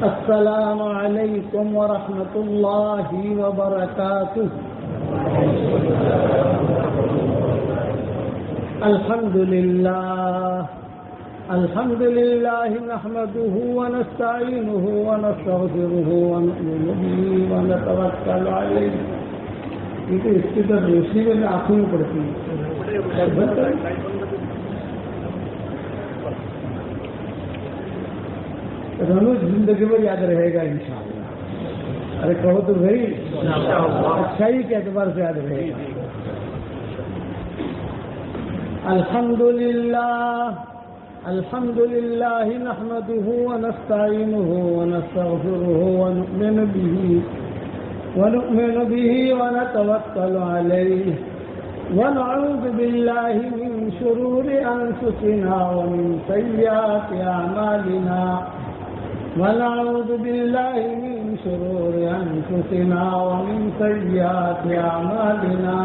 السلام علیکم ورحمۃ اللہ وبرکاتہ. الحمد للہ نحمده ونستعینه ونستغفره ونؤمن به ونتوکل علیہ. یہ تو اس کی طرف روشنی میں آنکھوں میں پڑتی ہے. روز زندگی میں یاد رہے گا انشاءاللہ. ارے کہو تو بھائی اچھائی کے اعتبار سے یاد رہے گا. الحمد للہ نحمده ونستعینه ونستغفره ونؤمن به ونتوکل علیہ ونعوذ باللہ من شرور انفسنا ومن سیئات اعمالنا. ونعوذ باللہ من شرور انفسنا ومن سیئات اعمالنا.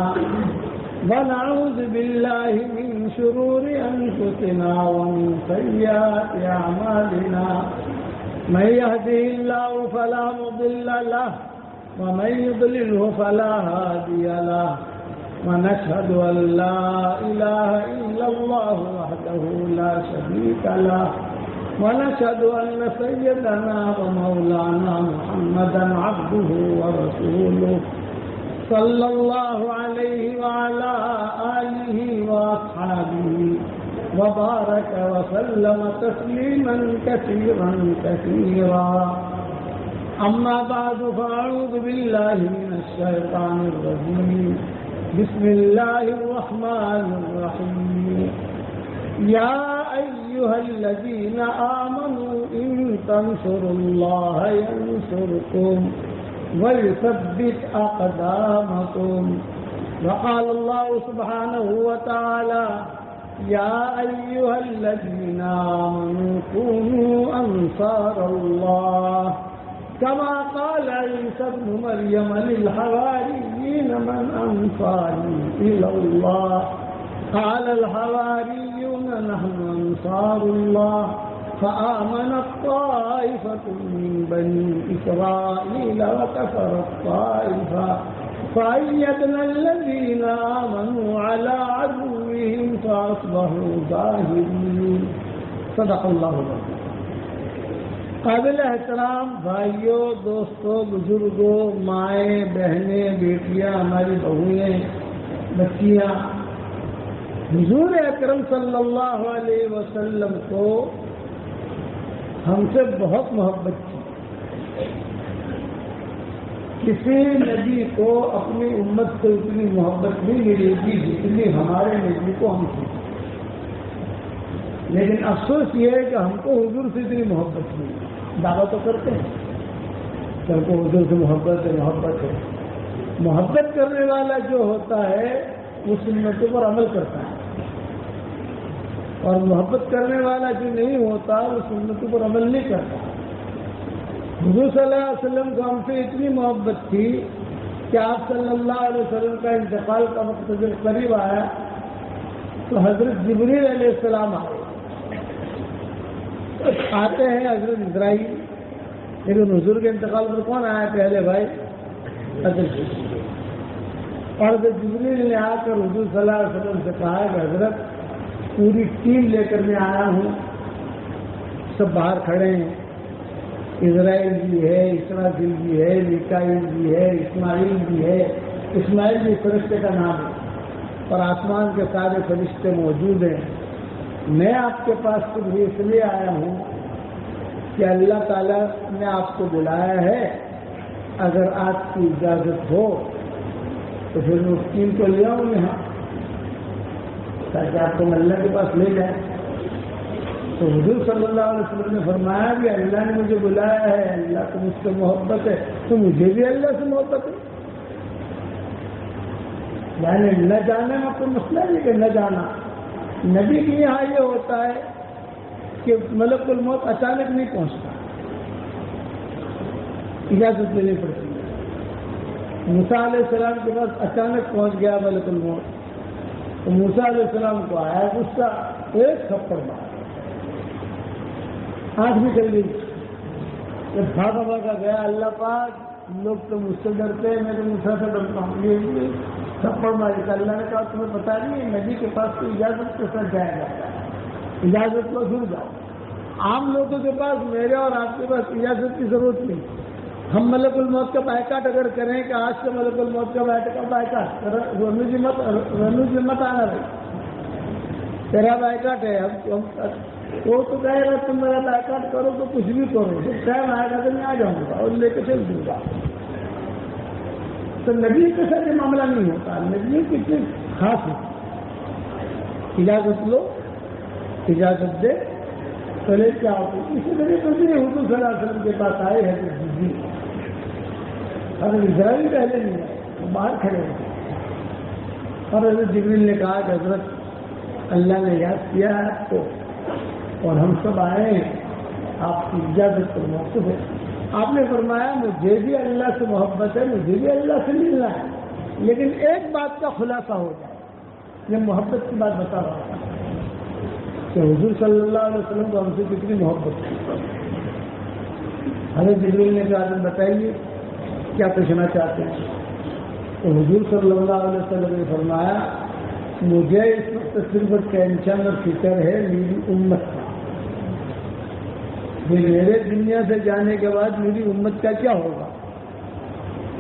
ونعوذ باللہ من شرور انفسنا ومن سیئات اعمالنا. من يهده الله فلا مضل له ومن يضلله فلا هادي له. ونشهد أن لا إله إلا الله وحده لا شريك له. ونشهد أن سيدنا ومولانا محمدا عبده ورسوله صلى الله عليه وعلى آله وأصحابه وبارك وسلم تسليما كثيرا كثيرا. أما بعد فأعوذ بالله من الشيطان الرجيم. بسم الله الرحمن الرحيم. يا أيها الذين آمنوا إن تنصروا الله ينصركم ويثبت أقدامكم. وقال الله سبحانه وتعالى يا أيها الذين آمنوا كونوا أنصار الله كما قال عيسى ابن مريم للحواريين من أنصاري إلى الله قال الحواريون نحن أنصار الله فآمنت طائفة من بني إسرائيل وكفرت طائفة فأيدنا الذين آمنوا على عدوهم فأصبحوا ظاهرين. صدق اللہ العظیم. قابل احترام بھائیوں، دوستوں، بزرگوں، مائیں، بہنیں، بیٹیاں، ہماری بہویں، بچیاں، حضور اکرم صلی اللہ علیہ وسلم کو ہم سے بہت محبت تھی. کسی نبی کو اپنی امت سے اتنی محبت نہیں ملے گی جتنی ہمارے نبی کو ہم سے. لیکن افسوس یہ ہے کہ ہم کو حضور سے اتنی محبت نہیں. دعویٰ تو کرتے ہیں کہ ہم کو حضور سے محبت ہے. محبت کرنے والا جو ہوتا ہے وہ سنتوں پر عمل کرتا ہے، اور محبت کرنے والا جو نہیں ہوتا وہ سنتوں پر عمل نہیں کرتا. حضور صلی اللہ علیہ وسلم کو ہم سے اتنی محبت تھی کہ آپ صلی اللہ علیہ وسلم کا انتقال کا وقت جب قریب آیا تو حضرت جبریل علیہ السلام آتے ہیں. حضرت اسرائیل، لیکن حضور کے انتقال پر کون آیا پہلے بھائی؟ حضرت اور حضرت جبریل نے آ کر حضور صلی اللہ علیہ وسلم سے کہا کہ حضرت پوری ٹیم لے کر میں آیا ہوں، سب باہر کھڑے ہیں. اسرائیل بھی ہے، اسرافیل بھی ہے، میکائیل بھی ہے، اسماعیل بھی ہے. اسماعیل بھی فرشتے کا نام ہے، اور آسمان کے سارے فرشتے موجود ہیں. میں آپ کے پاس خود اس لیے آیا ہوں کہ اللہ تعالیٰ نے آپ کو بلایا ہے. اگر آپ کی اجازت ہو تو پھر اس ٹیم کو لے آؤں یہاں تاکہ آپ کو اللہ کے پاس لے جائیں. تو حضور صلی اللہ علیہ وسلم نے فرمایا کہ اللہ نے مجھے بلایا ہے، اللہ کو مجھ سے محبت ہے تو مجھے بھی اللہ سے محبت ہے. یعنی نہ جانے میں کوئی مسئلہ نہیں کہ نہ جانا. نبی کے یہاں یہ ہوتا ہے کہ ملک الموت اچانک نہیں پہنچتا، اجازت لینی پڑتی ہے. موسیٰ علیہ السلام کے پاس اچانک پہنچ گیا ملک الموت، تو موسیٰ علیہ السلام کو آیا غصہ، ایک تھپڑ مارا، آنکھ بھی چل گئی. جب بھاگا بھاگا گیا اللہ پاک لوگ تو مجھ سے ڈرتے ہیں، میں تو موسیٰ سے ڈرتا ہوں، یہ تھپڑ ماری کا اللہ نے کہا تمہیں پتا نہیں ہے نبی کے پاس تو اجازت کے ساتھ جایا جاتا ہے، اجازت کو ضرور جاؤ۔ عام لوگوں کے پاس میرے اور آپ کے پاس اجازت کی ضرورت نہیں۔ ہم ملک الموت کا بائیکاٹ اگر کریں کہ آج سے ملک الموت کا بائیکاٹ رنو جی مت آنا بھائی، تیرا بائیکاٹ ہے، وہ تو کہے گا تم میرا بائیکاٹ کرو تو کچھ بھی کرو، جب ٹائم آئے گا تو میں آ جاؤں گا اور لے کے چل دوں گا۔ تو نبی کے ساتھ یہ معاملہ نہیں ہوتا، نبی کی چیز خاص ہے، اجازت لو، اجازت دے چلے کیا ہوتا ہے۔ اسی طریقے سے حضور صلی اللہ علیہ وسلم کے پاس آئے ہیں جی حضرت اسرائیل پہلے نہیں آئے، وہ باہر کھڑے ہوئے اور حضرت جبریل نے کہا کہ حضرت اللہ نے یاد کیا ہے آپ کو اور ہم سب آئے ہیں، آپ کی اجازت پر موقف ہے۔ آپ نے فرمایا مجھے بھی اللہ سے محبت ہے، مجھے بھی اللہ سے ملنا ہے، لیکن ایک بات کا خلاصہ ہو جائے، یہ محبت کی بات بتا رہا تھا کہ حضور صلی اللہ علیہ وسلم کو ہم سے کتنی محبت تھی۔ حضرت جبریل نے کہا بتائیے کیا پوچھنا چاہتے ہیں؟ تو حضور صلی اللہ علیہ وسلم نے فرمایا مجھے اس وقت صرف ٹینشن اور فکر ہے میری امت کا، کہ میرے دنیا سے جانے کے بعد میری امت کا کیا ہوگا،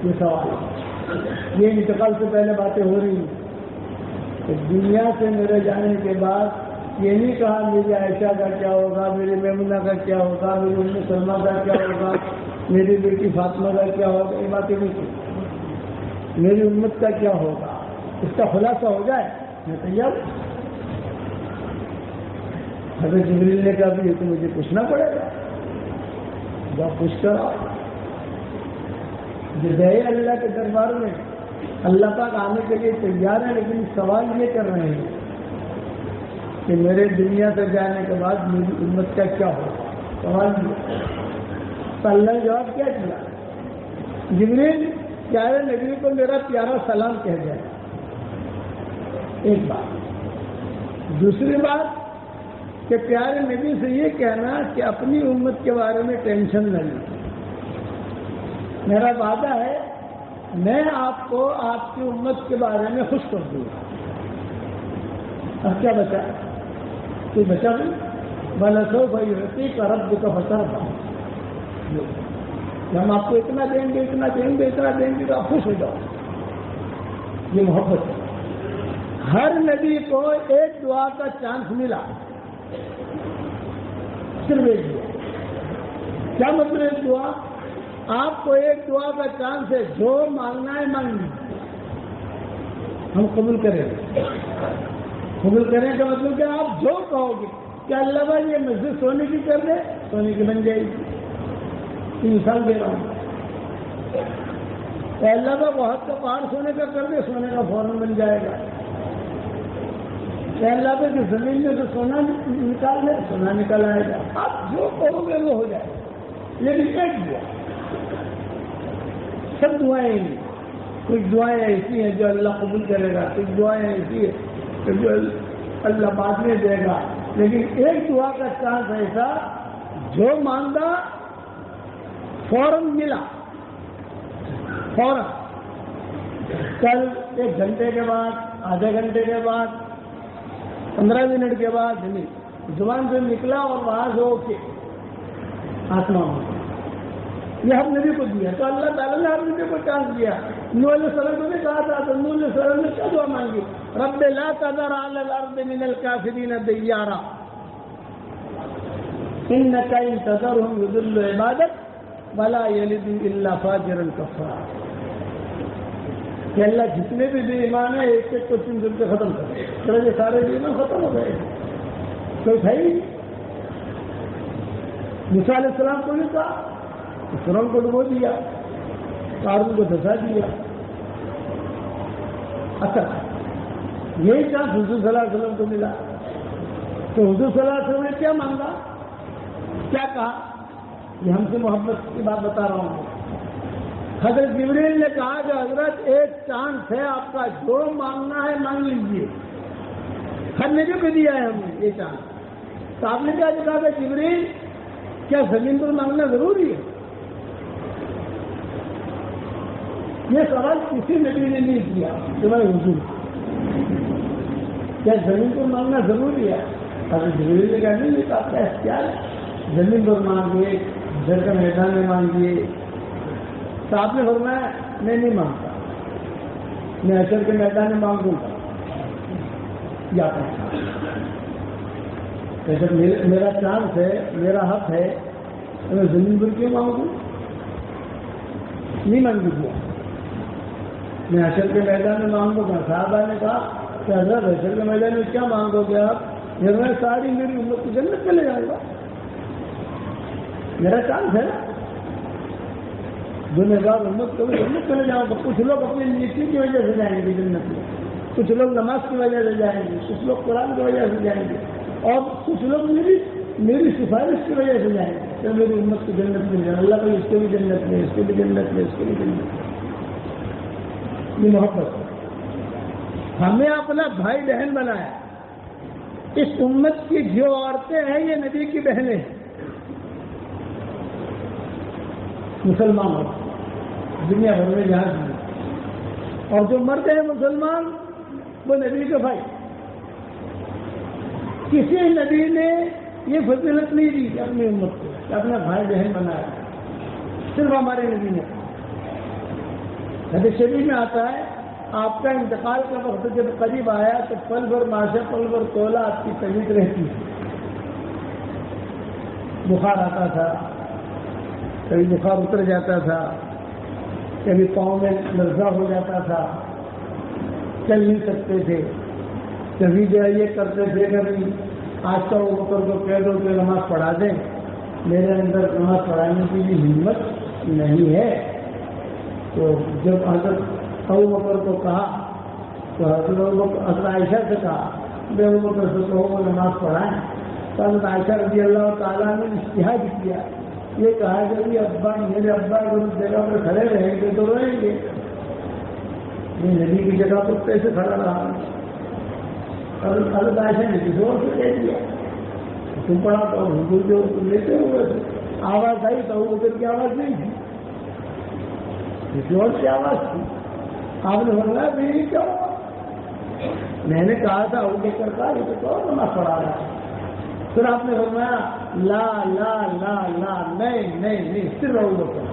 یہ سوال۔ یہ انتقال سے پہلے باتیں ہو رہی ہیں کہ دنیا سے میرے جانے کے بعد یہ نہیں کہا میری عائشہ کا کیا ہوگا، میری میمونہ کا کیا ہوگا، میری ام سلمہ کا کیا ہوگا، میری بیٹی فاطمہ کا کیا ہوگا، یہ باتیں نہیں کی، میری امت کا کیا ہوگا، اس کا خلاصہ ہو جائے میں تیار ہوں۔ حضرت جبریل نے کہا بھی یہ تو مجھے پوچھنا پڑے گا، جب پوچھ کر آؤ۔ جو گئے اللہ کے دربار میں اللہ پاک آنے کے لیے تیار ہے، لیکن سوال یہ کر رہے ہیں کہ میرے دنیا سے جانے کے بعد میری امت کا کیا ہوگا، سوال یہ۔ تو اللہ نے جواب کیا کیا؟ جبریل پیارے نبی کو میرا پیارا سلام کہہ دیا۔ ایک بات، دوسری بات کہ پیارے نبی سے یہ کہنا کہ اپنی امت کے بارے میں ٹینشن نہ لیں، میرا وعدہ ہے میں آپ کو آپ کی امت کے بارے میں خوش کر دوں گا۔ اب کیا بچا؟ کوئی بچا نہیں، بلسو بھائی ہوتی کا رب کا فسا تھا، ہم آپ کو اتنا دیں گے، اتنا دیں گے، اتنا دیں گے تو آپ خوش ہو جاؤ۔ یہ محبت ہے۔ ہر نبی کو ایک دعا کا چانس ملا، صرف ایک دعا۔ کیا مطلب ایک دعا؟ آپ کو ایک دعا کا چانس ہے، جو مانگنا ہے مانگ لیجیے، ہم قبول کریں گے۔ قبول کرنے کا مطلب کہ آپ جو کہو گے کہ اللہ بھائی یہ مسجد سونے کی کر دے، سونے کی بن جائے گی، مثال دے رہا ہوں۔ کہ اللہ کا بہت کا پہاڑ سونے کا کر دے، سونے کا فوراً بن جائے گا۔ کہ اللہ پہ زمین میں سے سونا نکال دے، سونا نکل آئے گا۔ آپ جو کہو گے وہ ہو جائے گا۔ لیکن ایک دعا، سب دعائیں نہیں، کچھ دعائیں ایسی ہیں جو اللہ قبول کرے گا، کچھ دعائیں ایسی ہیں جو اللہ بعد میں دے گا، لیکن ایک دعا کا چانس ایسا جو مانگا فوراً ملا، فوراً۔ کل 1 گھنٹے کے بعد، آدھے گھنٹے کے بعد، 15 منٹ کے بعد نہیں، زبان سے نکلا اور وہاں سے ہو کے آسمان میں، یہ ہم نبی کو دیا۔ تو اللہ تعالیٰ نے ہم نبی کو چانس دیا۔ نوح علیہ السلام کو بھی کہا تھا، تو نوح علیہ السلام نے کیا دعا مانگی؟ رب لا تذر علی الارض من الکافرین دیارا انک ان تذرهم یضلوا عبادک ولا یلدوا الا فاجرا کفارا۔ کہ اللہ جتنے بھی بے ایمان ہیں ایک ایک کو چن چن کے ختم کر دے، چلے سارے بے ایمان ختم ہو گئے، کوئی تھا ہی۔ موسیٰ علیہ السلام کو بھی کہا، فرعون کو ڈبو دیا، قارون کو دھسا دیا۔ اچھا، یہی چانس حضور صلی اللہ علیہ وسلم کو ملا۔ تو حضور صلی اللہ علیہ وسلم نے کیا مانگا، کیا کہا؟ یہ ہم سے محبت کی بات بتا رہا ہوں۔ حضرت جبریل نے کہا کہ حضرت ایک چانس ہے آپ کا، جو مانگنا ہے مانگ لیجیے۔ ہر نبی کو دیا ہے ہم نے یہ چانس۔ تو آپ نے کیا کہا کہ جبریل کیا زمین پر مانگنا ضروری ہے؟ یہ سوال کسی نبی نے نہیں کیا تمہارے حضور کیا زمین کو مانگنا ضروری ہے؟ اگر جبریل نے کہا نہیں تو آپ کا اختیار ہے، زمین پر مانگیے، گھر کا میدان میں مانگیے. تو آپ نے فرمایا میں نہیں مانگتا، میں حشر کے میدان میں مانگوں گا یا جب میرا چانس ہے، میرا حق ہے، میں زمین پر کیوں مانگوں؟ نہیں مانگی دیا، میں حشر کے میدان میں مانگوں گا. صحابہ نے کہا کہ حضرت حشر کے میدان میں کیا مانگو گے آپ؟ میں ساری میری امت کی جنت میں لے جاؤں گا، میرا چانس ہے نا، گنہگار امت کو بھی جنت میں لے جاؤں گا. کچھ لوگ اپنی نیکی کی وجہ سے جائیں گے جنت میں، کچھ لوگ نماز کی وجہ سے جائیں گے، کچھ لوگ قرآن کی وجہ سے جائیں گے، اور کچھ لوگ میری سفارش کی وجہ سے جائیں گے کہ میری امت کی جنت میں جائیں. اللہ کو اس کو بھی جنت میں، اس کو بھی جنت میں، اس کو بھی جنت میں. یہ محبت ہمیں اپنا بھائی بہن بنایا. اس امت کی جو عورتیں ہیں یہ نبی کی بہنیں ہیں، مسلمان عورتیں دنیا بھر میں جہاں بھی، اور جو مرد ہیں مسلمان وہ نبی کے بھائی. کسی نبی نے یہ فضیلت نہیں دی اپنی امت کو کہ اپنا بھائی بہن بنایا، صرف ہمارے نبی نے. حدیث شریف میں آتا ہے آپ کا انتقال کا وقت جب قریب آیا تو پل بھر ماشا پل بھر تولا آپ کی طبیعت رہتی، بخار آتا تھا، کبھی بخار اتر جاتا تھا، کبھی پاؤں میں لرزہ ہو جاتا تھا، چل نہیں سکتے تھے، کبھی جو ہے یہ کرتے تھے کبھی آج کا وہ بکر کو کہہ دو کہ نماز پڑھا دیں، میرے اندر نماز پڑھانے کی بھی ہمت نہیں ہے. تو جب حضرت ابو بکر کو کہا تو حضرت عائشہ سے کہا بے ابو بکر سے کہو وہ نماز پڑھائیں. تو حضرت عائشہ رضی اللہ تعالیٰ نے اجتہاد کیا، یہ کہا کہ ابا میرے ابا اگر اس جگہ پر کھڑے رہیں گے تو روئیں گے، یہ نبی کی جگہ پر کیسے کھڑا رہا. حضرت عائشہ نے زور سے کہہ دیا تم پڑھا تو حضور جو لیتے ہوئے آواز آئی تو ابو بکر کی آواز نہیں تھی، کسی اور کی آواز تھی. آپ نے فرمایا میری کیا ہوا؟ میں نے کہا تھا ابو بکر کا یہ تو اور نماز پڑھا رہا ہے. پھر آپ نے فرمایا لا لا لا لا نہیں نہیں نہیں، صرف ابو بکر،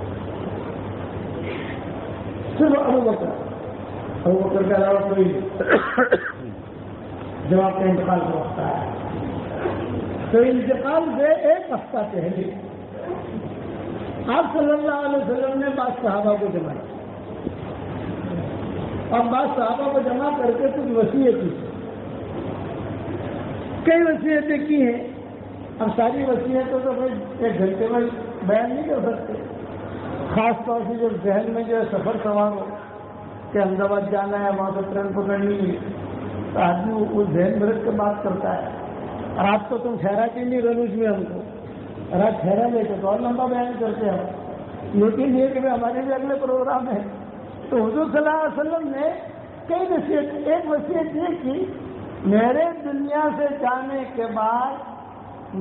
صرف ابو بکر، ابو بکر کے علاوہ کوئی نہیں. جب آپ کا انتقال کا وقت آیا تو انتقال سے ایک ہفتہ پہلے آپ صلی اللہ علیہ وسلم نے بعض صحابہ کو جمع کیا، اور بعض صحابہ کو جمع کر کے کچھ وصیتیں کی، کئی وصیتیں کی ہیں. اب ساری وصیتوں تو کوئی ایک گھنٹے میں بیان نہیں کر سکتے، خاص طور سے جو ذہن میں جو ہے سفر سوار ہو کہ احمد آباد جانا ہے، وہاں سے ٹرین پکڑنی ہے، تو آدمی اس ذہن میں رکھ کے بات کرتا ہے. اور آپ تو تم ٹھہراتے نہیں رنوج میں ہم کو، اور آپ ٹھہرا لیتے تو اور لمبا بیان کرتے ہیں. لیکن یہ کہ ہمارے بھی اگلے پروگرام ہے. تو حضور صلی اللہ علیہ وسلم نے کئی وصیت، ایک وصیت یہ کی میرے دنیا سے جانے کے بعد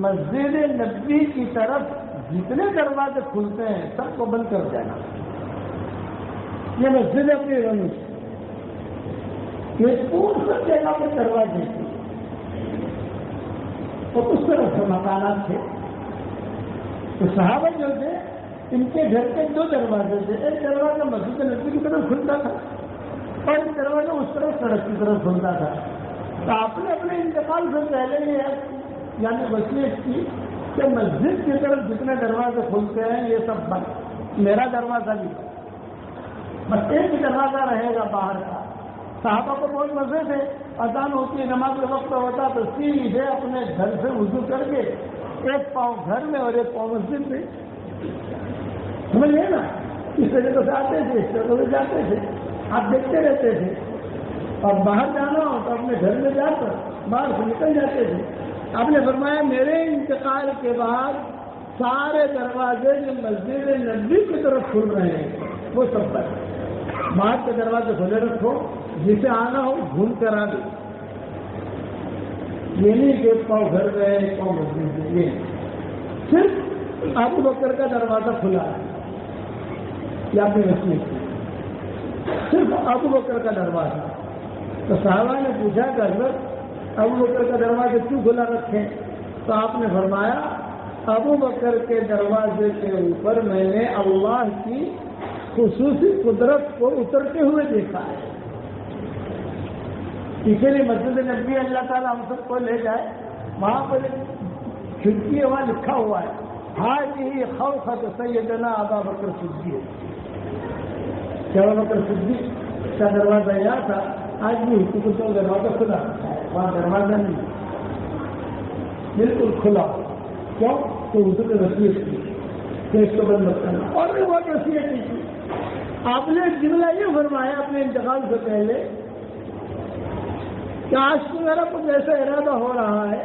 مسجد نبوی کی طرف جتنے دروازے کھلتے ہیں سب کو بند کر دینا. یہ مسجد اپنی رنوج، یہ پورا جگہ کے دروازے تھے اور اس طرح سے مکانات تھے. تو صحابہ جو تھے ان کے گھر کے دو دروازے تھے، ایک دروازہ مسجد نبوی کی طرف کھلتا تھا اور ایک دروازہ اس طرف سڑک کی طرف کھلتا تھا. تو آپ نے اپنے انتقال سے پہلے یہ یعنی وصیت کی کہ مسجد کی طرف جتنے دروازے کھلتے ہیں یہ سب بند، میرا دروازہ بھی بس ایک ہی دروازہ رہے گا باہر کا. صحابہ کو بہت مزے تھے، اذان ہوتی ہے، نماز کا وقت ہوتا تو سیدھے اپنے گھر سے وضو کر کے ایک پاؤں گھر میں اور ایک پاؤں مسجد میں، سمجھ گئے نا، اس طریقے سے آتے تھے، اس طریقے سے جاتے تھے، آپ دیکھتے رہتے تھے. اور باہر جانا ہو تو اپنے گھر میں جا کر باہر سے نکل جاتے تھے. آپ نے فرمایا میرے انتقال کے بعد سارے دروازے جو مسجد نبوی کی طرف کھل رہے ہیں وہ سب بند، باہر کے دروازے کھلے رکھو، جسے آنا ہو گھوم کر آ دو. یہ نہیں کہ ایک پاؤں گھر گئے ایک پاؤں مسجد میں، یہ صرف ابو بکر کا دروازہ کھلا ہے. یہ آپ نے وصیت کی. صرف ابو بکر کا دروازہ. تو صحابہ نے پوچھا کہ حضرت ابو بکر کا دروازہ کیوں کھلا رکھیں؟ تو آپ نے فرمایا ابو بکر کے دروازے کے اوپر میں نے اللہ کی خصوصی قدرت کو اترتے ہوئے دیکھا ہے. اسی لیے مسجد نبی اللہ تعالیٰ ہم سب کو لے جائے, وہاں پر کھڑکی ہے, وہاں لکھا ہوا ہے حاجی خوفت سیدنا ابا بکر صدیق. ابو بکر صدیق کا دروازہ یہاں تھا, آج بھی حکومت کا دروازہ کھلا ہے, وہاں دروازہ نہیں, بالکل کھلا. کیوں؟ تو اردو نے وصیت کی کہ اس کو بند مت کرنا, اور بھی بہت وصیت کی تھی. آپ نے جملہ یہ فرمایا اپنے انتقال سے پہلے کہ آج تو میرا کچھ ایسا ارادہ ہو رہا ہے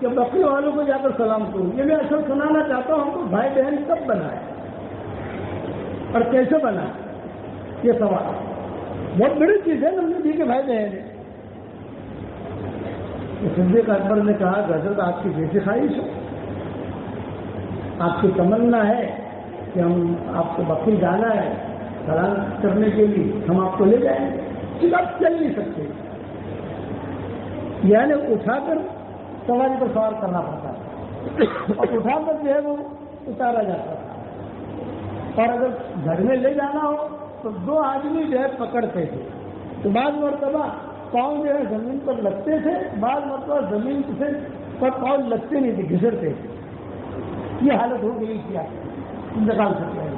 کہ بقی والوں کو جا کر سلام کروں. یہ میں اصل سنانا چاہتا ہوں ہم کو بھائی بہن کب بنائے اور کیسے بنائے, یہ سوال بہت بڑی چیز ہے. نبی کے بھائی بہن ہے. صدیق اکبر نے کہا کہ حضرت آپ کی جیسی خواہش ہے, آپ کی تمنا ہے کہ ہم آپ کو بقی جانا ہے سلام کرنے کے لیے, ہم آپ کو لے جائیں گے. پھر آپ چل نہیں سکتے, یعنی اٹھا کر سواری پر سوار کرنا پڑتا ہے اور اٹھا کر جو ہے وہ اتارا جاتا ہے. اور اگر گھر میں لے جانا ہو تو 2 آدمی جو ہے پکڑتے تھے. تو بعض مرتبہ پاؤں جو ہے زمین پر لگتے تھے, بعض مرتبہ زمین سے پر پاؤں لگتے نہیں تھے, گھسرتے تھے. یہ حالت ہو گئی تھی انتقال سے پہلے.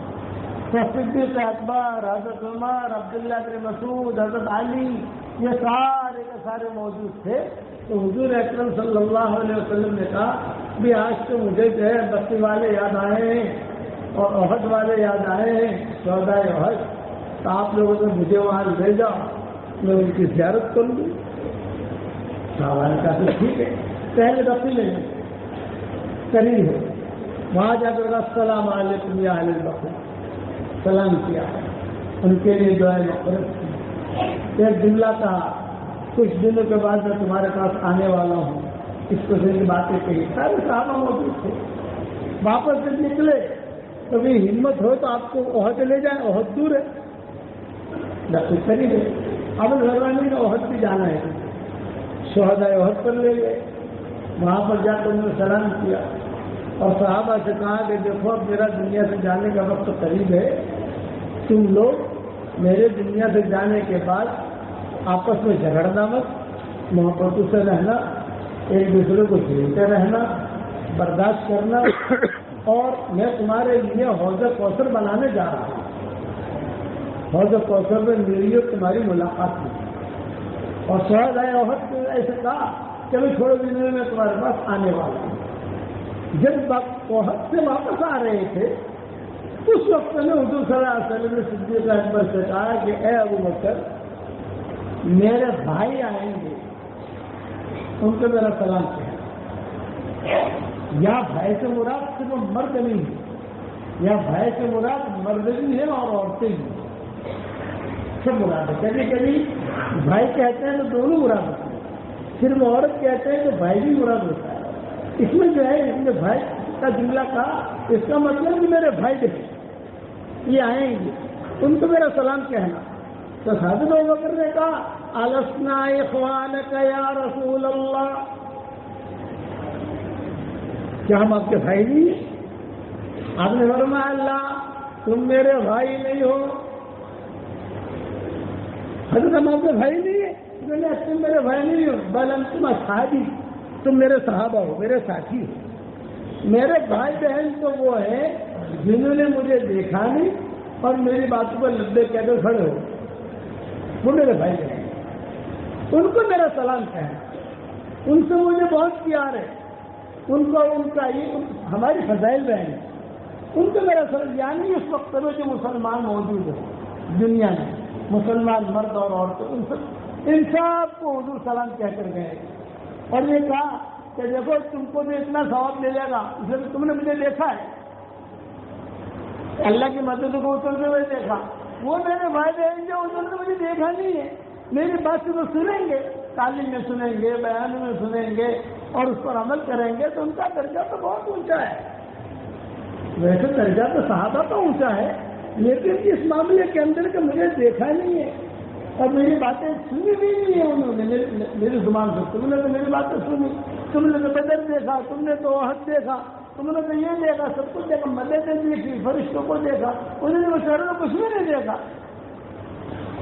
تو صدیق اکبر, حضرت عمر, عبداللہ بن مسعود, حضرت علی, یہ سارے کے سارے موجود تھے. تو حضور اکرم صلی اللہ علیہ وسلم نے کہا بھی آج تو مجھے جو ہے بستی والے یاد آئے ہیں اور احد والے یاد آئے ہیں, شہدائے احد. تو آپ لوگوں نے مجھے وہاں لے جاؤ, میں ان کی زیارت کروں گی. صحابہ نے کہا کہ ٹھیک ہے, پہلے بستی لے لیں قریب ہے, وہاں جا کر السلام علیکم یا اہل البقیع, سلام کیا, ان کے لیے دعائیں مغفرت کی. ایک جملہ کہا کچھ دنوں کے بعد میں تمہارے پاس آنے والا ہوں, اس کو سے باتیں کہی. سارے صحابہ موجود تھے. واپس جب نکلے کبھی ہمت ہو تو آپ کو احد لے جائیں, احد دور ہے, کچھ قریب ہے. اب غربانی نے احد بھی جانا ہے, شہدائے احد پر لے گئے. وہاں پر جا کر انہوں نے سلام کیا اور صحابہ سے کہا کہ دیکھو اب میرا دنیا سے جانے کا وقت قریب ہے, تم لوگ میرے دنیا سے جانے کے بعد آپس میں جھگڑنا مت, محبتوں سے رہنا, ایک دوسرے کو جھیلتے رہنا, برداشت کرنا. اور میں تمہارے لیے حوض کوثر بنانے جا رہا ہوں. حوض کوثر میں میری اور تمہاری ملاقات ہوئی. اور شہدائے احد نے ایسے کہا چلو چھوڑو دنوں میں تمہارے پاس آنے والا ہوں. جب احد سے واپس آ رہے تھے اس وقت میں حضور صلی اللہ علیہ وسلم نے صدیق اکبر سے کہا کہ اے ابو بکر, میرے بھائی آئیں گے, ان کو میرا سلام کیا. یا بھائی سے مراد صرف مرد نہیں ہے, یا بھائی سے مراد مرد بھی ہے اور عورتیں بھی, سب مراد ہے. کبھی کبھی بھائی کہتے ہیں تو دونوں مراد ہوتے ہیں, صرف عورت کہتے ہیں تو بھائی بھی مراد ہوتا ہے. اس میں جو ہے اس میں بھائی کا جملہ کہا, اس کا مطلب کہ میرے بھائی دیکھیں یہ آئیں گے, ان کو میرا سلام کہنا. تو حضرت ابو بکر نے کہا السنا اخوانک یا رسول اللہ, کیا ہم آپ کے بھائی نہیں ہیں؟ آپ نے فرمایا اللہ تم میرے بھائی نہیں ہو. حضرت ہم آپ کے بھائی نہیں ہیں؟ تم میرے بھائی نہیں ہو, بل انتم اصحابی, تم میرے صحابہ ہو, میرے ساتھی ہو. میرے بھائی بہن تو وہ ہیں جنہوں نے مجھے دیکھا نہیں اور میری باتوں پر لبے کہہ کر کھڑے ہو, وہ میرے بھائی بہن. ان کو میرا سلام کہنا, ان سے مجھے بہت پیار ہے, ان کو ان کا یہ ہماری فضائل بہن ہے, ان کو میرا سلام. یعنی اس وقت میں جو مسلمان موجود ہیں دنیا میں, مسلمان مرد اور عورتیں, ان سب کو حضور سلام کہہ کر گئے. اور یہ کہا کہ دیکھو تم کو بھی اتنا ثواب ملے گا اس لیے تم نے مجھے دیکھا ہے, اللہ کی مدد کو اترتے ہوئے دیکھا. وہ میرے بھائی بہن جو انہوں نے مجھے دیکھا نہیں ہے, میری بات سے وہ سنیں گے, تعلیم میں سنیں گے, بیان میں سنیں گے اور اس پر عمل کریں گے تو ان کا درجہ تو بہت اونچا ہے. ویسے درجہ تو صحابہ کا اونچا ہے لیکن اس معاملے کے اندر کہ مجھے دیکھا نہیں ہے اور میری باتیں سنی بھی نہیں ہے انہوں نے میری زبان سے. تم نے تو میری باتیں سنی, تم نے تو بدر دیکھا, تم نے تو احد دیکھا, تم نے تو یہ دیکھا, سب کچھ دیکھا, مددیں دیکھی, فرشتوں کو دیکھا, انہوں نے بیچاروں نے کچھ بھی نہیں دیکھا.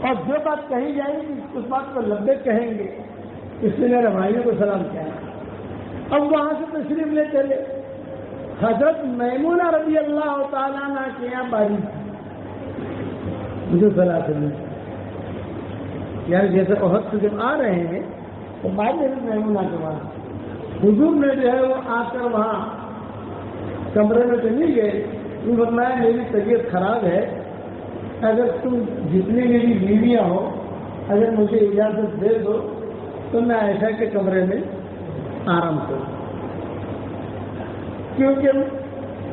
اور جو بات کہی جائے گی اس بات کو لبیک کہیں گے. اس لیے میرے بھائیوں کو سلام کیا. اب وہاں سے تشریف لے چلے. حضرت میمونہ رضی اللہ تعالیٰ عنہ کے یہاں باری مجھے صلاح کرنی, یعنی جیسے احد سے جب آ رہے ہیں تو باری میمونہ کے بعد حضور نے جو ہے وہ آ کر وہاں کمرے میں تو نہیں گئے. فرمایا میری طبیعت خراب ہے, اگر تم جتنی میری بیویاں ہو اگر مجھے اجازت دے دو تو میں عائشہ کے کمرے میں آرام کروں, کیونکہ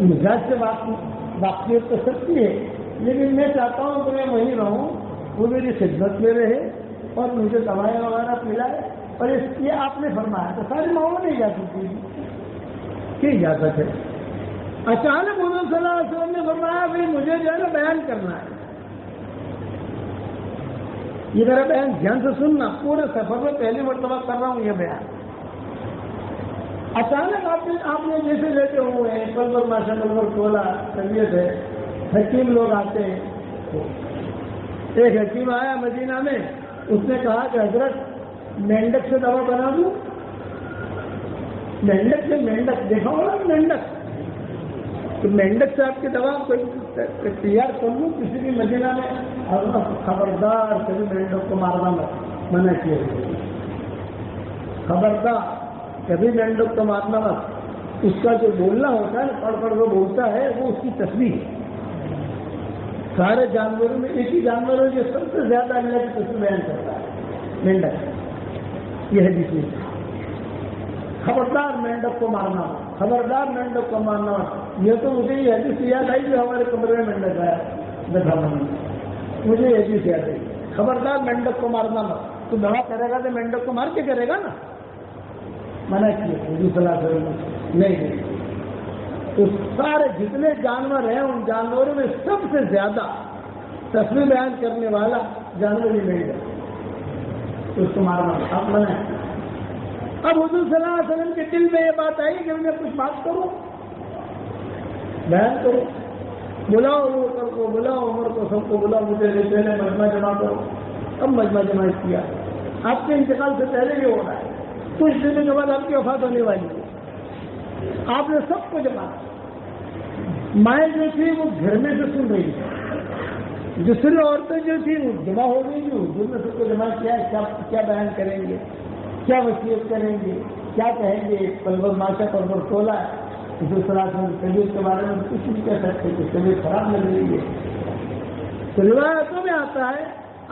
مزاج سے واقفیت تو سکتی ہے, لیکن میں چاہتا ہوں کہ میں وہیں رہوں, وہ میری خدمت میں رہے اور مجھے دوائیں وغیرہ پلائے. اور اس لیے آپ نے فرمایا تو ساری ماؤں نہیں جا سکتی کی اجازت ہے. اچانک حضور صلی اللہ علیہ وسلم نے فرمایا بھائی مجھے جو ہے نا بیان کرنا ہے, یہ میرا بیان دھیان سے سننا, پورے سفر میں پہلی مرتبہ کر رہا ہوں یہ بیان. اچانک آپ نے جیسے لیتے ہوئے ہیں پل پر ماشاء اللہ کھولا, طبیعت ہے, حکیم لوگ آتے ہیں. ایک حکیم آیا مدینہ میں, اس نے کہا کہ حضرت مینڈک سے دوا بنا دوں. مینڈک سے مینڈک دیکھا ہوگا مینڈک, تو مینڈک سے آپ کی دوا کوئی تیار کر لوں کسی بھی مدینہ میں. خبردار کبھی مینڈک کو مارنا منع کیا, خبردار کبھی مینڈک کو مارنا مت. اس کا جو بولنا ہوتا ہے پڑھ پڑھ وہ بولتا ہے وہ اس کی تصویر. سارے جانوروں میں ایک ہی جانور ہے جو سب سے زیادہ اللہ کی تصویر بیان کرتا ہے, مینڈک. یہ ہے جس خبردار مینڈک کو مارنا, خبردار مینڈک کو مارنا. یہ تو مجھے یہ حدیث یاد آئی جو ہمارے کمرے میں مینڈک آیا دیکھا, مجھے یہ حدیث یاد آئی, خبردار مینڈک کو مارنا مت. تو دوا کرے گا تو مینڈک کو مار کے کرے گا نا, منع کیا حضور صلی اللہ علیہ وسلم نہیں. تو سارے جتنے جانور ہیں ان جانوروں میں سب سے زیادہ تصویر بیان کرنے والا جانور ہی نہیں ہے, اس کو مارنا اب منع. اب حضور صلی اللہ علیہ وسلم کے دل میں یہ بات آئی کہ میں کچھ بات کروں, بیان کروں. بلاؤ ابو بکر کو, بلاؤ عمر کو, سب کو بلاؤ, مجھے لے پہلے مجمع جمع کرو. اب مجمع جمع کیا. آپ کے انتقال سے پہلے یہ ہو رہا ہے, کچھ دنوں کے بعد آپ کی وفات ہونے والی ہے. آپ نے سب کو جمع, مائیں جو تھی وہ گھر میں سے سن رہی تھی, دوسری عورتیں جو تھی وہ جمع ہو گئی تھی. حضور نے سب کو جمع کیا, کیا بیان کریں گے, کیا وصیت کریں گے, کیا کہیں گے. پلور ماشا پلور کھولا ہے, حضور صلی اللہ علیہ وسلم طبیعت کے بارے میں کچھ نہیں کہہ سکتے کہ طبیعت خراب لگ رہی ہے. تو روایتوں میں آتا ہے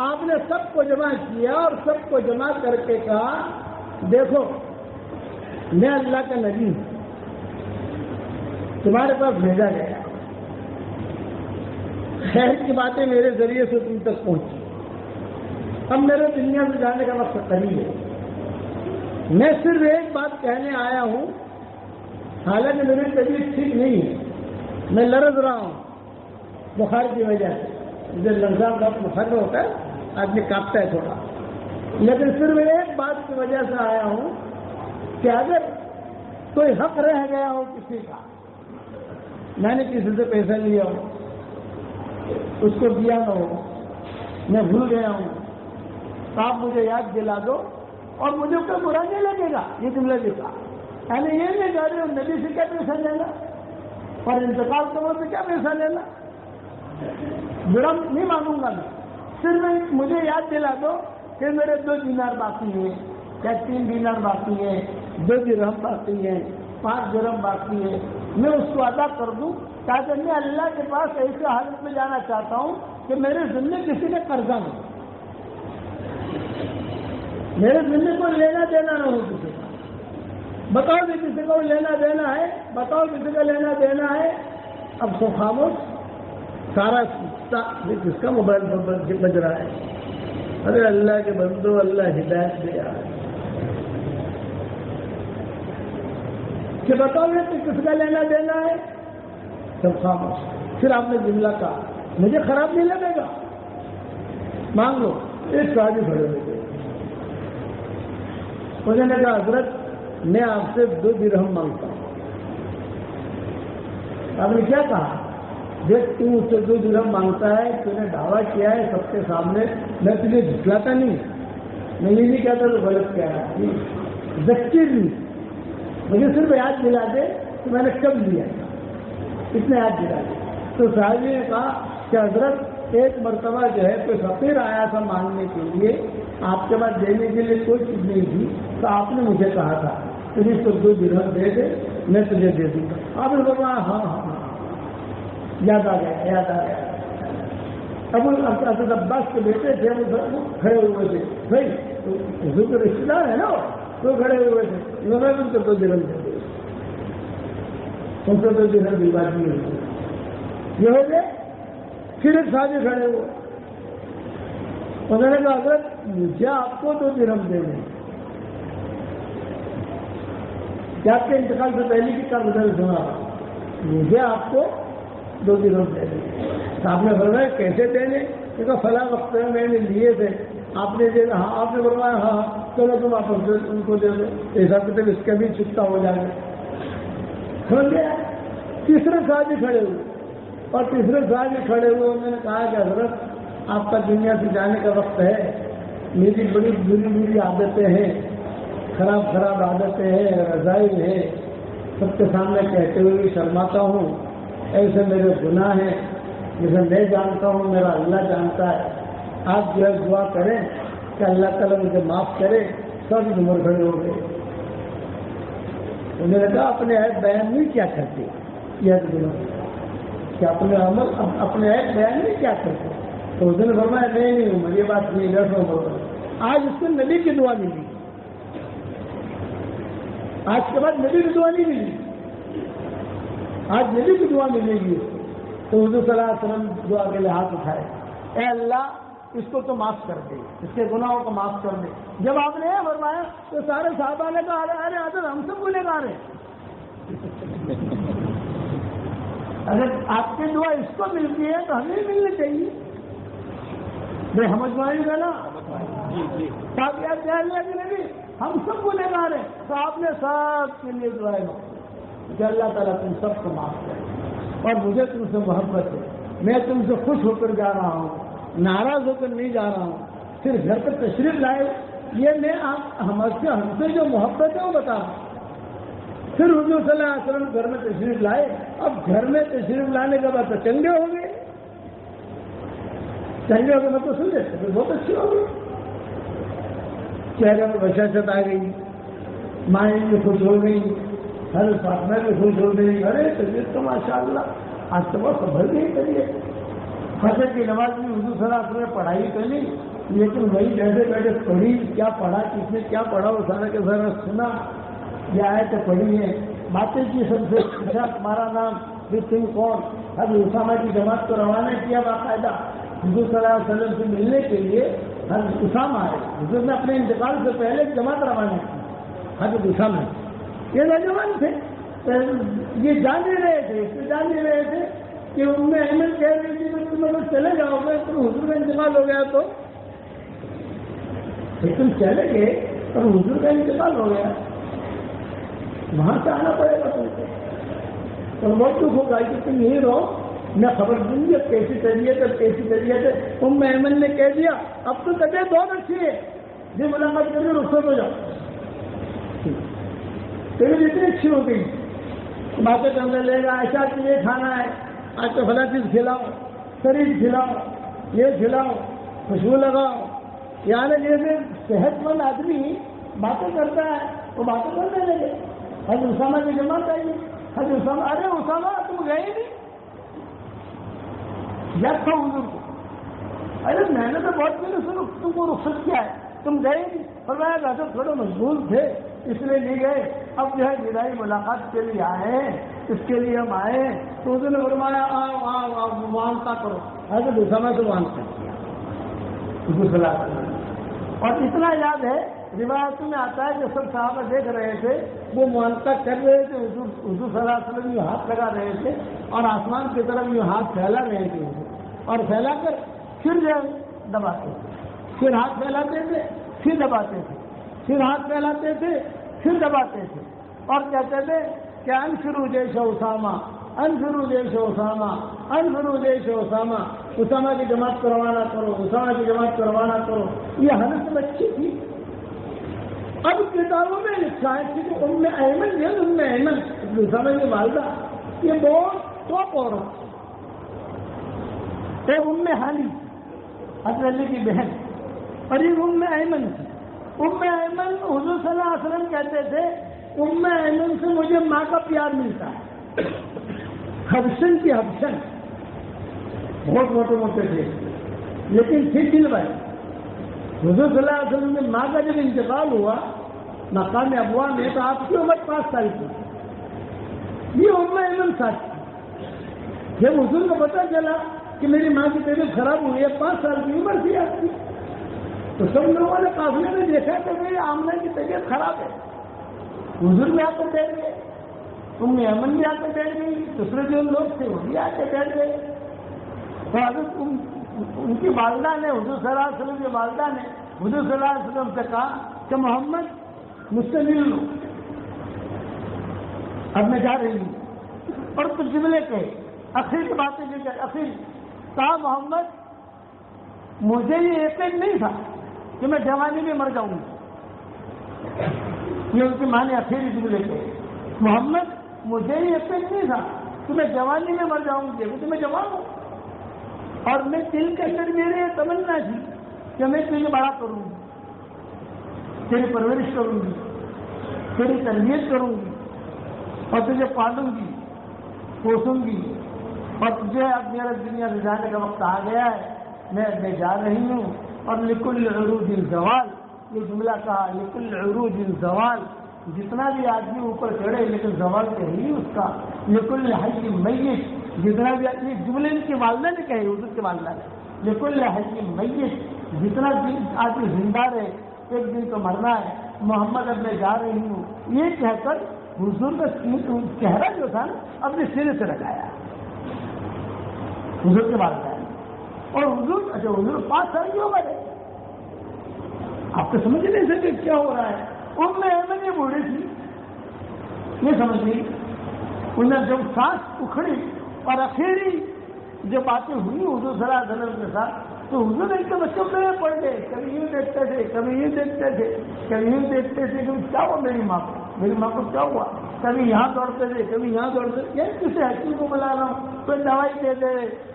آپ نے سب کو جمع کیا اور سب کو جمع کر کے کہا دیکھو میں اللہ کا نبی ہوں, تمہارے پاس بھیجا گیا, خیر کی باتیں میرے ذریعے سے تم تک پہنچی. اب میرے دنیا سے جانے کا وقت قریب ہے. میں صرف ایک بات کہنے آیا ہوں, حالانکہ میری طبیعت ٹھیک نہیں ہے, میں لرز رہا ہوں بخار کی وجہ سے. جو لرزان کا بخار ہوتا ہے آدمی کانپتا ہے تھوڑا, لیکن صرف ایک بات کی وجہ سے آیا ہوں کہ اگر کوئی حق رہ گیا ہو کسی کا, میں نے کسی سے پیسہ لیا ہو, اس کو دیا نہ ہو, میں بھول گیا ہوں, تو آپ مجھے یاد دلا دو اور مجھے کوئی برا نہیں لگے گا. یہ جملہ لکھا, یعنی یہ نہیں کہہ رہے ہو نبی سے کیا پیسہ لینا اور انتقال کرنے سے کیا پیسہ لینا, برا نہیں مانوں گا میں. صرف مجھے یاد دلا دو کہ میرے 2 دینار باقی ہیں, یا 3 دینار باقی ہیں, 2 درہم باقی ہیں, 5 درہم باقی ہے, میں اس کو ادا کر دوں تاکہ میں اللہ کے پاس ایسے حالت میں جانا چاہتا ہوں کہ میرے ذمے کسی نے قرضہ نہیں, میرے ذمے کو لینا دینا نہ ہو کسی کا. بتاؤ کہ کسی کو لینا دینا ہے, بتاؤ کسی کا لینا دینا ہے. اب سو خاموش, سارا کس کا موبائل بج رہا ہے. ارے اللہ کے بندو, اللہ ہدایت دے یار, کہ بتاؤ کہ کس کا لینا دینا ہے. سب خاموش. پھر آپ نے جملہ کہا مجھے خراب نہیں لگے گا، مانگ لو۔ ایک صحابی کھڑے ہوئے تھے، انہوں نے کہا حضرت میں آپ سے 2 درہم مانگتا ہوں۔ آپ نے کیا کہا؟ دیکھ تو مجھ سے 2 درہم مانگتا ہے، تو نے دعویٰ کیا ہے سب کے سامنے، میں تجھے جھٹلاتا نہیں، میں یہ نہیں کہتا تو غلط کیا ہے، ذکر نہیں، مجھے صرف یاد دلا دے کہ میں نے کب لیا، اتنے یاد دلا دے۔ تو صحابی نے کہا کہ حضرت ایک مرتبہ جو ہے کوئی فقیر آیا تھا مانگنے کے لیے، آپ کے پاس دینے کے لیے کوئی چیز نہیں تھی، تو آپ نے مجھے کہا تھا تجھے اس کو 2 درہم دے دے، میں تجھے دے دوں گا۔ آپ نے کہا ہاں ہاں ہاں، یاد آ گیا یاد آ گیا۔ ابو اسد عباس کے بیٹے تھے، وہ کھڑے ہوئے تھے، بھائی حضور کے رشتے دار ہے نا، وہ کھڑے ہوئے تھے، انہوں نے ان کو 2 درہم دے دے، ان کو 2 درہم کی بات نہیں ہوئی۔ یہ ہو گئے، پھر ایک صحابی کھڑے ہوئے، انہوں نے کہا حضرت مجھے آپ کو 2 درہم دینے، کیا آپ کے انتقال سے پہلے کی کا بدل سنا، مجھے آپ کو 2 درہم دے دیں۔ آپ نے فرمایا کیسے دینے؟ کیونکہ فلاں وقت میں میں نے لیے تھے، آپ نے دے، ہاں آپ نے فرمایا ہاں چلو تم واپس ان کو دے دو، ایسا مطلب اس کا بھی چکتا ہو جائے گا۔ سمجھ گیا؟ تیسرے صحابی کھڑے ہوئے، اور تیسرے صحابی کھڑے ہوئے، انہوں نے کہا کہ حضرت آپ کا دنیا سے جانے کا وقت ہے، میری بڑی بری عادتیں ہیں، خراب عادتیں ہیں، رضائی ہیں، سب کے سامنے کہتے ہوئے بھی شرماتا ہوں، ایسے میرے گناہ ہیں جسے میں جانتا ہوں، میرا اللہ جانتا ہے، آپ جو ہے دعا کریں کہ اللہ تعالیٰ مجھے معاف کرے۔ سب عمر کھڑے ہو گئے، انہوں نے کہا اپنے عیب بیان نہیں کیا کرتے، یہ کہ اپنے عمل اپنے عیب بیان نہیں کیا کرتے، تو اس نے فرمایا نہیں عمر یہ بات نہیں غلط۔ آج اس کو نبی کی دعا ملی، آج کے بعد نبی کی دعا نہیں ملی، آج نبی کی دعا ملے گی۔ تو حضور صلی اللہ علیہ وسلم دعا کے لیے ہاتھ اٹھائے، اے اللہ اس کو تو معاف کر دے، اس کے گناہوں کو معاف کر دے۔ جب آپ نے یہ فرمایا تو سارے صحابہ نے کہا ارے حضرت ہم سب گنہگار ہیں، اگر آپ کی دعا اس کو ملتی ہے تو ہمیں ملنی چاہیے۔ میں سمجھ پائیں گا نا، نہیں ہم سب گنہگار ہیں، تو آپ نے سب کے لیے دعائیں کہ اللہ تعالیٰ تم سب کو معاف کرے، اور مجھے تم سے محبت ہے، میں تم سے خوش ہو کر جا رہا ہوں، ناراض ہو کر نہیں جا رہا ہوں، صرف گھر پر تشریف لائے، یہ میں ہم سے جو محبت ہے وہ بتا رہا ہوں۔ پھر حضور صلی اللہ علیہ وسلم گھر میں تشریف لائے، اب گھر میں تشریف لانے کے بعد تو چنگے ہو گئے، چنگے ہو گئے مطلب سن لیتے پھر بہت اچھی ہو گئی، چہرے میں بشاشت آ گئی، مائیں بھی خوش ہو گئی، ہر فاطمہ بھی خوش ہو گئی، ارے طبیعت تو ماشاء اللہ آج تو بہت سبھر گئی طبیعت۔ فجر کی نماز میں حضور صلی اللہ علیہ وسلم نے پڑھائی تو نہیں، لیکن وہی بیٹھے بیٹھے پڑھی، کیا پڑھا، کس نے کیا پڑھا وہ سارا کے سارا سنا، یہ آیتیں پڑھی ہیں، باتیں کی، سب سے پوچھا تمہارا نام بھی تم کون، حضرت اسامہ کی جماعت کو روانہ کیا باقاعدہ حضور صلی اللہ علیہ وسلم سے ملنے کے لیے۔ حضرت اسامہ ہے، حضور نے اپنے انتقال سے پہلے جماعت روانہ کی، حضرت اسامہ یہ نوجوان تھے، یہ جان نہیں رہے تھے، اس سے جان نہیں رہے تھے کہ ان میں احمد کہہ رہی تھی کہ تم اگر چلے جاؤ گے تو حضور کا انتقال ہو گیا تو تم چلے گئے اور حضور کا انتقال ہو گیا، وہاں سے آنا پڑے گا تم کو، اور بہت دکھ ہوگا کہ تم یہیں رہو، میں خبر دوں گی اب کیسی طبیعت ہے، کیسی طبیعت ہے۔ ام ایمن نے کہہ دیا اب تو طبیعت بہت اچھی ہے، جی ملاقات کر کے رخصت ہو جاؤ، طبیعت اتنی اچھی ہو گئی، باتیں کرنے لے گا، ایسا کہ یہ کھانا ہے، آج تو فلاں چیز کھلاؤ، شریف کھلاؤ، یہ کھلاؤ، خوشبو لگاؤ، یعنی جیسے صحت مند آدمی باتیں کرتا ہے وہ باتیں کرنے لگے۔ حضرت اسامہ کی جماعت آئی، حضرت اسامہ، ارے اسامہ تم گئے نہیں، یاد تھا حضور کو، ارے میں نے تو بہت پہلے سنو تم کو رخصت کیا ہے، تم گئے نہیں، فرمایا حضرت تھوڑے مشغول تھے اس لیے نہیں گئے، اب جو ہے جدائی ملاقات کے لیے آئے ہیں، اس کے لیے ہم آئے ہیں۔ تو اس نے فرمایا آؤ آؤ آؤ معانقہ کرو، حضرت اسامہ سے معانقہ کیا حضور صلی اللہ علیہ وسلم۔ اور اتنا یاد ہے روایت میں آتا ہے کہ سب صحابہ دیکھ رہے تھے، وہ معانقہ کر رہے تھے، حضور صلی اللہ علیہ وسلم یہ ہاتھ لگا رہے تھے اور آسمان کی طرف یہ ہاتھ پھیلا رہے تھے، اور پھیلا کر پھر جو دباتے تھے، پھر ہاتھ پھیلاتے تھے پھر دباتے تھے، پھر ہاتھ پھیلاتے تھے پھر دباتے تھے، اور کہتے تھے کہ انفروا جیش اسامہ، انفروا جیش اسامہ، انفروا جیش اسامہ، اسامہ کی جماعت کو روانہ کرو، اسامہ کی جماعت کو روانہ کرو۔ یہ حالت اچھی تھی۔ اب کتابوں میں لکھا ہے کہ ام ایمن جو ام ایمن اسامہ کی والدہ، یہ بہت ٹاپ عورت ہے، ام ہانی حضرت علی کی بہن، اور یہ ام ایمن تھی۔ ام ایمن حضور صلی اللہ علیہ وسلم کہتے تھے ام ایمن سے مجھے ماں کا پیار ملتا ہے۔ حبشن کی حبشن، بہت موٹے موٹے تھے لیکن پھر دل بھائی۔ حضور صلی اللہ علیہ وسلم میں ماں کا جب انتقال ہوا مقام ابوا میں، تو آپ کی عمر 5 سال کی، یہ ام ایمن ساتھ تھی۔ جب حضور کو پتہ چلا کہ میری ماں کی طبیعت خراب ہوئی ہے، 5 سال کی عمر تھی آپ کی، تو سب لوگوں نے قافلے میں دیکھا کہ میری آمنہ کی طبیعت خراب ہے، حضور بھی آ کر بیٹھ گئے، ام ایمن بھی آ کر بیٹھ گئی، دوسرے جو لوگ تھے وہ بھی آ کے بیٹھ گئے۔ تو حضرت ان کی والدہ نے، حضور صلی اللہ علیہ وسلم کی والدہ نے حضور صلی اللہ علیہ وسلم سے کہا کہ محمد مجھ سے مل لو، اب میں جا رہی ہوں، اور کچھ جملے کہے، اخیر کی باتیں جو کہ اخیر کہا محمد مجھے یہ یقین نہیں تھا کہ میں جوانی میں مر جاؤں گی، یہ ان کی ماں نے اخیری جملے کہے، محمد مجھے یہ یقین نہیں تھا کہ میں جوانی میں مر جاؤں گی، کیونکہ میں جوان ہوں، اور میں دل کے اندر میرے یہ تمنا تھی کہ میں تجھے بڑا کروں گی، تیری پرورش کروں گی، تیری تربیت کروں گی، اور تجھے پالوں گی، پوسوں گی، اور تجھے اب میرا دنیا سے جانے کا وقت آ گیا ہے، میں جا رہی ہوں۔ اور لکل عروج الزوال، یہ جملہ کہا، لکل عروج الزوال، جتنا بھی آدمی اوپر چڑھے لیکن زوال کہی اس کا، لکل حی میت، جتنا بھی آدمی، جملے ان کی والدہ نے کہے، حضور کی والدہ نے، لکل حی میت، جتنا بھی آدمی زندہ رہے ایک دن تو مرنا ہے، محمد اب میں جا رہی ہوں، یہ کہہ کر حضور کا چہرہ جو تھا نا اپنے سرے سے لگایا حضور کے والدہ نے، اور حضور 5 سال کی عمر ہے، آپ کو سمجھ نہیں سکتے کیا ہو رہا ہے۔ ام ایمن یہ بوڑھی تھی، یہ سمجھ گئی، انہیں جب سانس اکھڑی اور اخیری جو باتیں ہوئی حضور صلی اللہ علیہ وسلم کے ساتھ، تو حضور ایک تو بچوں میں پڑ گئے، کبھی یوں دیکھتے تھے، کبھی یوں دیکھتے تھے، کبھی یوں دیکھتے تھے کہ کیا ہوا میری ماں کو کیا ہوا، کبھی یہاں دوڑتے تھے، کبھی یہاں دوڑتے تھے، یہ کسی حکیم کو بلا رہا ہوں، کوئی دوائی دے دے،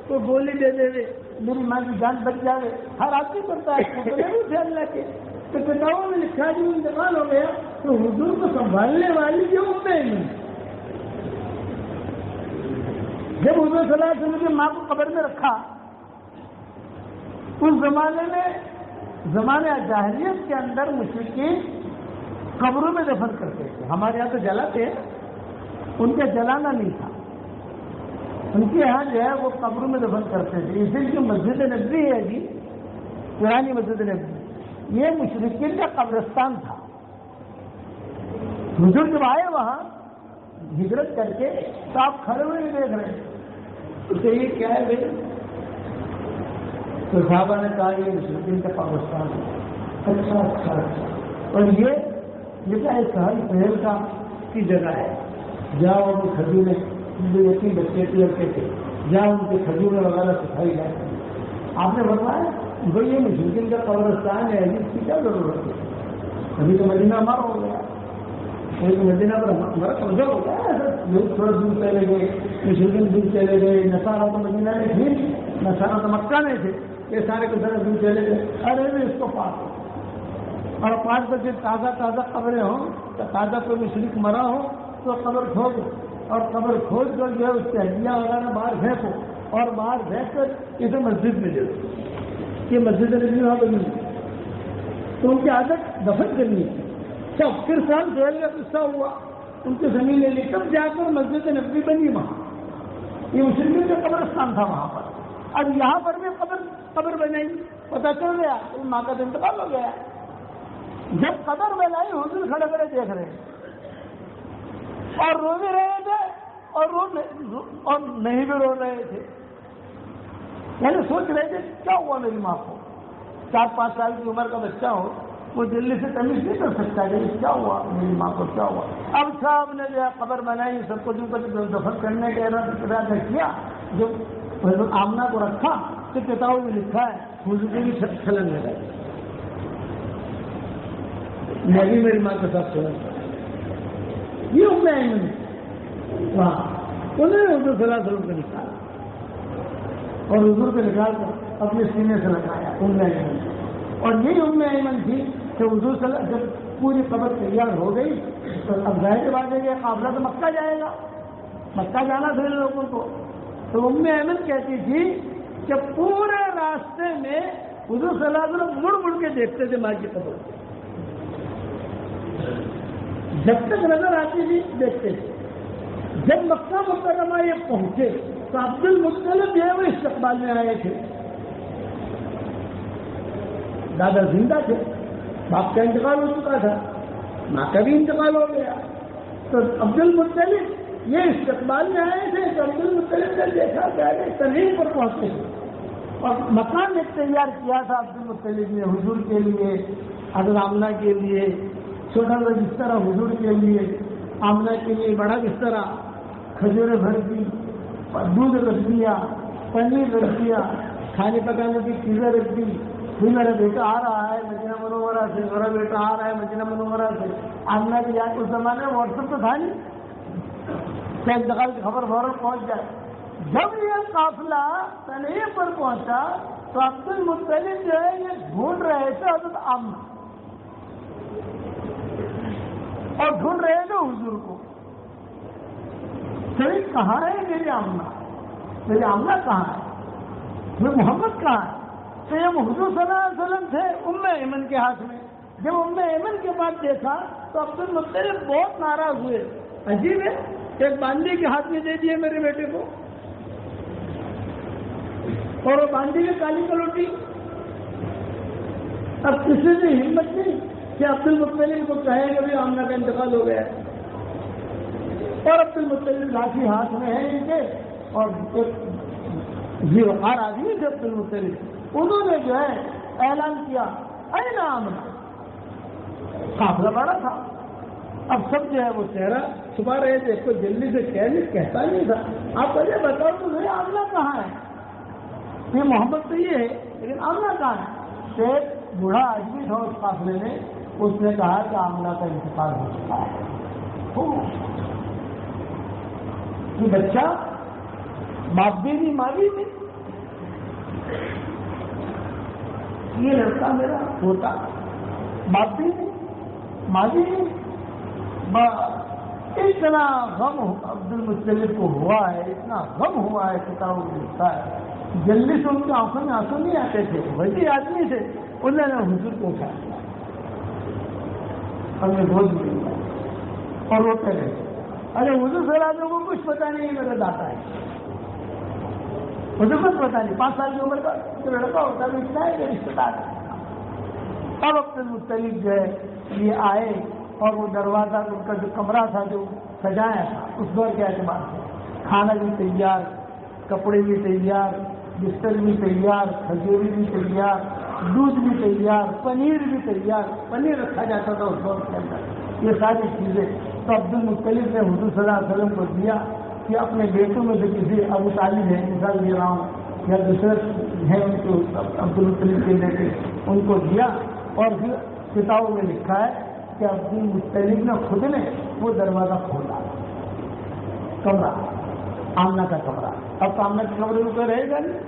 کوئی گولی دے دے، میری ماں کی جان بچ جائے، ہر آدمی کرتا ہے اللہ کے۔ تو کتابوں میں لکھا جب انتقال ہو گیا تو حضور کو سنبھالنے والی جو ام ایمن، جب حضور صلی اللہ علیہ وسلم کی ماں کو قبر میں رکھا، اس زمانے میں، زمانہ جاہلیت کے اندر مشرکین قبروں میں دفن کرتے تھے، ہمارے یہاں تو جلاتے ہیں، ان کا جلانا نہیں تھا، ان کے یہاں جو ہے وہ قبروں میں دفن کرتے تھے۔ اسی لیے مسجد نبوی ہے جی، پرانی مسجد نبوی، یہ مشرکین کا قبرستان تھا۔ حضور جب آئے وہاں ہجرت کر کے تو آپ کھڑے ہوئے دیکھ رہے ہیں، اسے یہ کیا ہے بھائی؟ تو صحابہ نے کہا یہ مشرکین کا قبرستان ہے۔ اچھا، اور یہ کیا ہے؟ سہل پہل کا کی جگہ ہے، جہاں ان کی کھجوریں، جو یتیم بچے لڑکے تھے، جہاں ان کی کھجوریں وغیرہ سکھائی جاتی ہیں۔ آپ نے بتایا بھائی یہ مشرکین کا قبرستان ہے، اس کی کیا ضرورت ہے؟ ابھی تو مدینہ ہمارا ہو گیا، مدینہ پر ہمارا قبضہ ہو گیا، لوگ تھوڑا دور چلے گئے، مشرکین دور چلے گئے، نصارہ تو مدینہ میں تھے، نصارہ تو مکہ میں تھے، یہ سارے کے سارے دور چلے گئے، ارے بھی اس کو پاس ہو، اور 5 بجے تازہ قبریں ہوں، تو تازہ کوئی مشرک مرا ہو تو قبر کھودو، اور قبر کھود کر جو ہے اس کے ہڈیاں وغیرہ باہر پھینکو، اور باہر پھینک کر اسے مسجد میں دے دو، یہ مسجد نبوی وہاں بنی، تو ان کی عادت دفن کرنی تھی۔ سب پھر سال سہیل کا قصہ ہوا، ان کی زمین لے لی، تب جا کر مسجد نبوی بنی وہاں، یہ مشرکین کا قبرستان تھا وہاں پر۔ اب یہاں پر بھی قبر بنائی، پتہ چل گیا ماں کا انتقال ہو گیا، جب قبر بنائی حضور کھڑے کھڑے دیکھ رہے اور رو بھی رہے تھے اور نہیں بھی رو رہے تھے، یعنی سوچ رہے تھے کیا ہوا میری ماں کو. 4-5 سال کی عمر کا بچہ ہو وہ جلدی سے تمیز نہیں کر سکتا کہ کیا ہوا میری ماں کو کیا ہوا. اب صاحب نے جو ہے قبر بنائی, سب کو دفن کرنے کا ارادہ کیا. جب حضرت آمنہ کو رکھا تو کتابوں میں لکھا ہے حضور کی چھلن لگائی, میں بھی میری ماں کے ساتھ چھلن لگائی. یہ ام ایمن وہاں انہوں نے حضور صلی اللہ علیہ وسلم کو نکالا اور حضور کو نکال کر اپنے سینے سے لگایا ام ایمن. اور یہی ام ایمن تھی کہ حضور صلی اللہ علیہ وسلم جب پوری قبر تیار ہو گئی تو اب ظاہر کے بعد ہے قافلہ تو مکہ جائے گا, مکہ جانا تھا لوگوں کو. تو ام ایمن کہتی تھی کہ پورے راستے میں حضور صلی اللہ علیہ وسلم مڑ مڑ کے دیکھتے تھے ماں کی قبر, جب تک نظر آتی تھی دیکھتے تھے. جب مکہ مکرمہ یہ پہنچے تو عبد المطلب جو ہے وہ استقبال میں آئے تھے. دادا زندہ تھے, باپ کا انتقال ہو چکا تھا, ماں کا بھی انتقال ہو گیا. تو عبد المطلب یہ استقبال میں آئے تھے. تو عبد المطلب نے دیکھا کہ تنعیم پر پہنچے اور مکان ایک تیار کیا تھا عبد المطلب نے حضور کے لیے, حضرت آمنہ کے لیے چھوٹا سا بستر حضور کے لیے, آمنہ کے لیے بڑا بستر, کھجوریں بھر دی, دودھ رکھ دیا, پنیر رکھ دیا, کھانے پکانے کی چیزیں رکھ دی. پھر میرا بیٹا آ رہا ہے مدینہ منورہ سے, میرا بیٹا آ رہا ہے مدینہ منورہ سے. آمنہ کی یاد اس زمانے میں واٹس ایپ تو تھا نہیں کہ انتقال کی خبر فوراً پہنچ جائے. جب یہ قافلہ تنعیم پر پہنچا تو عبد المطلب جو ہے یہ ڈھونڈ رہے تھے حضرت آمنہ اور ڈھونڈ رہے تھے حضور کو. سر کہاں ہے میری آمنہ, میری آمنہ کہاں ہے, میرے محمد کہاں ہے. تو یہ حضور صلی اللہ علیہ وسلم تھے ام ایمن کے ہاتھ میں. جب ام ایمن کے بعد دیکھا تو عبد المطلب بہت ناراض ہوئے. عجیب ہے, ایک باندی کے ہاتھ میں دے دیے میرے بیٹے کو, اور وہ باندی میں کالی کلوٹی. اب کسی نے ہمت نہیں کہ عبد المطلب کو کہے کہ بھی آمنہ کا انتقال ہو گیا ہے. اور عبد المطلب لاٹھی ہاتھ میں ہے ان کے, اور ایک وقار آدمی تھے عبد المطلب. انہوں نے جو ہے اعلان کیا اے آمنہ. قافلہ بڑا تھا, اب سب جو ہے وہ چہرہ چھپا رہے تھے, کوئی جلدی سے کہتا نہیں تھا. آپ پہلے بتاؤ تو میرے آمنہ کہاں ہے. یہ محمد تو یہ ہے لیکن آمنہ کہاں ہے. ایک بوڑھا آدمی تھا اس قافلے میں, اس نے کہا کہ آمنہ کا انتقال ہو چکا ہے. یہ بچہ باپ بھی نہیں, ماں بھی نہیں. یہ لڑکا میرا ہوتا, باپ بھی نہیں, ماں بھی نہیں. اتنا غم عبد المطلب کو ہوا ہے, اتنا غم ہوا ہے, کتابوں میں لکھا ہے. جلدی سے ان کی آنکھوں میں آنسو نہیں آتے تھے, وہی آدمی تھے. انہوں نے حضور کو اٹھا دیا, ہمیں گود میں لیا اور روتے رہے. ارے حضور صلی اللہ علیہ وسلم کو کچھ پتا نہیں میرا داتا ہے, مجھے کچھ پتا نہیں. 5 سال کی عمر کا جو لڑکا ہوتا ہے اتنا ہے کہ رشتے دار. اب عبد المطلب جو ہے یہ آئے اور وہ دروازہ ان کا جو کمرہ تھا جو سجایا تھا اس دور کے اعتبار سے, کھانا بھی تیار, کپڑے بھی تیار, بستر بھی تیار, کھجوری بھی تیار, دودھ بھی تیار, پنیر بھی تیار. پنیر رکھا جاتا تھا اس دور کے اندر, یہ ساری چیزیں. تو عبد المطلب نے حضور صلی اللہ علیہ وسلم کو دیا کہ اپنے بیٹوں میں سے کسی ابو طالب ہے مثال دے رہا ہوں, یا دوسرے ہیں ان کو عبد المطلب کے بیٹے, ان کو دیا. اور پھر کتابوں میں لکھا ہے کہ عبد المطلب نے خود نے وہ دروازہ کھولا, کمرہ, آمنہ کا کمرہ. اب تو آمنہ کے کمرے میں تو رہے گا نہیں,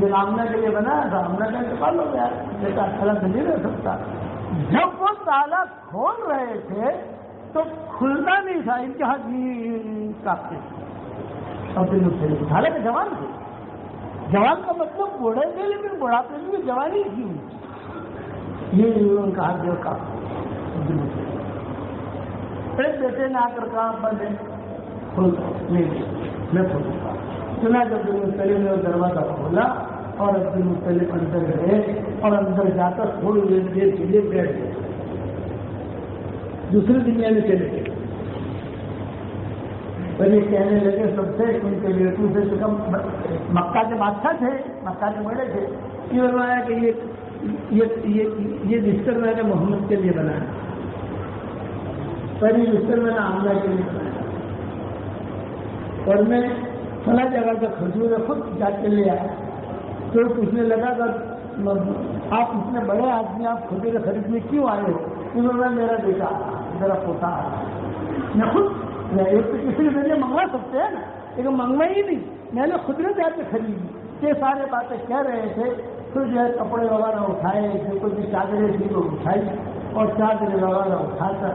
یہ آمنہ کے لیے بنایا تھا, آمنہ کا انتقال ہو گیا, بیٹا اکیلا تو نہیں رہ سکتا. جب وہ تالا کھول رہے تھے تو کھلتا نہیں تھا, ان کے ہاتھ کاپتے تھے. عبد المطلب حالانکہ جوان تھے, جوان کا مطلب بوڑھے تھے لیکن بڑھاپے میں جوانی تھی. یہ ان کا ہاتھ جو کاپتے. ایک بیٹے نے آ کر کہا بند ہے, کھول نہیں, میں کھولوں. سنا جب عبد المطلب نے وہ دروازہ کھولا اور عبد المطلب اندر گئے اور اندر جا کر تھوڑی دیر کے لیے بیٹھ گئے, دوسری دنیا میں چلے گئے. پھر یہ کہنے لگے سب سے ان کے بیٹوں سے کم مکہ کے بادشاہ تھے، مکہ کے بڑے تھے، یہ بنوایا کہ یہ بستر میں نے محمد کے لیے بنایا، پہلی بستر میں نے آمنہ کے لیے بنایا، اور میں فلاں جگہ کا کھجور خود جا کے لے آیا۔ تو پوچھنے لگا کہ آپ اتنے بڑے آدمی آپ کھجور خریدنے کیوں آئے ہو؟ انہوں نے میرا بیٹا میرا پوتا میں خود ایک تو کسی کے ذریعے منگوا سکتے ہیں نا، لیکن منگوائی ہی نہیں، میں نے خود نے جا کے خریدی۔ یہ سارے باتیں کہہ رہے تھے، پھر جو ہے کپڑے وغیرہ اٹھائے، جو کوئی چادریں تھی وہ اٹھائی، اور چادریں وغیرہ اٹھا کر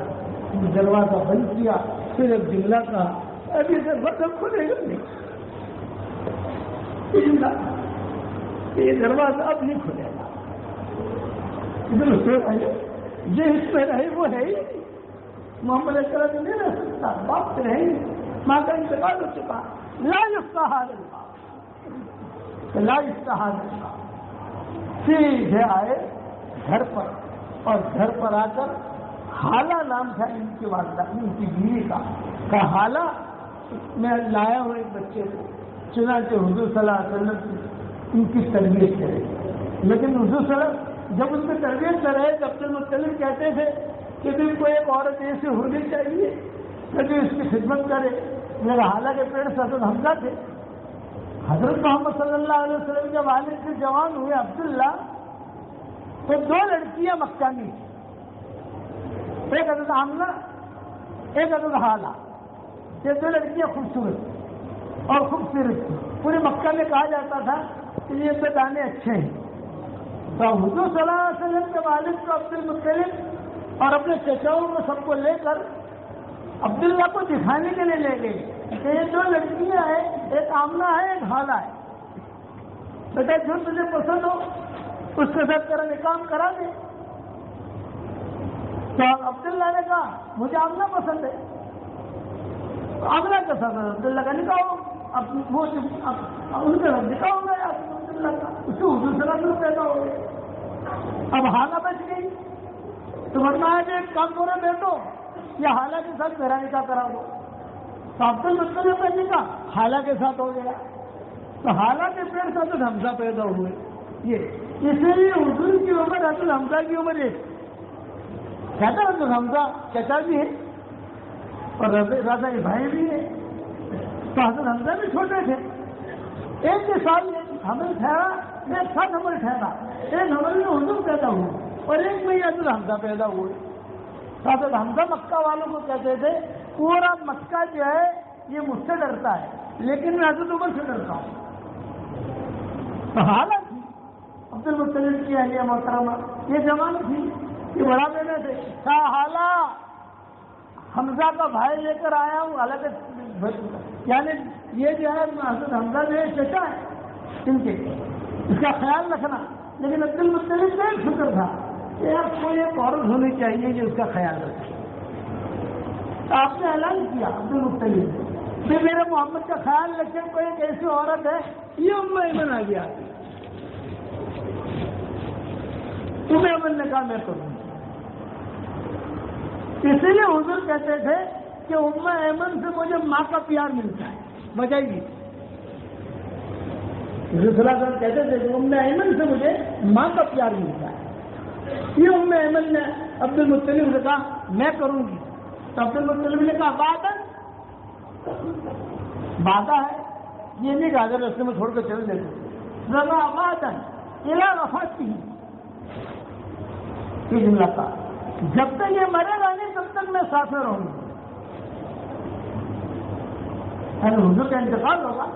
دروازہ بند کیا، پھر ایک جملہ کہا ابھی دروازہ کھلے گا نہیں، یہ دروازہ اب نہیں کھلے گا، یہ اس میں رہے وہ ہے ہی نہیں، محمد علیہ السلام نہیں رہ سکتا، باپ سے رہے ہی ماں کا انتقال ہو چکا، لا یفتحان الباب، لا یفتحان الباب۔ سیدھے آئے گھر پر، اور گھر پر آ کر حالہ نام تھا ان کی والدہ ان کی بیوی کا، حالہ میں لایا ہوں ایک بچے کو، چنانچہ حضور صلی اللہ علیہ وسلم ان کی تربیت کرے، لیکن حضور صلی اللہ علیہ وسلم جب ان کی تربیت کر رہے تو عبد المطلب کہتے تھے کہ تم کو ایک عورت ایسی ہونی چاہیے جو اس کی خدمت کرے۔ میرا حالہ کے پیڑ سے حضرت حمزہ تھے، حضرت محمد صلی اللہ علیہ وسلم کے والد سے جوان ہوئے عبداللہ، تو دو لڑکیاں مکہ میں، ایک حضرت آمنہ ایک حضرت حالہ، یہ دو لڑکیاں خوبصورت اور خوبصورت تھی، پورے مکہ میں کہا جاتا تھا کہ یہ تو دانے اچھے ہیں۔ تو حضور صلی اللہ علیہ وسلم کے والد کو عبد المطلب اور اپنے چچاؤں کو سب کو لے کر عبداللہ کو دکھانے کے لیے لے گئے کہ یہ دو لڑکیاں ہیں، ایک آمنہ ہے ایک حالہ ہے، بیٹا جو تجھے پسند ہو اس کے ساتھ تیرا نکاح کرا دے۔ تو عبداللہ نے کہا مجھے آمنہ پسند ہے، آمنہ کے ساتھ عبداللہ کا نکاح ہو، ان کے ساتھ نکاح ہو گیا عبداللہ کا، اس سے حضور صلی اللہ علیہ وسلم پیدا ہو گئے۔ اب حالہ بچ گئی، تو فرمایا کہ ایک کام کرو بیٹو، یا حالہ کے ساتھ میرا نکاح کرا دو۔ تو عبد المطلب کا نکاح حالہ کے ساتھ ہو گیا، تو حالہ کے پیڑ سے حضرت حمزہ پیدا ہوئے۔ یہ اسی لیے حضور کی عمر حضرت حمزہ کی عمر ایک، کہتا حضرت حمزہ چچا بھی ہے اور رضا بھائی بھی ہے، تو حضرت حمزہ بھی چھوٹے تھے، ایک کے سال حمل ٹھہرا، ایک ساتھ حمل ٹھہرا، ایک حمل میں حضور پیدا ہوئے اور ایک میں حضرت حمزہ پیدا ہوئے۔ حضرت حمزہ مکہ والوں کو کہتے تھے پورا مکہ جو ہے یہ مجھ سے ڈرتا ہے، لیکن میں حضرت عمر سے ڈرتا ہوں۔ تو حالت تھی عبد المطلب کی اہلیہ محترمہ، یہ جوان تھی، یہ بڑا بیٹا تھے، کہا حالہ حمزہ کا بھائی لے کر آیا ہوں، حالانکہ یعنی یہ جو ہے حضرت حمزہ جو ہے چچا ہے ان کے، اس کا خیال رکھنا۔ لیکن عبد المطلب کا ایک فکر تھا کہ یار کوئی ایک عورت ہونی چاہیے جو اس کا خیال رکھے۔ تو آپ نے اعلان کیا عبد المطلب کہ میرے محمد کا خیال رکھے کوئی ایک ایسی عورت ہے، یہ ام ایمن آ گیا، ام ایمن نے کہا میں کروں۔ اسی لیے حضور کہتے تھے کہ ام ایمن سے مجھے ماں کا پیار ملتا ہے، بجائیے حضور صلی اللہ علیہ وسلم کہتے تھے کہ ام ایمن سے مجھے ماں کا پیار ملتا ہے۔ یہ ام ایمن نے عبد المطلب سے کہا میں کروں گی، تو عبد المطلب نے کہا وعدہ ہے، یہ نہیں کہا اگر رستے میں چھوڑ کر چل دیتے، یہ جملہ تھا، جب تک یہ مرے گا نہیں تب تک میں ساتھ میں رہوں گا۔ حضور کا انتقال ہوگا،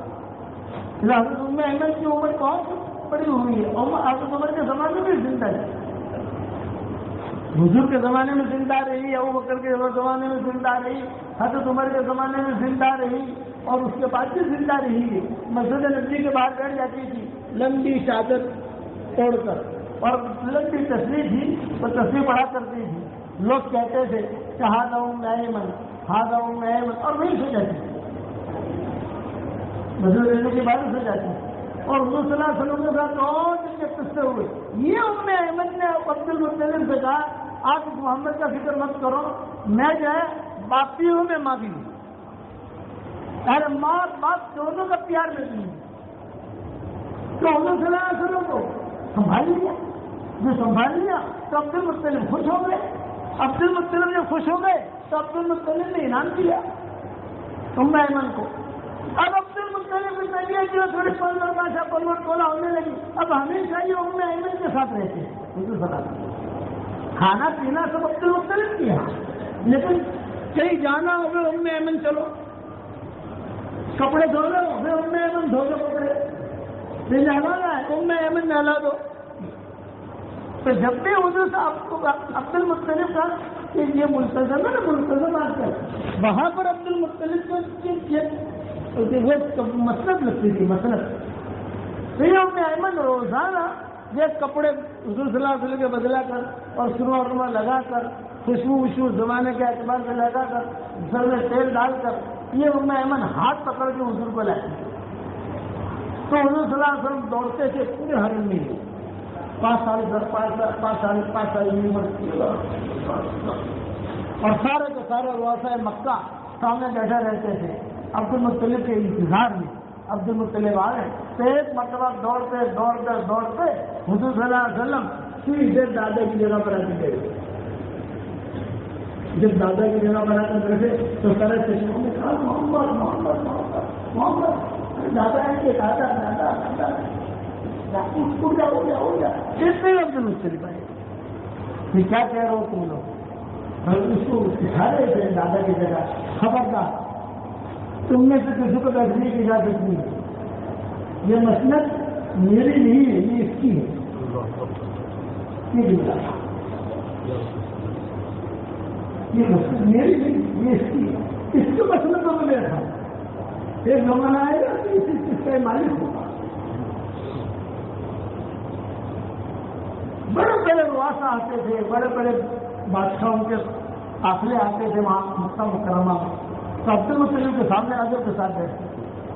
حضرت ام ایمن کی عمر بہت بڑی ہوئی ہے، حضرت عمر کے زمانے میں زندہ ہے، حضور کے زمانے میں زندہ رہی، ابو بکر کے زمانے میں زندہ رہی، حضرت عمر کے زمانے میں زندہ رہی، اور اس کے بعد بھی زندہ رہی ہے۔ مسجد نبوی کے باہر بیٹھ جاتی تھی لمبی چادر اوڑھ کر، اور لمبی تصویر تھی وہ تصویر پڑھا کرتی تھی، لوگ کہتے تھے کہ ہاذا ام ایمن، ہاذا ام ایمن، اور وہیں سو جاتی تھی، مسجد رہنے کے بعد سو جاتی تھی۔ اور حضور صلی اللہ علیہ وسلم کے ساتھ اور دن کے قصے ہوئے۔ یہ ام ایمن نے عبد المطلب سے کہا آپ اس محمد کا فکر مت کرو، میں جو ہے باپ بھی ہوں میں ماں بھی ہوں، ارے ماں باپ دونوں کا پیار نہیں ہے. تو حضور صلی اللہ علیہ وسلم کو سنبھال لیا. جو سنبھال لیا تو عبد المطلب خوش ہو گئے. عبد المطلب جب خوش ہو گئے تو عبد المطلب نے انعام دیا ام ایمن کو. اب عبد المطلب کی طبیعت جو تھوڑی پلوٹ کولا ہونے لگی. اب ہمیشہ یہ ام ایمن کے ساتھ رہتے ہیں. کھانا پینا سب عبد المطلب کیا, لیکن کہیں جانا ہو گئے ام ایمن چلو, کپڑے دھو لو پھر ام ایمن دھو لو کپڑے, نہلانا ہے ام ایمن نہلا دو. تو جب بھی حضور صاحب کو عبد المطلب کا کہ یہ ملتزم ہے نا, ملتزم آج کل وہاں پر عبد المطلب کو مسلط لگتی تھی, مسلط. تو یہ ام ایمن روزانہ یہ کپڑے حضور صلی اللہ علیہ وسلم کے بدلا کر اور سرما لگا کر خوشبو زمانے کے اعتبار سے لگا کر سر میں تیل ڈال کر یہ ام ایمن ہاتھ پکڑ کے حضور کو لاتی. تو حضور صلی اللہ علیہ وسلم دوڑتے تھے پورے حرم میں 5 سال اور سارے کے سارے رؤساء مکہ سامنے بیٹھے رہتے تھے. عبد المطلب کے انتظار میں عبد المطلب آئے تو ایک مرتبہ دوڑتے حضور صلی اللہ علیہ وسلم سیدھے دادا کی جگہ پر آ کے گئے. جب دادا کی جگہ پر آ کر بیٹھے تو سارے چشموں نے کہا محمد محمد محمد محمد. دادا ہے کہ دادا دادا دادا ہو جا اتنے عبد المطلب آئے. یہ کیا کہہ رہے ہو تم لوگ؟ اس کو سکھا رہے تھے دادا کی جگہ, خبردار تم میں سے کسی کو بیٹھنے کی اجازت نہیں ہے. یہ مسلک میری نہیں ہے, یہ اس کی ہے. یہ مسلک میری نہیں, یہ اس کی ہے. اس کے مسلک کو میں بیٹھا ایک زمانہ آئے گا تو اس کا مالک ہوگا. بڑے بڑے رؤساء آتے تھے, بڑے بڑے بادشاہوں کے قافلے آتے تھے وہاں مکہ مکرمہ میں. تو عبد المطلب کے سامنے آگے کے ساتھ بیٹھتے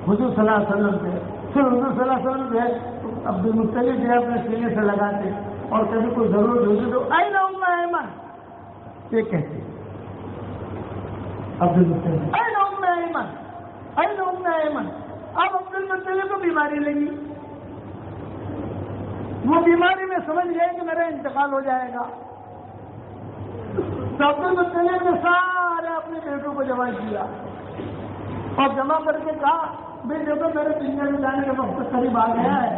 حضور صلی اللہ علیہ وسلم سے. پھر حضور صلی اللہ علیہ وسلم جو ہے عبد المطلب جو ہے اپنے سینے سے لگاتے اور کبھی کوئی ضرورت ہوتی تو این ام ایمن یہ کہتے عبد المطلب این ام ایمن این ام ایمن. اب عبد المطلب کو بیماری لگی, وہ بیماری میں سمجھ گئے کہ میرا انتقال ہو جائے گا. تو عبد المطلب نے سارے اپنے بیٹوں کو جمع کیا اور جمع کر کے کہا بھائی دیکھو میرے دنیا میں جانے کا وقت قریب آ گیا ہے.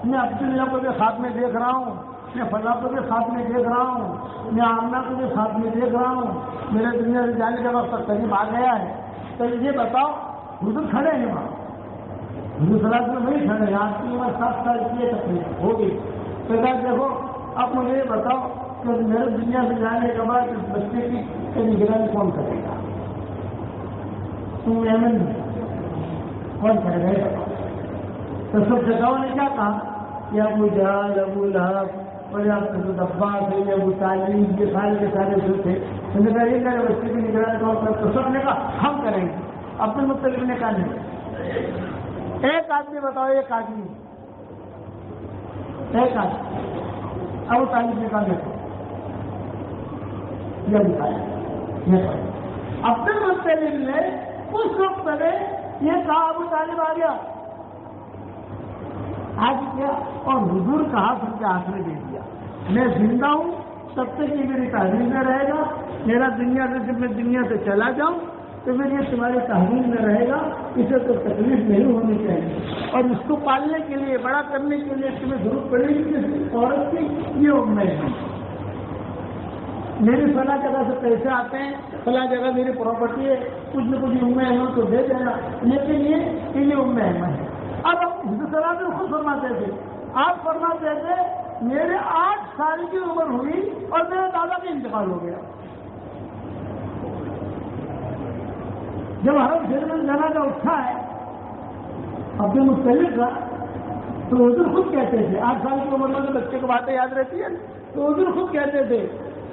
میں عبداللہ کو بھی ساتھ میں دیکھ رہا ہوں, میں فلاں کو بھی ساتھ میں دیکھ رہا ہوں, میں آمنہ کو بھی ساتھ میں دیکھ رہا ہوں. میرے دنیا سے جانے کا وقت قریب آ گیا ہے. تو یہ بتاؤ حضور کھڑے ہیں وہاں, حضور صلی اللہ علیہ وسلم نہیں کھڑے, آپ کی عمر 7 سال کی تقریب ہوگی. تو دیکھو اب مجھے یہ بتاؤ کہ میرے دنیا سے جانے کے بعد اس بچے کی نگرانی کون کرے گا؟ تم ایمن کون کرے گا؟ تو سب جگہوں نے کیا کہا کہ ابو جہل, ابو لہب اور عباس ہے, ابو طالب, یہ سارے کے سارے جو تھے انہوں نے کہا یہ میرے بچے کی نگرانی کون کرے؟ تو سب نے کہا ہم کریں گے. عبد المطلب نے کہا نہیں. ایک آدمی بتاؤ, ایک آدمی ابو طالب نے کہا دیکھو یہ بتایا. عبد المطلب نے اس وقت پہلے یہ کہا ابو طالب آ گیا, آج کیا اور حضور کا ہاتھ ان کے ہاتھ میں دے دیا. میں زندہ ہوں تب تک یہ میری تحریر میں رہے گا. میرا دنیا سے جب میں دنیا سے چلا جاؤں تو پھر یہ تمہاری تحریر میں رہے گا. اسے تو تکلیف نہیں ہونی چاہیے. اور اس کو پالنے کے لیے, بڑا کرنے کے لیے تمہیں ضرورت پڑے گی کسی عورت کی, یہ امید ہے. میری فلاں جگہ سے پیسے آتے ہیں, فلاں جگہ میری پراپرٹی ہے, کچھ نہ کچھ ام ایمن کو دے دینا, لیکن یہ ام ایمن ہے. اب حضرت صلی اللہ علیہ وسلم خود فرماتے تھے, آپ فرماتے تھے میرے 8 سال کی عمر ہوئی اور میرے دادا کا انتقال ہو گیا. جب حرم شریف میں جنازہ اٹھا ہے عبد المطلب کا تو حضور خود کہتے تھے, 8 سال کی عمر میں بچے کو باتیں یاد رہتی ہے, تو حضور خود کہتے تھے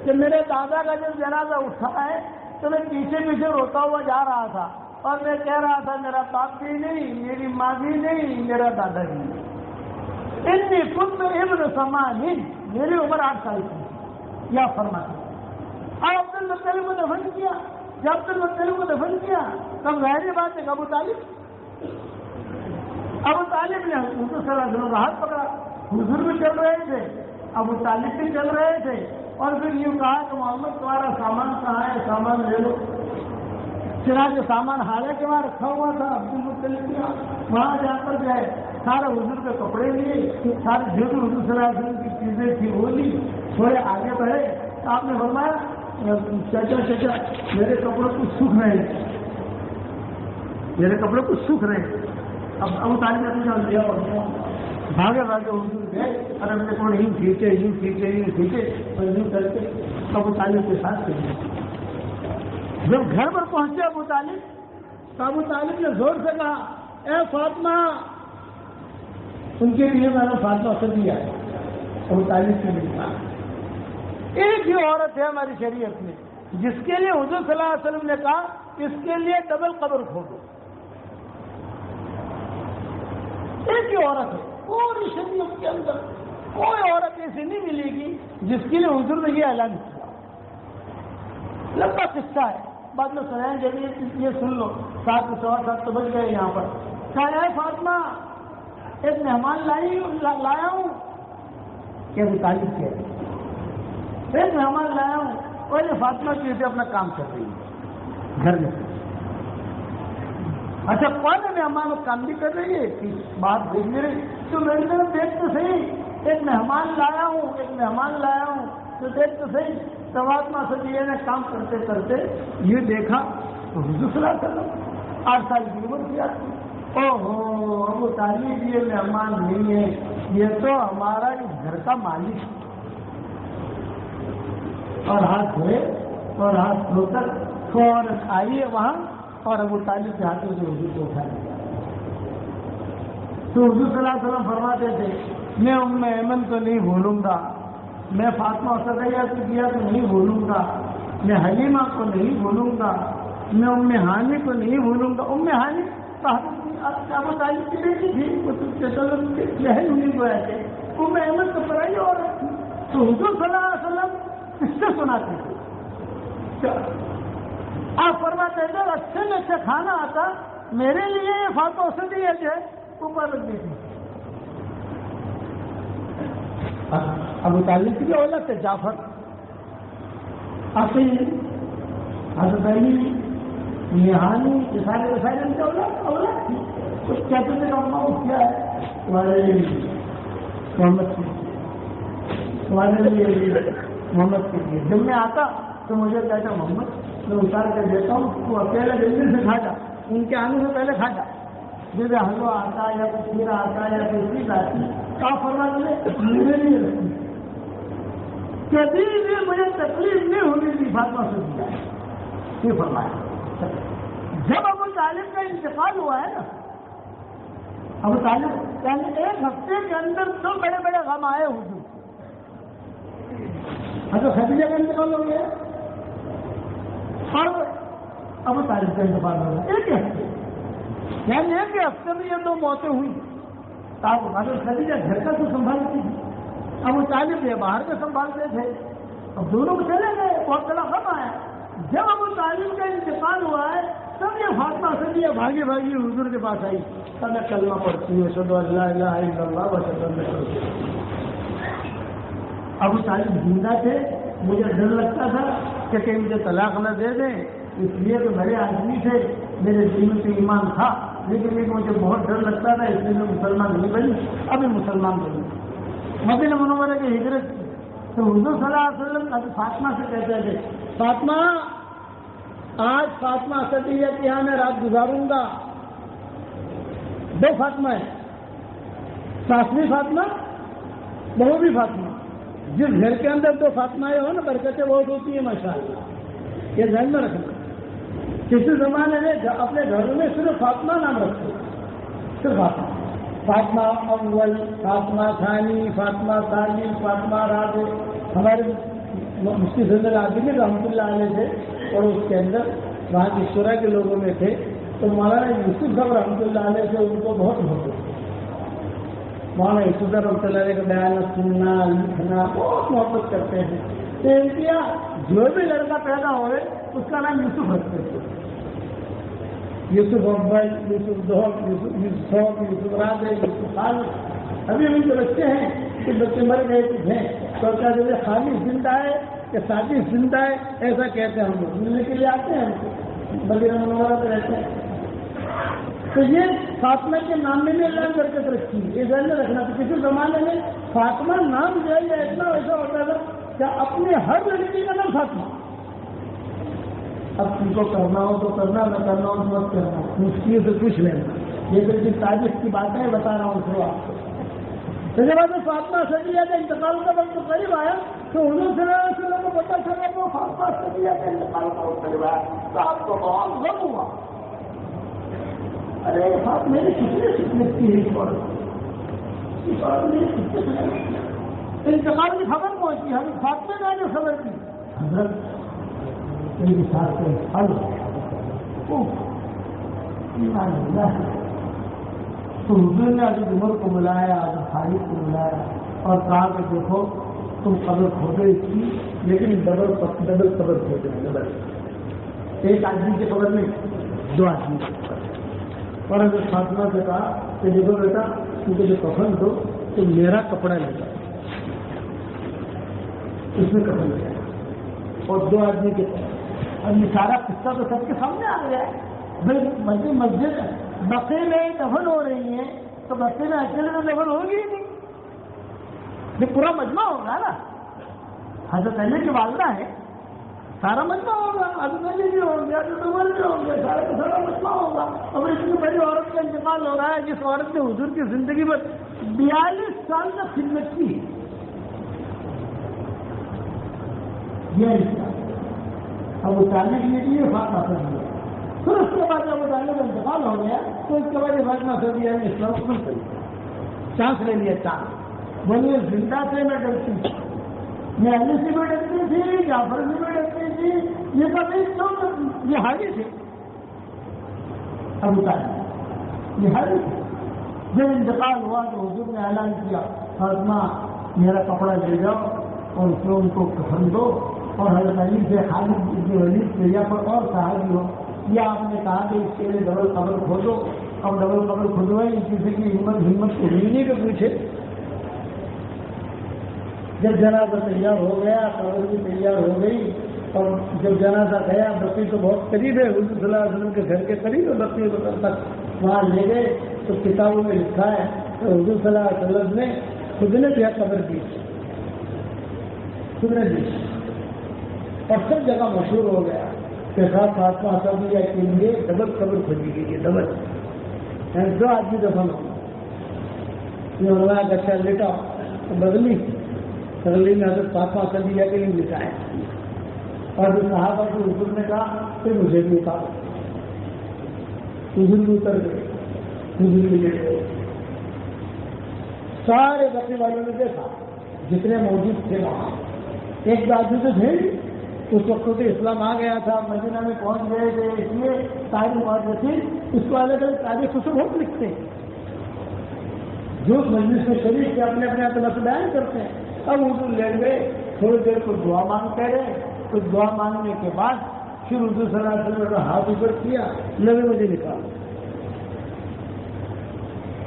کہ میرے دادا کا جب جنازہ اٹھا ہے تو میں پیچھے پیچھے روتا ہوا جا رہا تھا اور میں کہہ رہا تھا میرا باپ بھی نہیں, میری ماں بھی نہیں, میرا دادا بھی نہیں. انی کنت ابن ثمان, میری عمر 8 سال کی. یا فرماتے اور عبد المطلب کو دفن کیا. جب عبد المطلب کو دفن کیا تب ظاہر بات ہے ابو طالب نے حضور صلی اللہ علیہ وسلم کا ہاتھ پکڑا، حضور بھی چل رہے تھے، ابو طالب بھی چل رہے تھے، اور پھر یوں کہا کہ محمد تمہارا سامان کہاں ہے، سامان لے لو۔ چنانچہ سامان ہارے کے وہاں رکھا ہوا تھا عبد المطلب کیا، وہاں جا کر جو ہے سارے حضور کے کپڑے لیے، سارے جو بھی حضور صلی اللہ علیہ وسلم کی چیزیں تھی وہ لی، تھوڑے آگے بڑھے، آپ نے فرمایا چچا میرے کپڑے کچھ سوکھ رہے ہیں، میرے کپڑے کچھ سوکھ رہے ہیں۔ اب ابو طالب نے لیا بھاگے حضور گئے اور اپنے کپڑے یوں کھینچے اور یوں کر کے ابو طالب کے ساتھ چلے۔ جب گھر پر پہنچے ابو طالب تو ابو طالب نے زور سے کہا اے فاطمہ، ان کے لیے میں نے فاطمہ سے دیا ہے۔ ابو طالب نے کہا ایک ہی عورت ہے ہماری شریعت میں جس کے لیے حضور صلی اللہ علیہ وسلم نے کہا اس کے لیے ڈبل قبر کھودو، ایک ہی عورت ہے، پوری شریعت کے اندر کوئی عورت ایسی نہیں ملے گی جس کے لیے حضور نے یہ اعلان کیا۔ لمبا قصہ ہے، بعد میں سنائیں گے، یہ سن لو، 7:15 تو بج گئے یہاں پر۔ کہا ہے فاطمہ ایک مہمان لایا ہوں، کہ ابو طالب کیا ایک مہمان لایا ہوں، اور یہ فاطمہ کی سے اپنا کام کر رہی ہے گھر میں۔ اچھا کون ہے مہمان کام بھی کر رہی ہے، بات دیکھ نہیں رہی تو میری طرف دیکھ تو صحیح، ایک مہمان لایا ہوں تو دیکھ تو صحیح۔ تو فاطمہ صدیقہ نے کام کرتے کرتے یہ دیکھا تو حضور صلی اللہ علیہ وسلم 8 سال کی عمر کی آتی، اوہو ابو طالب یہ مہمان نہیں ہے، یہ تو ہمارا اس گھر کا مالک ہے۔ اور ہاتھ دھوئے اور ہاتھ دھو کر فوراً آئیے وہاں اور ابو طالب کے ہاتھوں سے حضور کو اٹھا لیا۔ تو حضور صلی اللہ علیہ وسلم فرماتے تھے میں ام ایمن کو نہیں بھولوں گا، میں فاطمہ صدیقہ کو کیا تو نہیں بھولوں گا، میں حلیمہ کو نہیں بھولوں گا، میں ام ہانی کو نہیں بھولوں گا۔ ام ہانی ابو طالب کی بیٹی تھی، وہ تو جہل نہیں گویا تھے، ام ایمن تو پرائی عورت تھی۔ تو حضور صلی اللہ علیہ وسلم اس سے سناتے تھے، آپ فرماتے تھے اچھے میں اچھا کھانا آتا میرے لیے فاطمہ صدیقہ جو ہے اوپر رکھ دیتی۔ ابو طالب کی اولاد ہے جعفر، عقیل، حضرت علی، نیہانی، یہ سارے ان کے اولاد تھی۔ کچھ کہتے تھے کیا ہے تمہارے لیے محمد کی، تمہارے لیے محمد کے لیے جب میں آتا تو مجھے کہتا محمد میں اتار کر دیتا ہوں، تو اکیلا جلدی سے کھا جا، ان کے آنے سے پہلے کھا جا، جیسے حلوہ آتا یا کوئی کھیرا آتا یا کوئی چیز آتی تو آپ فرما دیں میرے لیے رکھیں، کبھی بھی مجھے تکلیف نہیں ہونے کی فاطمہ سے دیا یہ فرمایا۔ جب ابو طالب کا انتقال ہوا ہے نا، ابو طالب یعنی 1 ہفتے کے اندر 2 بڑے بڑے غم آئے حضور۔ حضرت خدیجہ کا انتقال ہو گیا اور ابو طالب کا انتقال ہو گیا، ایک ہی ہفتے، یعنی ایک ہی ہفتے میں یہ 2 موتیں ہوئی۔ حضرت خدیجہ گھر کا تو سنبھالتی تھی، ابو طالب یہ باہر کا سنبھالتے تھے، اب دونوں کو چلے گئے، بہت بڑا غم آیا۔ جب ابو طالب کا انتقال ہوا ہے تب یہ فاطمہ صدیقہ بھاگی حضور کے پاس آئی، تب میں کلمہ پڑھتی ہوں اشہد ان لا الہ الا اللہ و اشہد ان محمد رسول اللہ۔ ابو طالب زندہ تھے، مجھے ڈر لگتا تھا کہ کہیں مجھے طلاق نہ دے دیں، اس لیے تو میرے آدمی تھے، میرے دل میں ایمان تھا، لیکن مجھے بہت ڈر لگتا تھا، اس لیے میں مسلمان نہیں بنی، ابھی مسلمان بنی۔ مدینہ منورہ کی ہجرت کی تو حضور صلی اللہ علیہ وسلم فاطمہ سے کہتے تھے فاطمہ آج فاطمہ صدیقہ کے یہاں میں رات گزاروں گا۔ 2 فاطمہ ہے، ساسوی فاطمہ، بہو بھی فاطمہ۔ جس گھر کے اندر 2 فاطمہ ہو نا برکتیں بہت ہوتی ہیں ماشاءاللہ، یہ ذہن میں رکھنا۔ کسی زمانے میں اپنے گھروں میں صرف فاطمہ نام رکھتے، صرف فاطمہ اول، فاطمہ ثانی، فاطمہ ثالث، فاطمہ رابع۔ ہمارے مفتی زند العابدین رحمۃ اللہ علیہ تھے اور اس کے اندر وہاں کی شورا کے لوگوں میں تھے، تو مولانا یوسف صاحب رحمۃ اللہ علیہ سے ان کو بہت محبت تھی۔ مولانا یوسف صاحب رحمۃ اللہ علیہ کا بیان سننا لکھنا بہت محبت کرتے ہیں۔ تو ان کیا جو بھی لڑکا پیدا ہوئے اس کا نام یوسف رکھتے تھے. یوسف اول، یوسف دوم، یوسف یوسف رابع، یوسف خالد. ابھی جو بچے ہیں کہ بچے مر گئے کچھ ہیں تو کیا جو خالد زندہ ہے کہ ساتھی زندہ ہے ایسا کہتے ہیں. ہم لوگ ملنے کے لیے آتے ہیں مدینہ منورہ پہ رہتے ہیں. تو یہ فاطمہ کے نام میں اللہ نے برکت رکھی ہے، یہ ذہن میں رکھنا. تو کسی زمانے میں فاطمہ نام جو ہے یہ اتنا ویسا ہوتا تھا کہ اپنے ہر لڑکی کا نام فاطمہ. اب تم کو کرنا ہو تو کرنا، نہ کرنا ہو تو مت کرنا، مشکل سے کچھ لینا. یہ تو جس تاریخ کی باتیں بتا رہا ہوں سو آپ کو. تو جب آپ فاطمہ صدیہ کا انتقال کا وقت قریب آیا تو حضور صلی اللہ علیہ وسلم کو پتہ چلا کہ فاطمہ صدیہ کا انتقال کا وقت قریب آیا تو آپ کو بہت غم ہوا. ارے فاطمہ نے کتنے خدمت کی ہے اس عورت نے انتقال کی خبر پہنچی. ہم فاطمہ نے جو خبر کی حضرت میری ساتھ پھل تو حضور نے حضرت عمر کو بلایا، حضرت خالد کو بلایا اور کہا کہ دیکھو تم قبر کھودے اس کی لیکن ڈبل قبر کھودے ڈبل. ایک آدمی کی قبر میں 2 آدمی کی قبر. اور حضرت فاطمہ سے کہا کہ دیکھو بیٹا کیونکہ جو کفن دو تو میرا کپڑا لے جاؤ، اس میں کفن لے جاؤ اور 2 آدمی کے قبر. اب یہ سارا قصہ تو سب کے سامنے آ گیا ہے. بھائی مسجد بقے میں دفن ہو رہی ہے تو بقے میں اکیلے میں دفن ہوگی ہی نہیں، یہ پورا مجمع ہوگا نا. حضرت علی کی والدہ ہے، سارا مجمع ہوگا. حضرت علی بھی ہوں گے، حضرت عمر بھی ہوں گے، سارا کا سارا مجمع ہوگا. اب اتنی بڑی عورت کا انتقال ہو رہا ہے جس عورت نے حضور کی زندگی میں 42 سال تک خدمت کی. یہ ابو طالب نے بھی یہ فاطمہ کر دیا. پھر اس کے بعد ابو طالب کا انتقال ہو گیا تو اس کے بعد یہ فاطمہ صدیہ نے اسلام قبول کر لیا، چانس لے لیا. چانس بولے زندہ سے میں ڈرتی تھی، میں علی سے بھی ڈرتی تھی، جعفر سے بھی ڈرتی تھی، یہ سب کیوں یہ حاجی تھے. ابو طالب یہ حاجی تھے. جب انتقال ہوا تو حضور نے اعلان کیا فاطمہ میرا کپڑا لے جاؤ اور اس میں ان کو کفن دو. اور حضرت علی سے خالد بن ولید سے یا پر اور صحابی ہو یا آپ نے کہا کہ اس کے لیے ڈبل قبر کھودو. اب ڈبل قبر کھدوائی کسی کی ہمت کو نہیں کہ پوچھے. جب جنازہ تیار ہو گیا قبر بھی تیار ہو گئی اور جب جنازہ گیا بقی تو بہت قریب ہے، حضور صلی اللہ علیہ وسلم کے گھر کے قریب ہے بقی تک وہاں لے گئے تو کتابوں میں لکھا ہے تو حضور صلی اللہ علیہ وسلم نے خود نے کیا قبر دی، خود نے دی. اور سب جگہ مشہور ہو گیا کہ ساتھ فاطمہ صدیہ کے لیے ڈبل قبر کھودی گئی ہے. ڈبل یعنی 2 آدمی دفن ہو. یہ ہمارا گچا لیٹا بدلی میں حضرت فاطمہ صدیہ کے لیے لکھا ہے. اور جو صحابہ کو حضور نے کہا کہ مجھے بھی اتارو. حضور بھی اتر گئے، حضور بھی لیٹ گئے. سارے بقی والوں نے دیکھا جتنے موجود تھے وہاں. ایک آدمی تو تھے اس وقت تو اسلام آ گیا تھا، مدینہ میں پہنچ گئے تھے، اس لیے تاریخ اور رکھی اس کو الگ الگ تاریخ سے بہت لکھتے ہیں جو اس مجلس میں شریف کے اپنے اپنے اعتبار سے بیان کرتے ہیں. اب حضور لے گئے تھوڑی دیر کو دعا مانگتے رہے. کچھ دعا مانگنے کے بعد پھر حضور صلی اللہ علیہ وسلم کا ہاتھ اوپر کیا، لگے مجھے نکالا.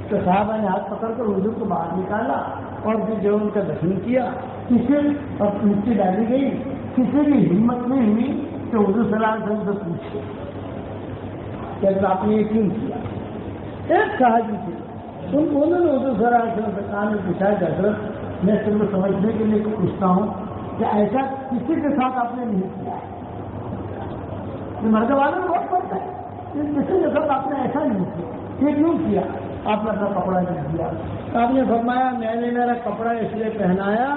تو صحابہ نے ہاتھ پکڑ کر حضور کو باہر نکالا اور پھر جو ان کا دفن کیا. کسی اور مٹی ڈالی گئی. کسی کی ہمت نہیں ہوئی کہ حضور صلی اللہ علیہ وسلم سے پوچھے کہ آپ نے یہ کیوں کیا. ایک صحابی تھے ان بولوں نے حضور صلی اللہ علیہ وسلم سے کہا میں پوچھا کہ حضرت میں تم کو سمجھنے کے لیے پوچھتا ہوں کہ ایسا کسی کے ساتھ آپ نے نہیں کیا ہے. مرد والوں میں بہت فرق ہے، کسی کے ساتھ آپ نے ایسا نہیں کیا. یہ کیوں کیا؟ آپ نے اپنا کپڑا نہیں دیا. آپ نے فرمایا میں نے میرا کپڑا اس لیے پہنایا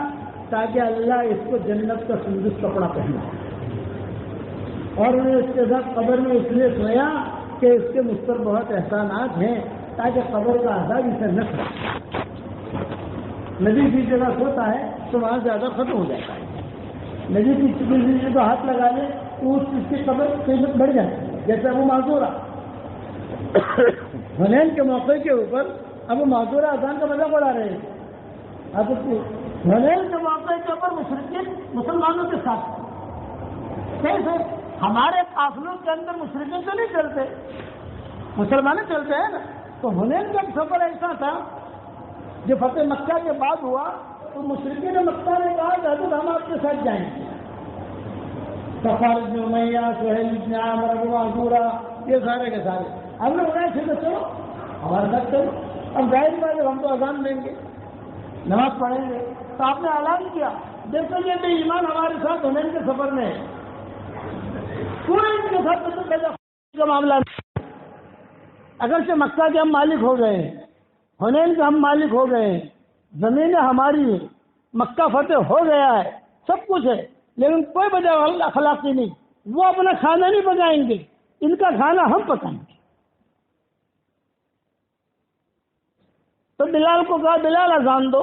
تاکہ اللہ اس کو جنت کا سندس کپڑا پہنا، اور انہیں اس کے ساتھ قبر میں اس لیے سویا کہ اس کے مجھ پر بہت احسانات ہیں تاکہ قبر کا عذاب اسے نہ کرے. ندی کی جگہ سوتا ہے تو وہاں سے عذاب ختم ہو جاتا ہے. ندی کی چیز کو ہاتھ لگا لے تو اس چیز کی قبر قیمت بڑھ جاتی ہے. جیسے ابو معذورہ حنین کے موقع کے اوپر ابو معذورہ اذان کا مذاق اڑا رہے ہیں. اب حنین کے موقع کے اوپر مشرکین مسلمانوں کے ساتھ کیسے ہمارے قافلوں کے اندر مشرقین تو نہیں چلتے، مسلمان چلتے ہیں نا. تو حنین کا سفر ایسا تھا جو فتح مکہ کے بعد ہوا تو مشرقین مکہ نے کہا کہ حضرت ہم آپ کے ساتھ جائیں گے. صفوان بن امیہ، سہیل بن عامر، ابو معذورہ، یہ سارے کے سارے ہم نے انہیں سے چلو ہمارے ساتھ چلو. اب ظاہر بات ہے ہم تو اذان دیں گے، نماز پڑھیں گے. تو آپ نے اعلان کیا دیکھو یہ بے ایمان ہمارے ساتھ حنین کے سفر میں ہے. پورے ان کے ساتھ کا معاملہ اگرچہ مکہ کے ہم مالک ہو گئے ہیں، حنین کے ہم مالک ہو گئے ہیں، زمینیں ہماری ہیں، مکہ فتح ہو گیا ہے، سب کچھ ہے، لیکن کوئی وجہ اخلاقی نہیں. وہ اپنا کھانا نہیں پکائیں گے، ان کا کھانا ہم پکائیں گے. تو بلال کو کہا بلال اذان دو.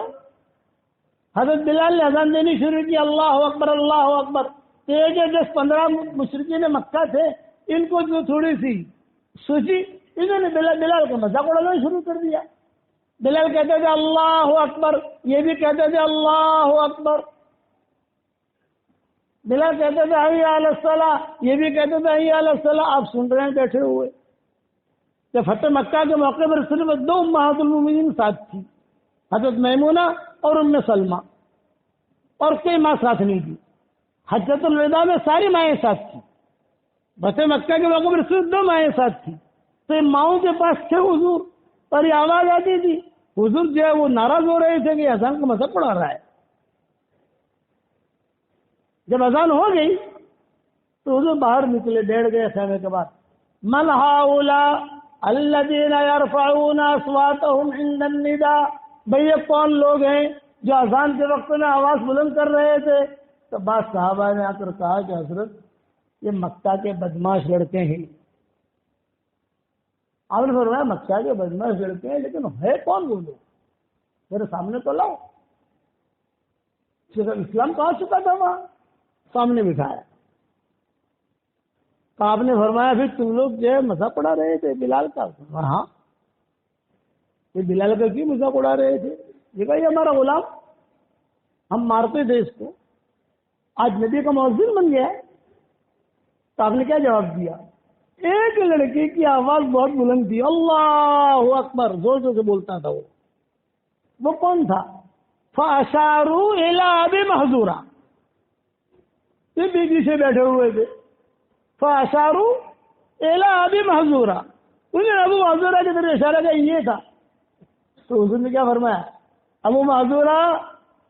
حضرت بلال نے اذان دینی شروع کی، اللہ اکبر اللہ اکبر. ایک 10-15 مشرکین مکہ تھے، ان کو جو تھوڑی سی سوچی انہوں نے بلال کا مذاق اڑانا شروع کر دیا. بلال کہتے تھے اللہ اکبر، یہ بھی کہتے تھے اللہ اکبر. بلال کہتے تھے حی علی الصلاۃ، یہ بھی کہتے تھے حی علی الصلاۃ. آپ سن رہے ہیں بیٹھے ہوئے کہ فتح مکہ کے موقع پر صرف 2 امہات المومنین ساتھ تھی، حضرت میمونہ اور ام سلمہ، اور کوئی ماں ساتھ نہیں تھی. حجۃ الوداع میں ساری مائیں ساتھ تھی، فتح مکہ کے موقع پر صرف 2 مائیں ساتھ تھی. تو ان ماؤں کے پاس تھے حضور، اور یہ آواز آتی تھی. حضور جو ہے وہ ناراض ہو رہے تھے کہ اذان کا مذہب پڑھا رہا ہے. جب اذان ہو گئی تو حضور باہر نکلے، بیٹھ گئے خیمے کے بعد. من هؤلاء الذين يرفعون اصواتهم عند النداء، بھئی یہ کون لوگ ہیں جو اذان کے وقت میں آواز بلند کر رہے تھے؟ تو بعض صحابہ نے آ کر کہا کہ حضرت یہ مکہ کے بدماش لڑکے ہیں. آپ نے فرمایا مکہ کے بدماش لڑکے ہیں، لیکن ہے کون وہ لوگ؟ میرے سامنے تو لاؤ. اسلام کہاں چکا تھا وہاں؟ سامنے بٹھایا. تو آپ نے فرمایا پھر تم لوگ جو ہے مذاق اڑا رہے تھے بلال کا؟ ہاں. یہ بلال کا کیوں مذاق اڑا رہے تھے؟ یہ کہا یہ ہمارا غلام، ہم مارتے تھے اس کو، آج نبی کا مؤذن بن گیا ہے. تو آپ نے کیا جواب دیا؟ ایک لڑکی کی آواز بہت بلند تھی، اللہ اکبر زور زور سے بولتا تھا. وہ کون تھا؟ فاشاروا الی ابی محذورہ، یہ بیوی سے بیٹھے ہوئے تھے. فاشاروا الی ابی محذورہ، انہوں نے ابو محذورہ کی طرف اشارہ کیا یہ تھا. تو حضور نے کیا فرمایا؟ ابو محذورہ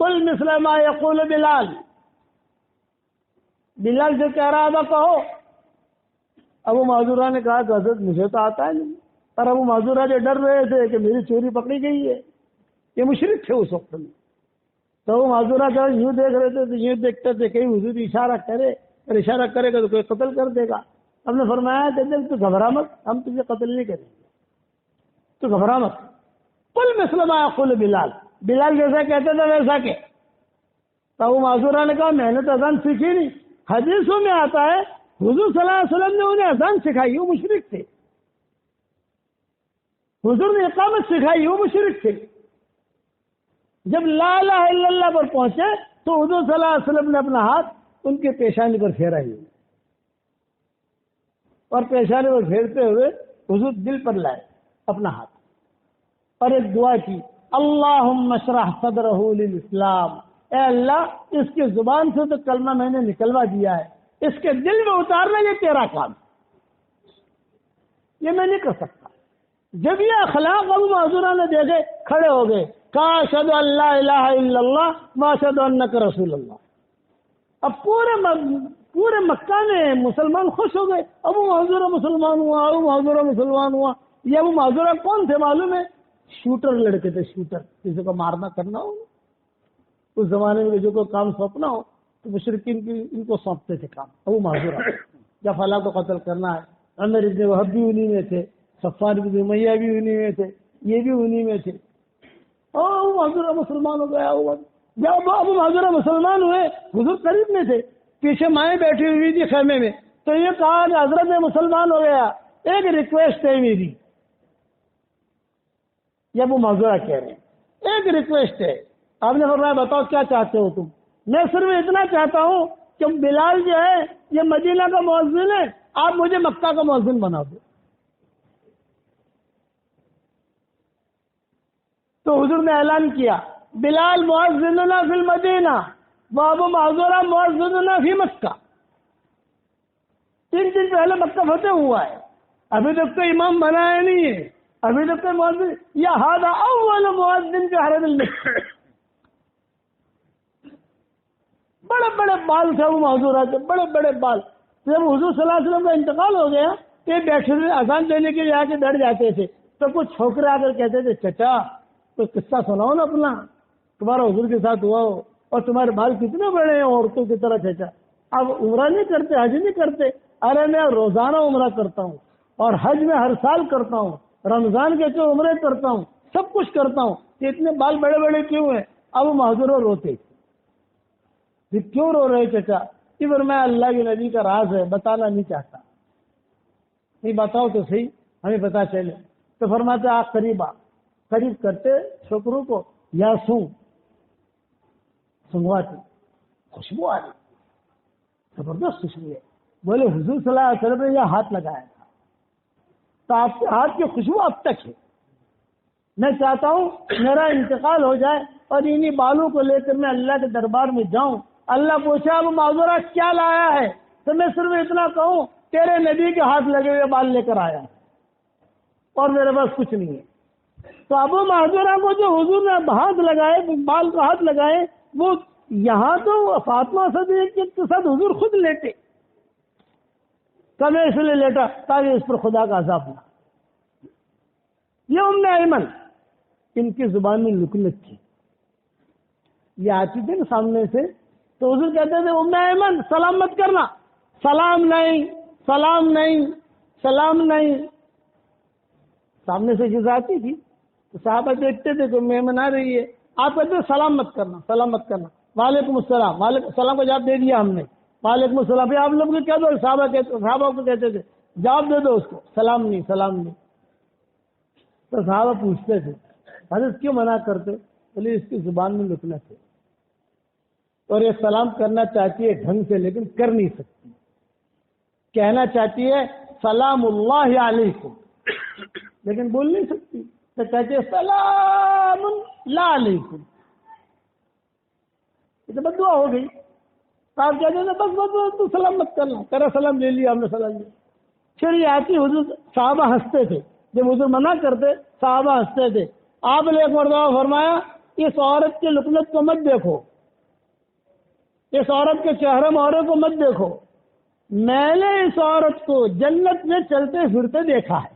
قل مثل ما یقول بلال، بلال جو کہہ رہا تھا کہو. ابو معذورہ نے کہا کہ حضرت مجھے تو آتا ہے نہیں. پر ابو معذورہ جو ڈر رہے تھے کہ میری چوری پکڑی گئی ہے، یہ مشرک تھے اس وقت میں. تو ابو معذورہ جو یوں دیکھ رہے تھے تو یوں دیکھتے تھے کہیں حضور اشارہ کرے، اور اشارہ کرے گا تو کوئی قتل کر دے گا. ہم نے فرمایا کہ تو گھبرا مت، ہم تجھے قتل نہیں کریں گے، تو گھبرا مت. قل مثل ما یقول بلال، بلال جیسا کہتے تھے ویسا کہ. تو ابو معذورہ نے کہا میں نے تو اذان سیکھی نہیں. حدیثوں میں آتا ہے حضور صلی اللہ علیہ وسلم نے انہیں اذان سکھائی، وہ مشرک تھے. حضور نے اقامت سکھائی، وہ مشرک تھے. جب لا الہ الا اللہ پر پہنچے تو حضور صلی اللہ علیہ وسلم نے اپنا ہاتھ ان کے پیشانی پر پھیرا ہی، اور پیشانی پر پھیرتے ہوئے حضور دل پر لائے اپنا ہاتھ اور ایک دعا کی، اللہم اشرح صدرہ للاسلام، اے اللہ اس کی زبان سے تو کلمہ میں نے نکلوا دیا ہے، اس کے دل میں اتارنا یہ تیرا کام، یہ میں نہیں کر سکتا. جب یہ اخلاق ابو معذورہ نے دیکھے کھڑے ہو گئے، کہا اشہد ان لا الہ الا اللہ واشہد انک رسول اللہ. اب پورے مکہ میں مسلمان خوش ہو گئے، ابو معذورہ مسلمان ہوا، ابو معذورہ مسلمان ہوا. یہ ابو معذورہ کون تھے معلوم ہے؟ شوٹر لڑکے تھے، شوٹر، کسی کو مارنا کرنا ہو اس زمانے میں جو کوئی کام سونپنا ہو تو مشرکین کی ان کو سونپتے تھے کام. ابو معذورہ یا فلاں کو قتل کرنا ہے. عمر بن وہب بھی انہی میں تھے، صفوان بن امیہ بھی انہی میں تھے، یہ بھی انہی میں تھے. ابو معذورہ مسلمان ہو گیا. جب ابو معذورہ مسلمان ہوئے حضور قریب میں تھے، پیچھے مائیں بیٹھی ہوئی تھی خیمے میں. تو یہ کہا کہ حضرت میں مسلمان ہو گیا، ایک ریکویسٹ ہے میری. یہ ابو معذورہ کہہ رہے ہیں ایک ریکویسٹ ہے. آپ نے فرمایا بتاؤ کیا چاہتے ہو تم؟ میں صرف اتنا چاہتا ہوں کہ بلال جو ہے یہ مدینہ کا مؤذن ہے، آپ مجھے مکہ کا مؤذن بنا دو. تو حضور نے اعلان کیا بلال مؤذننا فی المدینہ وابو معذورہ مؤذننا فی مکہ. 3 دن پہلے مکہ فتح ہوا ہے، ابھی تک تو امام بنایا نہیں ہے، ابھی تک تو مؤذن یا ھذا اول مؤذن فی حرم المسجد. بڑے بڑے بال تھے وہ معذورات کے، بڑے بڑے بال. جب حضور صلی اللہ علیہ وسلم کا انتقال ہو گیا یہ بیٹھے اذان دینے کے لیے آ کے بیٹھ جاتے تھے تو کچھ چھوکرے آ کر کہتے تھے چچا کوئی قصہ سناؤ نا اپنا، تمہارا حضور کے ساتھ ہوا ہو اور تمہارے بال کتنے بڑے ہیں عورتوں کی طرح. چچا اب عمرہ نہیں کرتے، حج نہیں کرتے؟ ارے میں روزانہ عمرہ کرتا ہوں اور حج میں ہر سال کرتا ہوں، رمضان کے جو عمرے کرتا ہوں، سب کچھ کرتا ہوں، کہ اتنے بال بڑے بڑے کیوں ہیں؟ اب وہ معذور روتے کیوں رو رہے چچا؟ کہ میں اللہ کے نبی کا راز ہے بتانا نہیں چاہتا. نہیں بتاؤ تو صحیح ہمیں پتا چلے. تو فرماتے آپ قریب کرتے چھوکروں کو یا سنگواتے خوشبو آ رہی، زبردست خوشبو ہے. بولے حضور صلی اللہ علیہ وسلم نے یہ ہاتھ لگایا تھا تو آپ کے ہاتھ کی خوشبو اب تک ہے. میں چاہتا ہوں میرا انتقال ہو جائے اور انہی بالوں کو لے کر میں اللہ کے دربار میں جاؤں. اللہ پوچھا اب معذورہ کیا لایا ہے؟ تو میں صرف اتنا کہوں تیرے نبی کے ہاتھ لگے ہوئے بال لے کر آیا اور میرے پاس کچھ نہیں ہے. تو ابو معذورہ کو جو حضور نے ہاتھ لگائے، بال کو ہاتھ لگائے، وہ یہاں تو فاطمہ صدیقہ کے ساتھ حضور خود لیٹے. کبھی اس لیے لیٹا تاکہ اس پر خدا کا عذاب نہ. یہ ام ایمن ان کی زبان میں لکنت تھی، یہ آتی تھی نا سامنے سے تو حضور کہتے تھے ام ایمن سلام مت کرنا، سلام نہیں سلام نہیں سلام نہیں. سامنے سے چیز آتی تھی تو صحابہ دیکھتے تھے کہ ام ایمن آ رہی ہے، آپ کہتے تھے سلام مت کرنا سلام مت کرنا. وعلیکم السلام، وعلیکم السلام کا جواب دے دیا ہم نے، وعلیکم السلام. پھر آپ لوگ بھی کہہ دو، صحابہ کو کہتے تھے جواب دے دو اس کو، سلام نہیں سلام نہیں. تو صحابہ پوچھتے تھے حضرت کیوں منع کرتے؟ بولے اس کی زبان میں لکنت ہے اور یہ سلام کرنا چاہتی ہے ڈھنگ سے لیکن کر نہیں سکتی. کہنا چاہتی ہے سلام اللہ علیکم لیکن بول نہیں سکتی. تو کہتے ہیں سلام اللہ علیکم. یہ تو بد دعا ہو گئی. آپ کہتے ہیں بس تو سلام مت کرنا، تیرا سلام لے لیا ہم نے، سلام لیا. پھر یہ آتی حضور، صحابہ ہنستے تھے جب حضور منع کرتے، صحابہ ہنستے تھے. آپ نے ایک مرتبہ فرمایا اس عورت کی لکنت کو مت دیکھو، اس عورت کے چہرے مہرے کو مت دیکھو، میں نے اس عورت کو جنت میں چلتے پھرتے دیکھا ہے.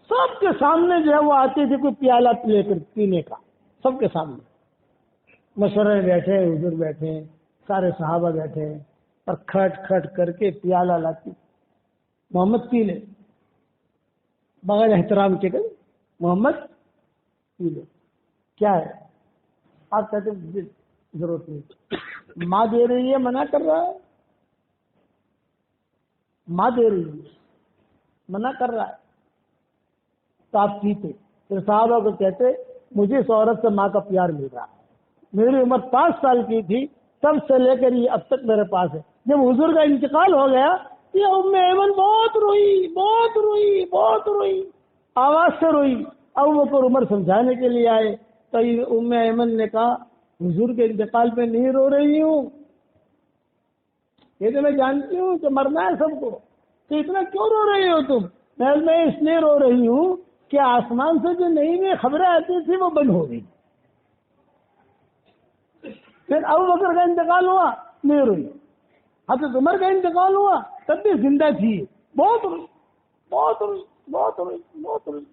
سب کے سامنے جو ہے وہ آتی تھی کوئی پیالہ لے کر پینے کا، سب کے سامنے مشورے بیٹھے، حضور بیٹھے، سارے صحابہ بیٹھے اور کھٹ کھٹ کر کے پیالہ لاتی. محمد پی لے، بغیر احترام کے کہ محمد پی لے. کیا ہے؟ آپ کہتے ہیں ضرورت نہیں، ماں دے رہی ہے منع کر رہا ہے، ماں دے رہی ہے منع کر رہا ہے تو آپ پیتے. پھر صحابہ کو کہتے مجھے اس عورت سے ماں کا پیار مل رہا ہے، میری عمر 5 سال کی تھی تب سے لے کر یہ اب تک میرے پاس ہے. جب حضور کا انتقال ہو گیا یہ ام ایمن بہت روئی بہت روئی بہت روئی، آواز سے روئی. اب وہ پر عمر سمجھانے کے لیے آئے تو ام ایمن نے کہا حضور کے انتقال پہ نہیں رو رہی ہوں، یہ تو میں جانتی ہوں کہ مرنا ہے سب کو، تو اتنا کیوں رو رہی ہو تم؟ میں اس لیے رو رہی ہوں کہ آسمان سے جو نئی نئی خبریں آتی تھی وہ بند ہو گئی. پھر ابو بکر کا انتقال ہوا نہیں روئی، حضرت عمر کا انتقال ہوا تب بھی زندہ تھی، بہت روئی بہت روئی بہت روئی بہت روئی.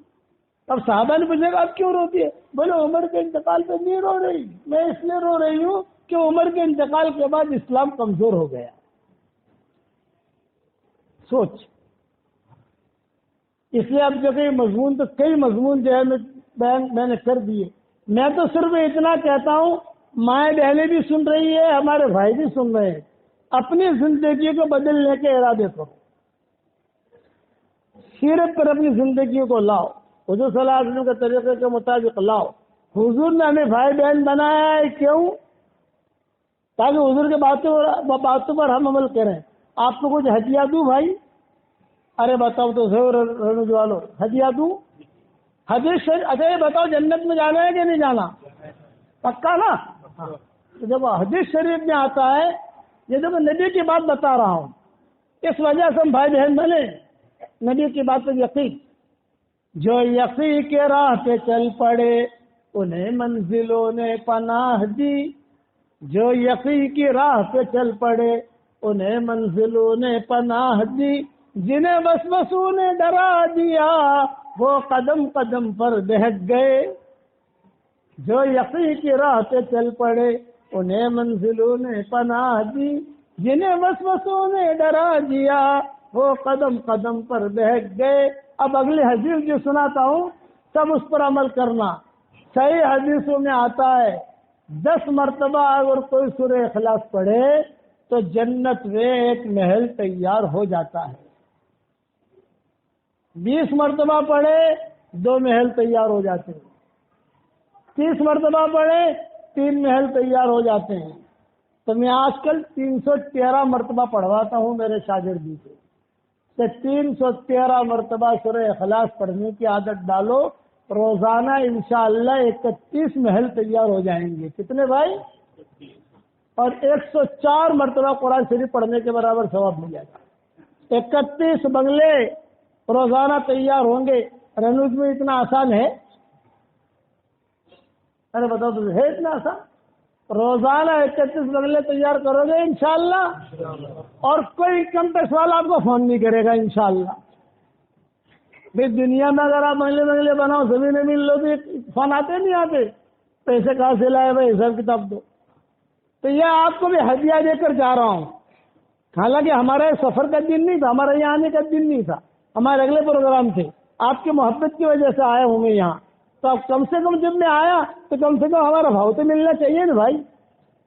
اب صحابہ نے پوچھا آپ کیوں روتی ہے؟ بولے عمر کے انتقال پہ نہیں رو رہی، میں اس لیے رو رہی ہوں کہ عمر کے انتقال کے بعد اسلام کمزور ہو گیا. سوچ، اس لیے اب جو کہ مضمون تو کئی مضمون جو ہے میں نے کر دیے. میں تو صرف اتنا کہتا ہوں مائیں بہنیں بھی سن رہی ہے، ہمارے بھائی بھی سن رہے ہیں، اپنی زندگی کو بدلنے کے ارادے کرو، سیرت پر اپنی زندگی کو لاؤ، حضور صلی اللہ علیہ وسلم کے طریقے کے مطابق لاؤ. حضور نے ہمیں بھائی بہن بنایا ہے کیوں؟ تاکہ حضور کے باتوں پر ہم عمل کریں. آپ کو کچھ ہدیہ دوں بھائی؟ ارے بتاؤ تو رنوج والو، ہدیہ دوں؟ حدیث شریف. اچھا یہ بتاؤ جنت میں جانا ہے کہ نہیں جانا؟ پکا نا؟ تو جب حدیث شریف میں آتا ہے، یہ جب نبی کی بات بتا رہا ہوں، اس وجہ سے ہم بھائی بہن بنے نبی کی بات پر یقین. جو یقین کے راہ پہ چل پڑے انہیں منزلوں نے پناہ دی. جو یقین کی راہ پہ چل پڑے انہیں منزلوں نے پناہ دی. جنہیں وسوسوں نے ڈرا دیا وہ قدم قدم پر بہک گئے. جو یقین کی راہ پہ چل پڑے انہیں منزلوں نے پناہ دی. جنہیں وسوسوں نے ڈرا دیا وہ قدم قدم پر بہک گئے. اب اگلی حدیث جو سناتا ہوں سب اس پر عمل کرنا. صحیح حدیثوں میں آتا ہے 10 مرتبہ اگر کوئی سورہ اخلاص پڑھے تو جنت میں ایک محل تیار ہو جاتا ہے. 20 مرتبہ پڑھے 2 محل تیار ہو جاتے ہیں. 30 مرتبہ پڑھے 3 محل تیار ہو جاتے ہیں. تو میں آج کل 313 مرتبہ پڑھواتا ہوں میرے شاگردی کو کہ 313 مرتبہ سورہ اخلاص پڑھنے کی عادت ڈالو. روزانہ انشاءاللہ 31 محل تیار ہو جائیں گے. کتنے بھائی؟ اور 104 مرتبہ قرآن شریف پڑھنے کے برابر ثواب مل جائے گا. 31 بنگلے روزانہ تیار ہوں گے. رنوج میں اتنا آسان ہے؟ ارے بتاؤ تو ہے اتنا آسان؟ روزانہ 31 بنگلے تیار کرو گے انشاءاللہ، اور کوئی کم پیسے والا آپ کو فون نہیں کرے گا انشاءاللہ. بھائی دنیا میں اگر آپ بنگلے بناؤ زمین مل لو تو فون آتے نہیں آتے، پیسے کہاں سے لائے بھائی حساب کتاب دو. تو یہ آپ کو بھی ہدیہ دے کر جا رہا ہوں. حالانکہ ہمارا سفر کا دن نہیں تھا، ہمارا یہاں آنے کا دن نہیں تھا، ہمارے اگلے پروگرام تھے. آپ کی محبت کی وجہ سے آیا ہوں میں یہاں. تو اب کم سے کم جب میں آیا تو کم سے کم ہمارا بھاؤ تو ملنا چاہیے نا بھائی.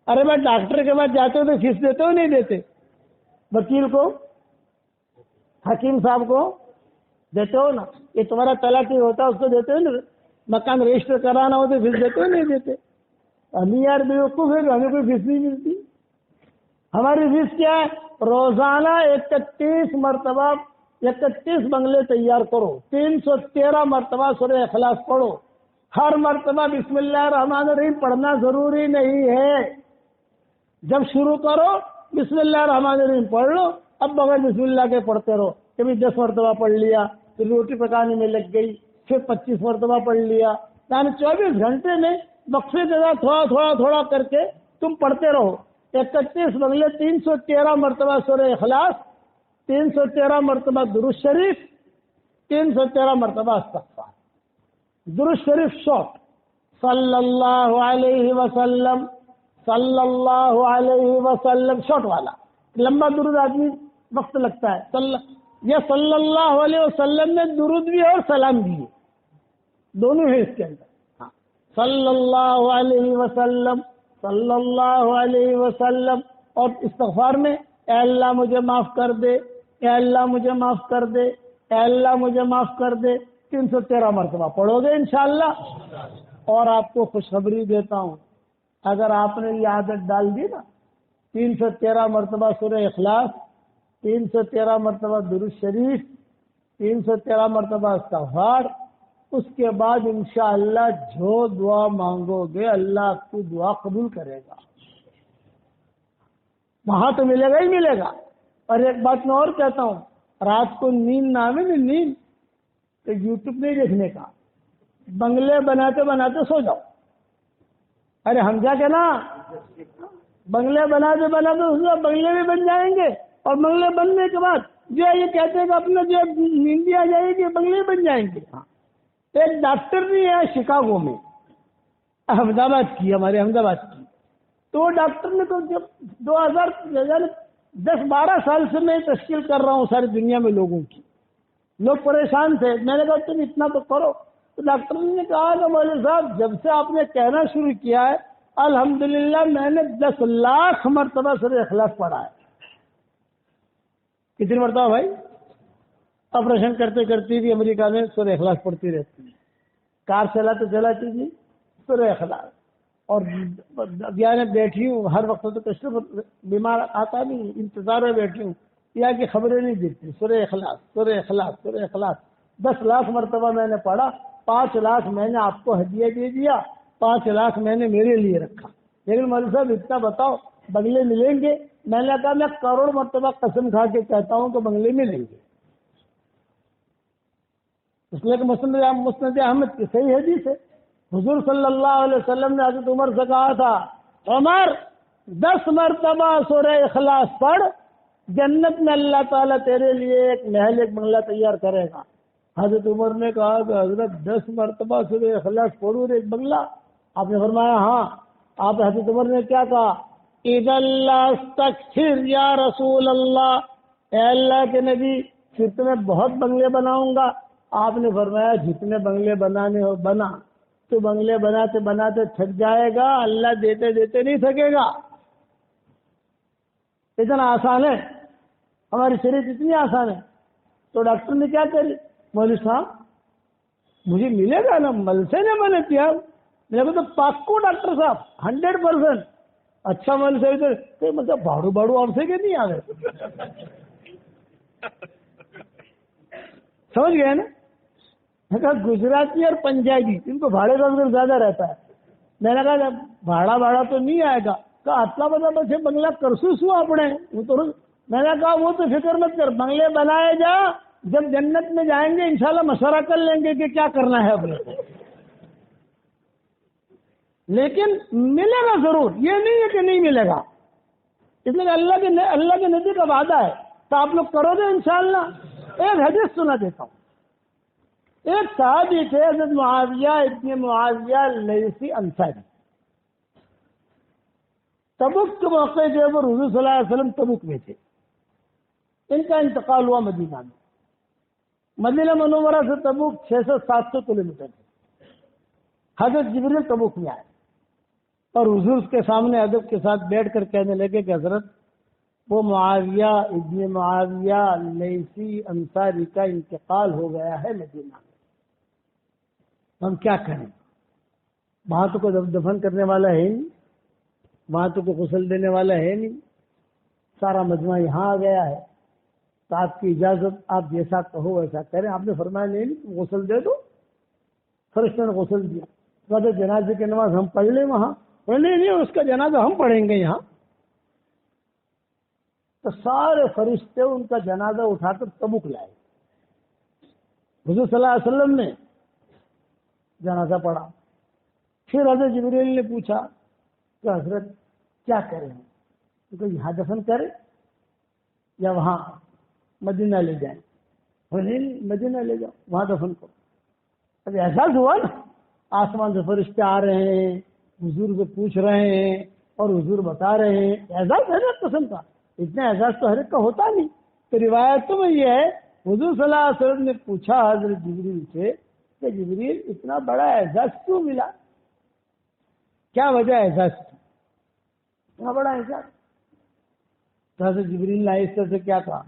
ارے بھائی ڈاکٹر کے پاس جاتے ہو تو فیس دیتے ہو نہیں دیتے؟ وکیل کو، حکیم صاحب کو دیتے ہو نا؟ یہ تمہارا تلاٹی ہوتا ہے اس کو دیتے ہو نا؟ مکان رجسٹر کرانا ہو تو فیس دیتے ہو نہیں دیتے؟ ہم یار بیوقوف ہے، ہمیں کوئی فیس نہیں ملتی. ہماری فیس کیا ہے؟ روزانہ 31 مرتبہ 31 بنگلے تیار کرو. 313 مرتبہ سورہ اخلاص پڑھو. ہر مرتبہ بسم اللہ الرحمن الرحیم پڑھنا ضروری نہیں ہے. جب شروع کرو بسم اللہ الرحمن الرحیم پڑھ لو. اب بغیر بسم اللہ کے پڑھتے رہو. کبھی 10 مرتبہ پڑھ لیا، پھر روٹی پکانے میں لگ گئی، پھر 25 مرتبہ پڑھ لیا. یعنی 24 گھنٹے میں وقفے جگہ تھوڑا کر کے تم پڑھتے رہو. 31 بنگلے 313 مرتبہ سورہ اخلاص، 313 مرتبہ درود شریف، 313 مرتبہ استغفار. درود شریف شارٹ، صلی اللہ علیہ وسلم، صلی اللہ علیہ وسلم، شارٹ والا. لمبا درود آدمی وقت لگتا ہے. یہ صلی اللہ علیہ وسلم میں درود بھی ہے اور سلام بھی ہے، دونوں ہیں اس کے اندر. صلی اللہ علیہ وسلم، صلی اللہ علیہ وسلم. اور استغفار میں اے اللہ مجھے معاف کر دے، اے اللہ مجھے معاف کر دے، اے اللہ مجھے معاف کر دے. 313 مرتبہ پڑھو گے انشاءاللہ. اور آپ کو خوشخبری دیتا ہوں، اگر آپ نے یہ عادت ڈال دی نا، 313 مرتبہ سورہ اخلاص، 313 مرتبہ درود شریف، 313 مرتبہ استغفار، اس کے بعد انشاءاللہ جو دعا مانگو گے اللہ آپ کی دعا قبول کرے گا. وہاں تو ملے گا ہی ملے گا. اور ایک بات میں اور کہتا ہوں، رات کو نیند نہ آئے نا، نیند تو یوٹیوب نہیں دیکھنے کا. بنگلے بناتے بناتے سو جاؤ. ارے ہم کیا کہنا، بنگلے بناتے بناتے بنگلے بھی بن جائیں گے. اور بنگلے بننے کے بعد جو ہے یہ کہتے ہیں کہ اپنا جو نیند آ جائے گی بنگلے بن جائیں گے. ایک ڈاکٹر بھی ہے شکاگو میں، احمد آباد کی، ہمارے احمد آباد کی. تو وہ ڈاکٹر نے تو جب 10-12 سال سے میں تشکیل کر رہا ہوں ساری دنیا میں لوگوں کی، لوگ پریشان تھے. میں نے کہا تم اتنا تو کرو. تو ڈاکٹر نے کہا کہ مولوی صاحب جب سے آپ نے کہنا شروع کیا ہے الحمدللہ میں نے 10 لاکھ مرتبہ سورہ اخلاص پڑھا ہے. کتنی مرتبہ بھائی؟ آپریشن کرتے کرتے بھی امریکہ میں سورہ اخلاص پڑھتی رہتی ہے. کار چلاتے چلاتی بھی سورہ اخلاص. اور یعنی بیٹھی ہوں ہر وقت تو تشریف بیمار آتا نہیں، انتظار میں بیٹھی ہوں، یا کی خبریں نہیں دیتی، سورہ اخلاص سورہ اخلاص سورہ اخلاص 10 لاکھ مرتبہ میں نے پڑھا، 5 لاکھ میں نے آپ کو ہدیہ دے دیا، 5 لاکھ میں نے میرے لیے رکھا۔ لیکن مولوی صاحب اتنا بتاؤ بنگلے ملیں گے؟ میں نے کہا میں کروڑ مرتبہ قسم کھا کے کہتا ہوں کہ بنگلے ملیں گے، اس لیے کہ مسند احمد کی صحیح حدیث ہے، حضور صلی اللہ علیہ وسلم نے حضرت عمر سے کہا تھا، عمر 10 مرتبہ سورہ اخلاص پڑھ، جنت میں اللہ تعالیٰ تیرے لیے ایک محل ایک بنگلہ تیار کرے گا۔ حضرت عمر نے کہا کہ حضرت 10 مرتبہ سورہ اخلاص پڑھوں اور ایک بنگلہ؟ آپ نے فرمایا ہاں۔ آپ حضرت عمر نے کیا کہا؟ اذا اللہ استکثر یا رسول اللہ، اے اللہ کے نبی پھر تو میں بہت بنگلے بناؤں گا۔ آپ نے فرمایا جتنے بنگلے بنانے ہو بنا، تو بنگلے بناتے بناتے تھک جائے گا، اللہ دیتے دیتے نہیں تھکے گا۔ اتنا آسان ہے، ہماری شریعت اتنی آسان ہے۔ تو ڈاکٹر نے کیا کری؟ مولوی صاحب مجھے ملے گا نا؟ ملسے نے میں نے کیا، میرے کو تو پاکو ڈاکٹر صاحب 100%۔ اچھا مولوی صاحب تو مطلب بھاڑو آپ سے کہ نہیں آ گئے؟ سمجھ گئے نا؟ میں کہا گجراتی اور پنجابی ان کو بھاڑے کا زیادہ رہتا ہے۔ میں نے کہا بھاڑا تو نہیں آئے گا، کہا اتنا بتا بس بنگلہ کرسوس ہوا اپنے وہ تو۔ میں نے کہا وہ تو فکر مت کر، بنگلے بنائے جا، جب جنت میں جائیں گے انشاءاللہ مشورہ کر لیں گے کہ کیا کرنا ہے اپنے کو، لیکن ملے گا ضرور، یہ نہیں ہے کہ نہیں ملے گا، اس لیے اللہ کے نبی کا وعدہ ہے تو آپ لوگ کرو گے انشاءاللہ۔ ایک حدیث سنا دیتا ہوں، ایک صحابی تھے حضرت معاویہ ابن معاویہ لیثی انصاری، تبوک کے موقع جو ہے وہ حضور صلی اللہ علیہ وسلم تبوک میں تھے، ان کا انتقال ہوا مدینہ میں۔ مدینہ منورہ سے تبوک 600-700 کلومیٹر ہے۔ حضرت جبریل تبوک میں آئے اور حضور کے سامنے ادب کے ساتھ بیٹھ کر کہنے لگے کہ حضرت وہ معاویہ ابن معاویہ لیثی انصاری کا انتقال ہو گیا ہے مدینہ میں، ہم کیا کریں؟ وہاں تو کوئی دفن کرنے والا ہے نہیں، وہاں تو کوئی غسل دینے والا ہے نہیں، سارا مجمع یہاں آ گیا ہے، تو آپ کی اجازت، آپ جیسا کہو ویسا کریں۔ آپ نے فرمایا نہیں غسل دے دو، فرشتوں نے غسل دیا، کہتے جنازے کی نماز ہم پڑھ لیں وہاں، نہیں اس کا جنازہ ہم پڑھیں گے یہاں۔ تو سارے فرشتے ان کا جنازہ اٹھا کر تبوک لائے، حضور صلی اللہ علیہ وسلم نے جنازہ پڑھا۔ پھر حضرت جبریل نے پوچھا کہ حضرت کیا کریں؟ تو یہاں دفن کریں یا وہاں مدینہ لے جائیں؟ نہیں مدینہ لے جاؤ، وہاں دفن کرو۔ ابھی احساس ہوا نا، آسمان سے فرشتے آ رہے ہیں، حضور سے پوچھ رہے ہیں اور حضور بتا رہے ہیں، احساس ہے نا قسم کا، اتنا احساس تو ہر ایک کا ہوتا نہیں۔ تو روایتوں میں یہ ہے حضور صلی اللہ علیہ وسلم نے پوچھا حضرت جبریل سے کہ جبریل اتنا بڑا اعزاز کیوں ملا، کیا وجہ اعزاز کی، اتنا بڑا اعزاز؟ تو حضرت جبریل نے اس طرح سے کیا کہا،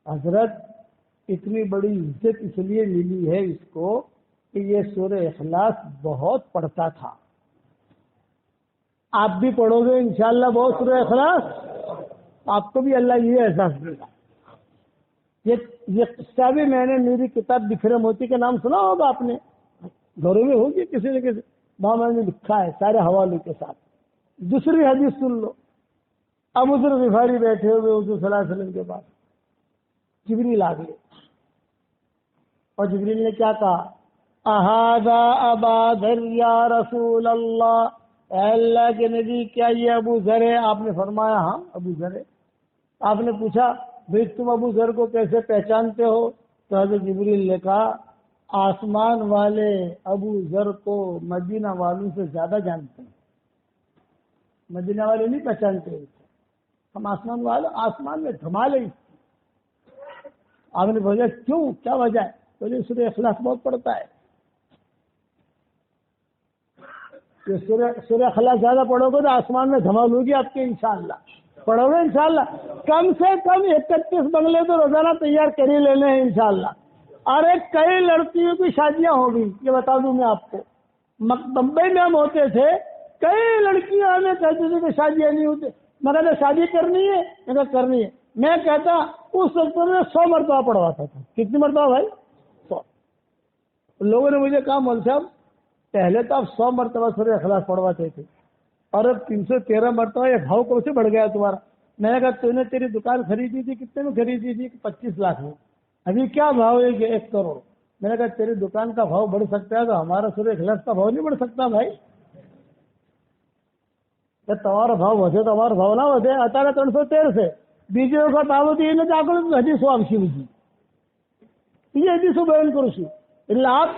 حضرت اتنی بڑی عزت اس لیے ملی ہے اس کو کہ یہ سورہ اخلاص بہت پڑھتا تھا، آپ بھی پڑھو گے انشاءاللہ بہت سورہ اخلاص، آپ کو بھی اللہ یہ احساس دے گا۔ یہ قصہ بھی میں نے میری کتاب بکھرے موتی کے نام سنا ہوگا، آپ نے گھروں میں ہوگی کسی نہ کسی، وہاں میں نے لکھا ہے سارے حوالے کے ساتھ۔ دوسری حدیث سن لو، ابو ذر غفاری بیٹھے ہوئے حضور صلی اللہ علیہ وسلم کے پاس، جبریل آ گئے اور جبریل نے کیا کہا، اہذا ابا ذر یا رسول اللہ، اے اللہ کے نبی کیا یہ ابو ذر ہے؟ آپ نے فرمایا ہاں ابو ذر ہے۔ آپ نے پوچھا بھائی تم ابو ذر کو کیسے پہچانتے ہو؟ تو حضرت جبریل نے کہا آسمان والے ابو ذر کو مدینہ والوں سے زیادہ جانتے ہیں، مدینہ والے نہیں پہچانتے، ہم آسمان والے، آسمان میں دھمال ہے۔ آپ نے بولا کیوں، کیا وجہ ہے؟ بولے سورہ اخلاص بہت پڑھتا ہے، سورہ اخلاص زیادہ پڑھو گے تو آسمان میں دھمال ہوگی آپ کے، انشاءاللہ پڑھو گے انشاءاللہ۔ کم سے کم 31 بنگلے تو روزانہ تیار کر ہی لینے ہیں انشاءاللہ، اور ایک کئی لڑکیوں کی شادیاں ہوگی، یہ بتا دوں میں آپ کو۔ بمبئی میں ہم ہوتے تھے کئی لڑکیاں ہمیں کہتی تھی کہ شادیاں نہیں ہوتی. میں کہتا شادی کرنی ہے, میں کہا کرنی ہے. میں کہتا اس وقت میں 100 مرتبہ پڑھواتا تھا. کتنی مرتبہ بھائی؟ 100. لوگوں نے مجھے کہا مول صاحب پہلے تو آپ 100 مرتبہ سورہ اخلاص پڑھواتے تھے اور اب 313 مرتبہ. یہ بھاؤ کب سے بڑھ گیا تمہارا؟ میں نے کہا تو نے تیری دکان خریدی تھی کتنے میں خریدی تھی؟ 25 لاکھ میں. ابھی کیا بھاؤ ہے کہ 1 کروڑ. میں نے کہا تیری دکان کا بھاؤ بڑھ سکتا ہے تو ہمارا سورہ اخلاص کا بھاؤ نہیں بڑھ سکتا بھائی. તમારો ભાવ વધે તો અમારો ભાવ ના વધે. અત્યારે 313 છે, બીજી વખત આવો તો એને જ આગળ હજી 100 આવશે. બીજી હજી 100 બયાન કરું છું. એટલે આપ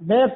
2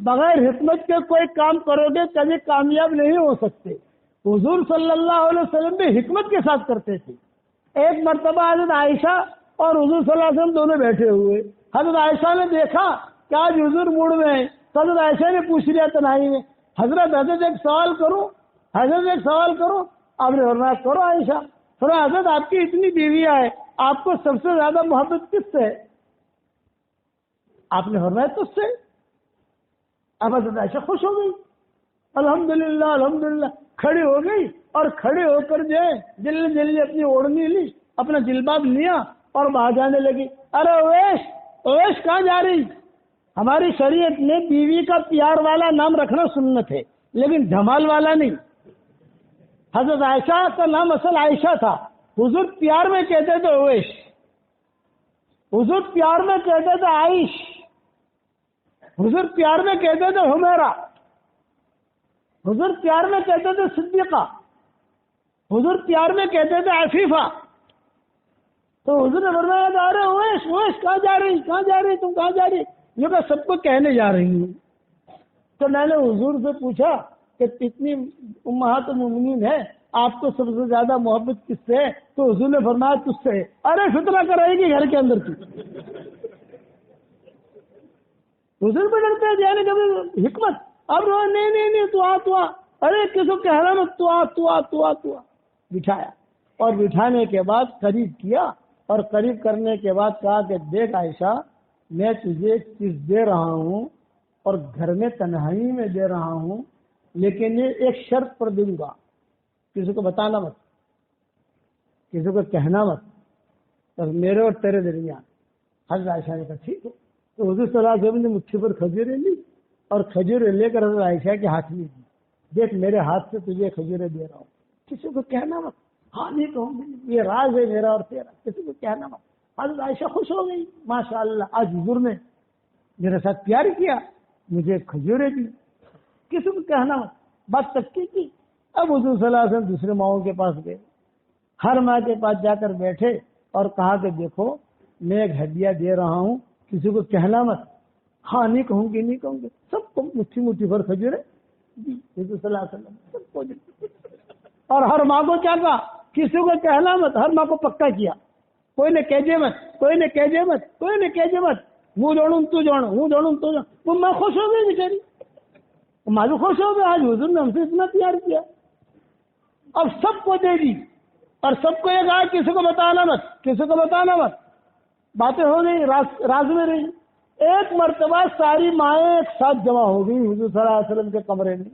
بغیر حکمت کے کوئی کام کرو گے کبھی کامیاب نہیں ہو سکتے. حضور صلی اللہ علیہ وسلم بھی حکمت کے ساتھ کرتے تھے. ایک مرتبہ حضرت عائشہ اور حضور صلی اللہ علیہ وسلم دونوں بیٹھے ہوئے. حضرت عائشہ نے دیکھا کہ آج حضور موڈ میں ہیں. حضرت عائشہ نے پوچھ لیا تنہائی میں, حضرت ایک سوال کروں, آپ نے فرمایا کرو عائشہ. فرمایا حضرت آپ کی اتنی بیویاں ہیں, آپ کو سب سے زیادہ محبت کس سے ہے؟ آپ نے فرمایا تجھ سے. اب حضرت عائشہ خوش ہو گئی, الحمدللہ کھڑی ہو گئی اور کھڑے ہو کر جو ہے جلدی اپنی اوڑھنی لی, اپنا جلباب لیا اور باہر جانے لگی. ارے اویش کہاں جا رہی؟ ہماری شریعت میں بیوی کا پیار والا نام رکھنا سنت ہے لیکن دھمال والا نہیں. حضرت عائشہ کا نام اصل عائشہ تھا. حضور پیار میں کہتے تھے اویش, حضور پیار میں کہتے تھے عائش, حضور پیار میں کہتے تھے حمیرہ, حضور پیار میں کہتے تھے صدیقہ, حضور پیار میں کہتے تھے عفیفہ. تو حضور نے فرمایا تھا ارے اویش کہاں جا رہی تم کہاں جا رہی؟ یہ میں سب کو کہنے جا رہی ہوں. تو میں نے حضور سے پوچھا کہ اتنی امہات المومنین ہے, آپ کو سب سے زیادہ محبت کس سے ہے؟ تو حضور نے فرمایا تجھ سے. ارے فتنہ کرائے گی گھر کے اندر کی. حضور بھی ڈرتے ہیں یعنی کبھی حکمت. اب نہیں تو آ, ارے کس کو کہنا مت, تو آ. بٹھایا اور بٹھانے کے بعد قریب کیا اور قریب کرنے کے بعد کہا کہ دیکھ عائشہ, میں تجھے ایک چیز دے رہا ہوں اور گھر میں تنہائی میں دے رہا ہوں, لیکن یہ ایک شرط پر دوں گا, کسی کو بتانا مت, کسی کو کہنا مت, بس میرے اور تیرے درمیان. حضرت عائشہ نے کہا ٹھیک ہے. تو حضور صلی اللہ علیہ وسلم نے مٹھی پر کھجوریں لی اور کھجوریں لے کر حضرت عائشہ کے ہاتھ میں دی. دیکھ میرے ہاتھ سے تجھے کھجوریں دے رہا ہوں, کسی کو کہنا مت. ہاں نہیں کہوں گی, یہ راز ہے میرا اور تیرا, کسی کو کہنا مت. حضرت عائشہ خوش ہو گئی, ماشاء اللہ آج حضور نے میرے ساتھ پیار کیا, مجھے کھجوریں دی, کسی کو کہنا مت. بات تکی کی. اب حضور صلی اللہ علیہ وسلم دوسرے ماؤں کے پاس گئے, ہر ماں کے پاس جا کر بیٹھے اور کہا کہ دیکھو میں ایک ہدیہ دے رہا ہوں, کسی کو کہنا مت. ہاں نہیں کہوں گی. سب کو مٹھی پر کھجوریں دی حضور صلی اللہ علیہ وسلم, سب کو دی. اور ہر ماں کو کیا کہا, کسی کو کہنا مت. ہر ماں کو پکا کیا, کوئی نے کہجے مت. وہ جوڑوں تو جوڑوں. وہ ماں خوش ہو گئی بیچاری, ماں بھی خوش ہو گئی, آج حضور نے ہم سے اتنا پیار کیا. اب سب کو دے دی اور سب کو یہ کہا کسی کو بتانا مت. باتیں ہو گئی, راز میں رہی. ایک مرتبہ ساری مائیں ایک ساتھ جمع ہو گئی حضور صلی اللہ علیہ وسلم کے کمرے میں.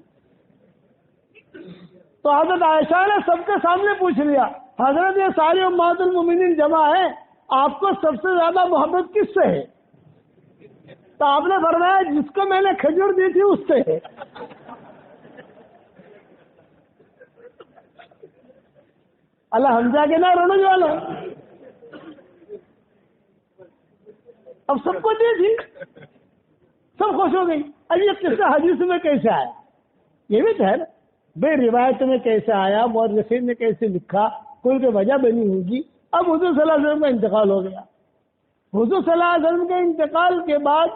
تو حضرت عائشہ نے سب کے سامنے پوچھ لیا, حضرت یہ ساری امہات المومنین جمع ہے, آپ کو سب سے زیادہ محبت کس سے ہے؟ تو آپ نے فرمایا جس کو میں نے کھجور دی تھی اس سے ہے. اللہ ہم جا کے نہ رونے والو, اب سب کو دی تھی, سب خوش ہو گئی. اب یہ قصہ حدیث میں کیسے آیا؟ یہ بھی تو ہے نا بے روایت میں کیسے آیا, مورخین نے کیسے لکھا, کوئی تو وجہ بنی ہوگی. اب حضور صلی اللہ علیہ وسلم کا انتقال ہو گیا. حضور صلی اللہ علیہ وسلم کے انتقال کے بعد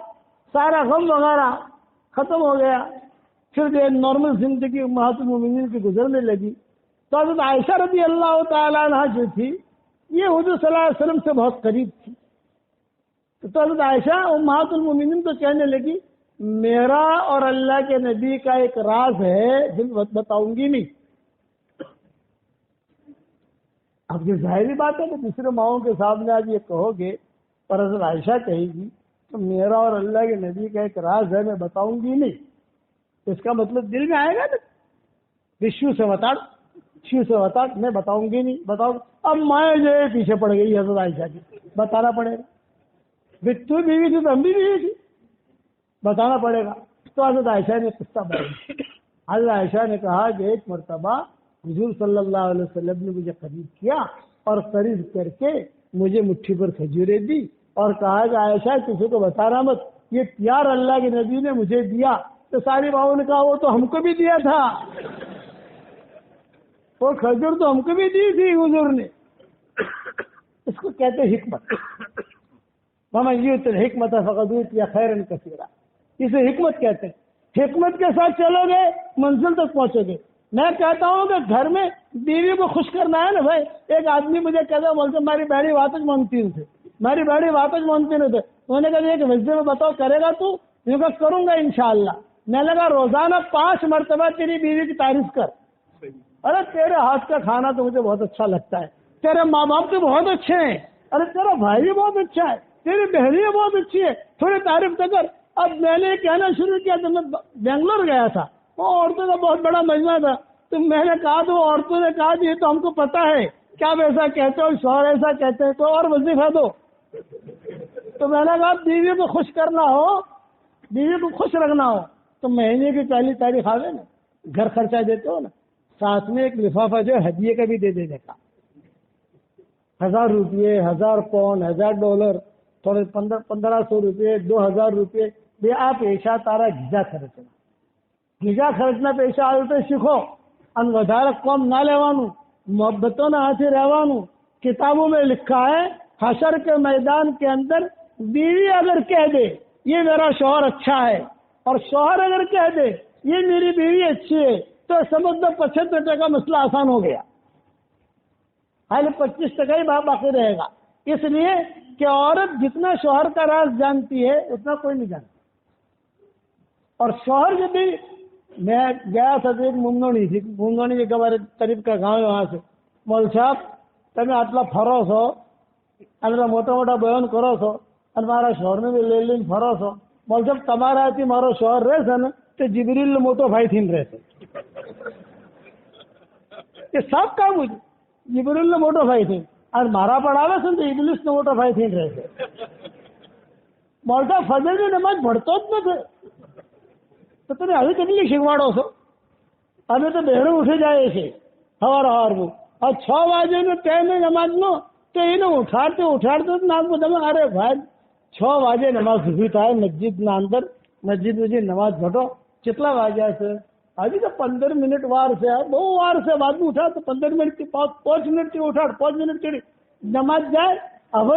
سارا غم وغیرہ ختم ہو گیا. پھر جو نارمل زندگی امہات المومنین کی گزرنے لگی. تو حضرت عائشہ رضی اللہ تعالیٰ عنہ جو تھی یہ حضور صلی اللہ علیہ وسلم سے بہت قریب تھی. تو حضرت عائشہ امہات المومنین تو کہنے لگی میرا اور اللہ کے نبی کا ایک راز ہے جو بتاؤں گی نہیں. اب یہ ظاہری بات ہے کہ دوسرے ماؤں کے سامنے آپ یہ کہو گے اور حضرت عائشہ کہے گی تو میرا اور اللہ کے نبی کا ایک راز ہے میں بتاؤں گی نہیں, اس کا مطلب دل میں آئے گا نا شو سے بتا میں بتاؤں گی نہیں بتاؤں. اب مائیں جو ہے پیچھے پڑ گئی حضرت عائشہ کی, بتانا پڑے گا. تو بیوی تھی تو ہم بھی بیوی تھی, بتانا پڑے گا. تو حضرت عائشہ نے قصہ بیان. حضرت عائشہ نے کہا کہ ایک مرتبہ حضور صلی اللہ علیہ وسلم نے مجھے قریب کیا اور قریب کر کے مجھے مٹھی پر کھجوریں دی اور کہا کہ عائشہ کسی کو بتانا مت, یہ پیار اللہ کے نبی نے مجھے دیا. تو ساری ماؤں نے کہا وہ تو ہم کو بھی دیا تھا, وہ کھجور تو ہم کو بھی دی تھی حضور نے. اس کو کہتے حکمت. ومن یؤت الحکمت فقد اوتی خیرا کثیرا, اسے حکمت کہتے ہیں. حکمت کے ساتھ چلو گے منزل تک پہنچو گے. میں کہتا ہوں کہ گھر میں بیوی کو خوش کرنا ہے نا بھائی. ایک آدمی مجھے کہتا بولتے میری بیڑی بات مانتی تھے, میری بیڑی بات مانتی نہیں تھے. انہوں نے کہا ایک وزے میں بتاؤ کرے گا تو؟ میں کہا کروں گا انشاءاللہ. میں لگا روزانہ 5 مرتبہ تیری بیوی کی تعریف کر. ارے تیرے ہاتھ کا کھانا تو مجھے بہت اچھا لگتا ہے, تیرے ماں باپ تو بہت اچھے ہیں, ارے تیرا بھائی بھی بہت اچھا ہے, تیری بہنی بہت اچھی ہے, تھوڑی تعریف تو کر. اب میں نے کہنا شروع کیا تو میں بنگلور گیا تھا, وہ عورتوں کا بہت بڑا مجمع تھا. تو میں نے کہا تو عورتوں نے کہا یہ تو ہم کو پتا ہے کیا ایسا کہتے ہو, شوہر ایسا کہتے ہیں, تو اور وظیفہ دو. تو میں نے کہا بیوی کو خوش کرنا ہو, بیوی کو خوش رکھنا ہو تو مہینے کی پہلی تاریخ آوے نا, گھر خرچہ دیتے ہو نا, ساتھ میں ایک لفافہ جو ہدیے کا بھی دے دینے کا. 1000 روپئے, 1000 پاؤنڈ, $1000, تھوڑے 1500 روپئے, 2000 روپئے یہ آپ پیشہ تارا گھیجا خرچنا. گھیجا خرچنا پیشہ آئے تو سیکھو. ان વધારે કોમ ના લેવાનું, محبتوں હાથે રહેવાનું. کتابوں میں لکھا ہے حشر کے میدان کے اندر بیوی اگر کہہ دے یہ میرا شوہر اچھا ہے, اور شوہر اگر کہہ دے یہ میری بیوی اچھی ہے, تو سمجھ دو 75% مسئلہ آسان ہو گیا. خالی 25% ہی باقی رہے گا. اس لیے کہ عورت جتنا شوہر کا راز جانتی ہے اتنا کوئی نہیں جانتا. اور شوہر جو بھی, میں گیا تھا تو ایک ممنونی تھی, ممنونی ایک ہمارے قریب کا گاؤں ہے, وہاں سے مول صاحب તમે આટલા ફરો છો, આટલા મોટા મોટા બયાન કરો છો અને મારા શોહરને બી લઈ લઈને ફરો છો. મોલ સાહેબ તમારાથી મારો શોહર રહેશે ને તે જીબરીલનો મોટો ભાઈ થઈને રહેશે. એ સાફ કામ છે, જીબરીલનો મોટો ભાઈ થઈને, અને મારા પણ આવે છે ને તો ઇબલીસનો મોટો ભાઈ થઈને રહેશે. મોલ સાહેબ ફજરની નમાજ ભણતો જ નથી, તો તમે આવી કેટલી શીખવાડો છો? અમે તો બહેરું ઉઠી જાય છે સવારમાં, اور 6 વાગે નો ટાઈમ નમાજ નો, તો એને ઉઠાડતો જ નાખો તમે. અરે ભાઈ 6 વાગે નમાજ ઊભી થાય મસ્જિદના અંદર, મસ્જિદ નમાજ ભટો. કેટલા વાગ્યા છે? હજી તો 15 મિનિટ વાર છે, બહુ વાર છે. બાદમાં ઉઠાડ તો 15 મિનિટથી 5 મિનિટથી ઉઠાડ, 5 મિનિટથી નમાજ જાય. હવે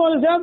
બોલે સાહેબ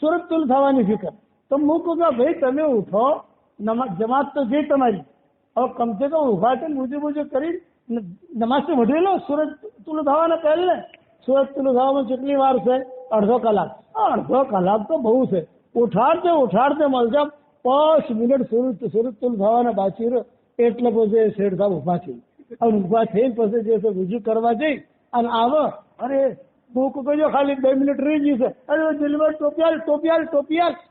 સુરત તુલ થવાની ફિકર, તો હું કહું કે ભાઈ તમે ઉઠો, નમાજ જમાત તો જઈ તમારી, હવે કમસે કમ ઉભા થઈને મૂજું કરી નમાજ તો વઢી લો. સુરત તુલ થવાના પહેલે, સુરત તુલ થવામાં કેટલી વાર છે? અડધો કલાક. અડધો કલાક તો બહુ છે. ઉઠાડતે મળશે 5 મિનિટ સુરત તુલ થવાના બાકી રહ્યો એટલે પછી શેઠ સાહેબ ઉભા થઈ, અને ઉભા થઈને પછી જે છે રજૂ કરવા જઈ અને આવો. અરે હું કહેજો ખાલી 2 મિનિટ રહી ગઈ છે. અરે દિલમાં ટોપિયાલ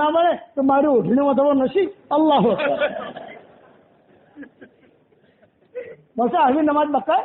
ના મળે તો મારી ઓઢણીમાં થવો નસીબ. અલ્લાહ બસ આવી નમાજ બકાય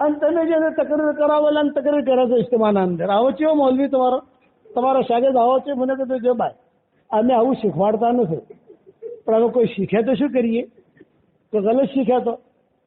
અને તમે જે તકરીર કરાવેલા ને તકરીર કરે છે ઇજ્તિમાના અંદર, આવો છે મૌલવી તમારો શાગિર્દ આવો છે. મને કીધું જો ભાઈ અમે આવું શીખવાડતા નથી, પણ હવે કોઈ શીખે તો શું કરીએ, તો ગલત શીખે તો.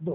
2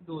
2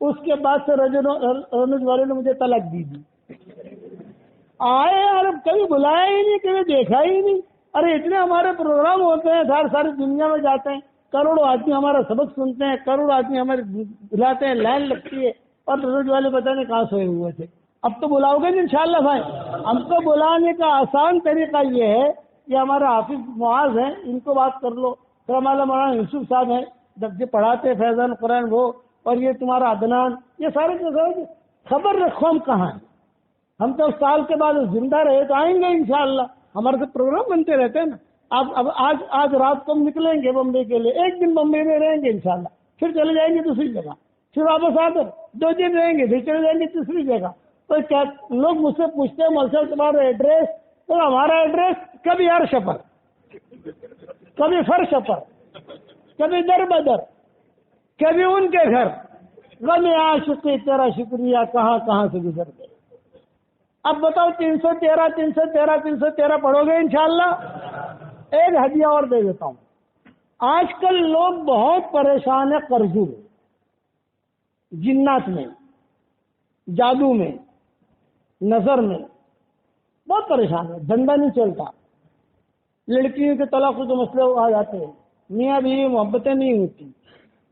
اس کے بعد سے رنوج والے نے مجھے طلاق دی دی. آئے یار کبھی بلایا ہی نہیں, کبھی دیکھا ہی نہیں. ارے اتنے ہمارے پروگرام ہوتے ہیں, ساری دنیا میں جاتے ہیں, کروڑوں آدمی ہمارا سبق سنتے ہیں, کروڑوں آدمی ہمارے بلاتے ہیں, لائن لگتی ہے, اور رنوج والے پتہ نہیں کہاں سوئے ہوئے تھے. اب تو بلاؤ گے انشاءاللہ بھائی. ہم کو بلانے کا آسان طریقہ یہ ہے کہ ہمارے حافظ معاذ ہیں, ان کو بات کر لو. پھر ہمارا مولانا یوسف صاحب ہیں جب پڑھاتے فیضان قرآن وہ, اور یہ تمہارا عدنان, یہ سارے خبر رکھو ہم کہاں ہیں. ہم تو سال کے بعد زندہ رہے تو آئیں گے انشاءاللہ. ہمارے تو پروگرام بنتے رہتے ہیں نا. اب آج رات کو ہم نکلیں گے بمبئی کے لیے, ایک دن بمبئی میں رہیں گے انشاءاللہ, پھر چلے جائیں گے دوسری جگہ, پھر واپس آ کر 2 دن رہیں گے, پھر چلے جائیں گے تیسری جگہ. تو کیا لوگ مجھ سے پوچھتے ہیں مول صاحب تمہارا ایڈریس, تو ہمارا ایڈریس کبھی عرش پر, کبھی فرش پر, کبھی در بدر, کبھی ان کے گھر. غم عاشقی تیرا شکریہ کہاں کہاں سے گزر گئے. اب بتاؤ 313 پڑھو گے انشاءاللہ. ایک ہدیہ اور دے دیتا ہوں. آج کل لوگ بہت پریشان ہیں قرضوں میں, جنات میں, جادو میں, نظر میں, بہت پریشان ہے. دھندا نہیں چلتا, لڑکیوں کے طلاق کے مسئلے آ جاتے ہیں, میاں بیوی محبتیں نہیں ہوتی,